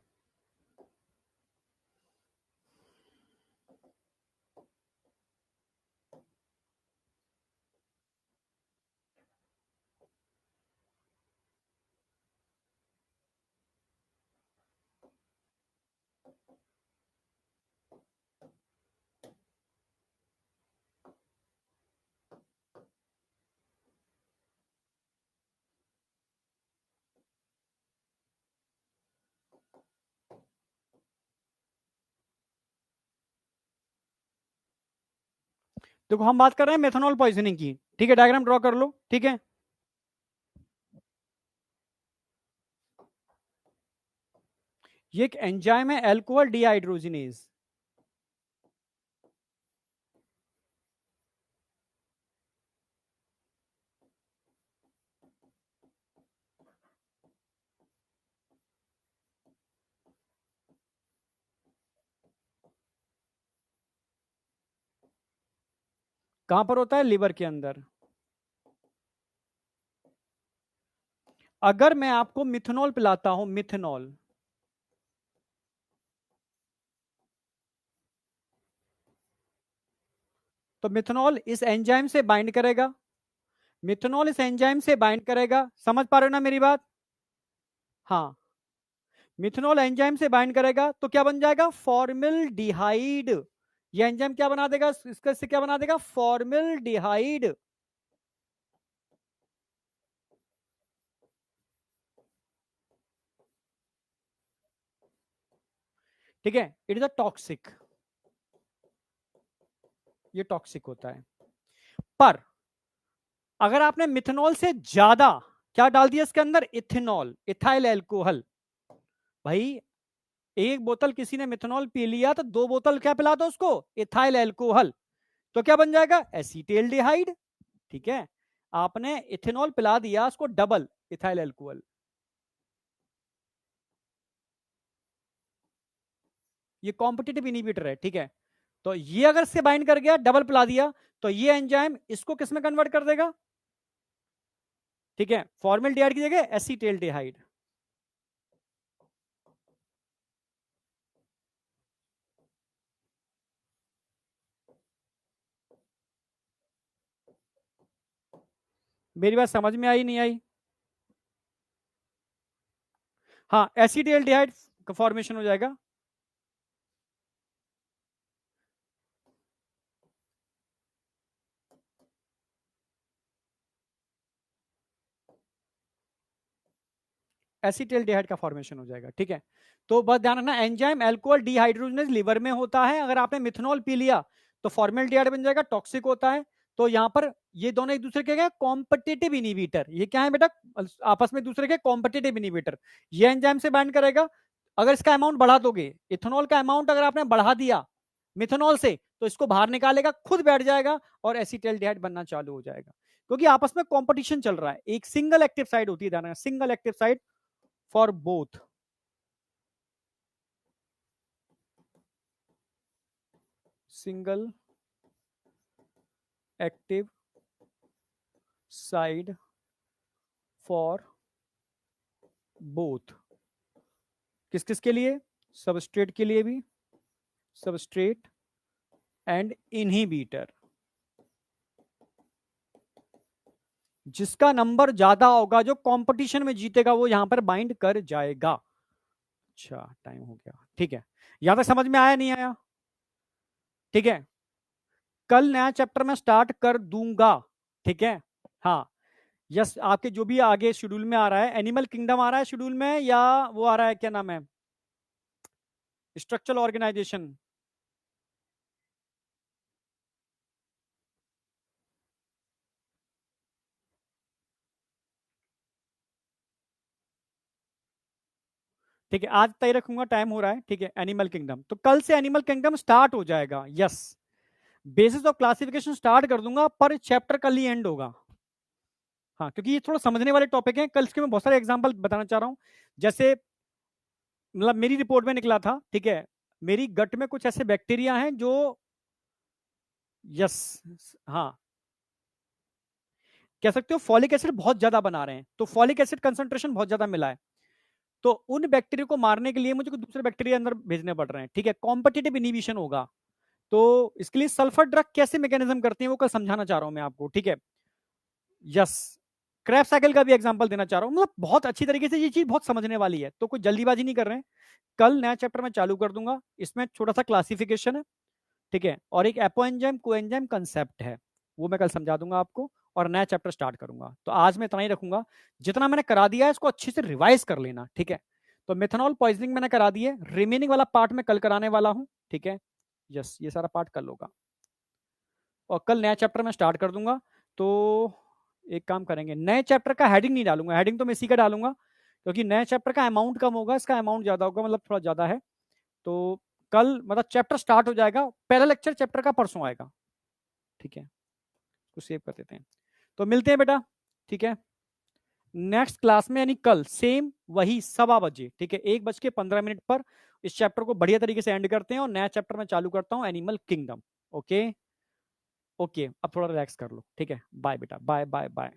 देखो हम बात कर रहे हैं मेथनॉल पॉइजनिंग की। ठीक है, डायग्राम ड्रॉ कर लो। ठीक है, ये एक एंजाइम है अल्कोहल डिहाइड्रोजिनेज। कहां पर होता है, लिवर के अंदर। अगर मैं आपको मिथेनॉल पिलाता हूं, मिथेनॉल, तो मिथेनॉल इस एंजाइम से बाइंड करेगा, मिथेनॉल इस एंजाइम से बाइंड करेगा। समझ पा रहे हो ना मेरी बात? हाँ, मिथेनॉल एंजाइम से बाइंड करेगा तो क्या बन जाएगा, फॉर्मिल्डिहाइड। ये एंजाइम क्या बना देगा, इसका से क्या बना देगा, फॉर्मिल्डिहाइड। ठीक है, इट इज अ टॉक्सिक, ये टॉक्सिक होता है। पर अगर आपने मिथेनॉल से ज्यादा क्या डाल दिया इसके अंदर, इथेनॉल, इथाइल एल्कोहल, भाई एक बोतल किसी ने मिथेनॉल पी लिया तो दो बोतल क्या पिला दो उसको, इथाइल एल्कोहल, तो क्या बन जाएगा, एसीटेल्डिहाइड। ठीक है, आपने इथेनॉल पिला दिया उसको डबल इथाइल एल्कोहल। ये कॉम्पिटिटिव इनहिबिटर है। ठीक है, तो ये अगर से बाइंड कर गया, डबल पिला दिया, तो ये एंजाइम इसको किस में कन्वर्ट कर देगा, ठीक है, फॉर्मल्डिहाइड की जगह एसीटेल्डिहाइड। मेरी बात समझ में आई नहीं आई? हाँ, एसिटाल्डिहाइड का फॉर्मेशन हो जाएगा। एसिटाल्डिहाइड का फॉर्मेशन हो जाएगा, ठीक है। तो बस ध्यान रखना, एंजाइम अल्कोहल डिहाइड्रोजनेज लिवर में होता है। अगर आपने मिथनॉल पी लिया तो फॉर्मेल्डिहाइड बन जाएगा, टॉक्सिक होता है। तो यहां पर ये दोनों एक दूसरे के क्या, कॉम्पिटिटिव इनिबिटर। ये क्या है बेटा, आपस में दूसरे के कॉम्पिटिटिव इनिबिटर। ये एंजाइम से बाइंड करेगा। अगर इसका अमाउंट बढ़ा दोगे, इथेनॉल का अमाउंट अगर आपने बढ़ा दिया मिथनॉल से, तो इसको बाहर निकालेगा, खुद बैठ जाएगा और एसिटाल्डिहाइड बनना चालू हो जाएगा। क्योंकि आपस में कंपटीशन चल रहा है। एक सिंगल एक्टिव साइड होती है, single active side for both. Single active side for both. किस किस के लिए? सबस्ट्रेट के लिए भी, सबस्ट्रेट एंड इनहिबिटर। जिसका नंबर ज्यादा होगा, जो कंपटीशन में जीतेगा, वो यहां पर बाइंड कर जाएगा। अच्छा, टाइम हो गया, ठीक है। यहां तक समझ में आया नहीं आया? ठीक है, कल नया चैप्टर मैं स्टार्ट कर दूंगा, ठीक है। हाँ, यस, आपके जो भी आगे शेड्यूल में आ रहा है, एनिमल किंगडम आ रहा है शेड्यूल में, या वो आ रहा है, क्या नाम है, स्ट्रक्चरल ऑर्गेनाइजेशन। ठीक है, आज तय रखूंगा, टाइम हो रहा है, ठीक है। एनिमल किंगडम, तो कल से एनिमल किंगडम स्टार्ट हो जाएगा, yes. Basis of classification start कर दूंगा, पर चैप्टर कल ही एंड होगा। हाँ, क्योंकि ये थोड़ा समझने वाले टॉपिक हैं। कल इसके मैं बहुत सारे एग्जांपल बताना चाह रहा हूँ। जैसे मतलब मेरी रिपोर्ट में निकला था, ठीक है, मेरी गट में कुछ ऐसे बैक्टीरिया हैं जो, यस, हाँ, कह सकते हो फॉलिक एसिड बहुत ज्यादा बना रहे हैं, तो फॉलिक एसिड कंसंट्रेशन बहुत ज्यादा मिला है। तो उन बैक्टीरिया को मारने के लिए मुझे कुछ दूसरे बैक्टीरिया अंदर भेजने पड़ रहे हैं, ठीक है। कॉम्पिटिटिव इनिबिशन होगा। तो इसके लिए सल्फर ड्रग कैसे मैकेनिज्म करती है, वो कल समझाना चाह रहा हूं मैं आपको, ठीक है। यस, क्रैप साइकिल का भी एग्जांपल देना चाह रहा हूं। मतलब बहुत अच्छी तरीके से ये चीज बहुत समझने वाली है, तो कोई जल्दीबाजी नहीं कर रहे हैं। कल नया चैप्टर मैं चालू कर दूंगा, इसमें छोटा सा क्लासिफिकेशन है, ठीक है, और एक एपो एंजाइम को एंजाइम कंसेप्ट है, वो मैं कल समझा दूंगा आपको, और नया चैप्टर स्टार्ट करूंगा। तो आज मैं इतना ही रखूंगा। जितना मैंने करा दिया है इसको अच्छे से रिवाइज कर लेना, ठीक है। तो मेथनॉल पॉइजनिंग मैंने करा दी है, रिमेनिंग वाला पार्ट मैं कल कराने वाला हूं, ठीक है। यस, ये सारा पार्ट कल होगा, और कल नया चैप्टर मैं स्टार्ट कर दूंगा। तो एक काम करेंगे, नए चैप्टर का हेडिंग नहीं डालूंगा, हेडिंग तो मैं इसी का डालूंगा, क्योंकि नए चैप्टर का अमाउंट कम होगा, इसका अमाउंट ज्यादा होगा, मतलब थोड़ा ज्यादा है। तो कल मतलब चैप्टर स्टार्ट हो जाएगा, पहला लेक्चर चैप्टर का परसों आएगा, ठीक है। तो सेव कर देते हैं। तो मिलते हैं बेटा, ठीक है, नेक्स्ट क्लास में, यानी कल सेम वही 1:15 बजे, ठीक है, 1:15 पर इस चैप्टर को बढ़िया तरीके से एंड करते हैं, और नया चैप्टर मैं चालू करता हूं, एनिमल किंगडम। ओके, ओके, अब थोड़ा रिलैक्स कर लो, ठीक है। बाय बेटा, बाय बाय बाय।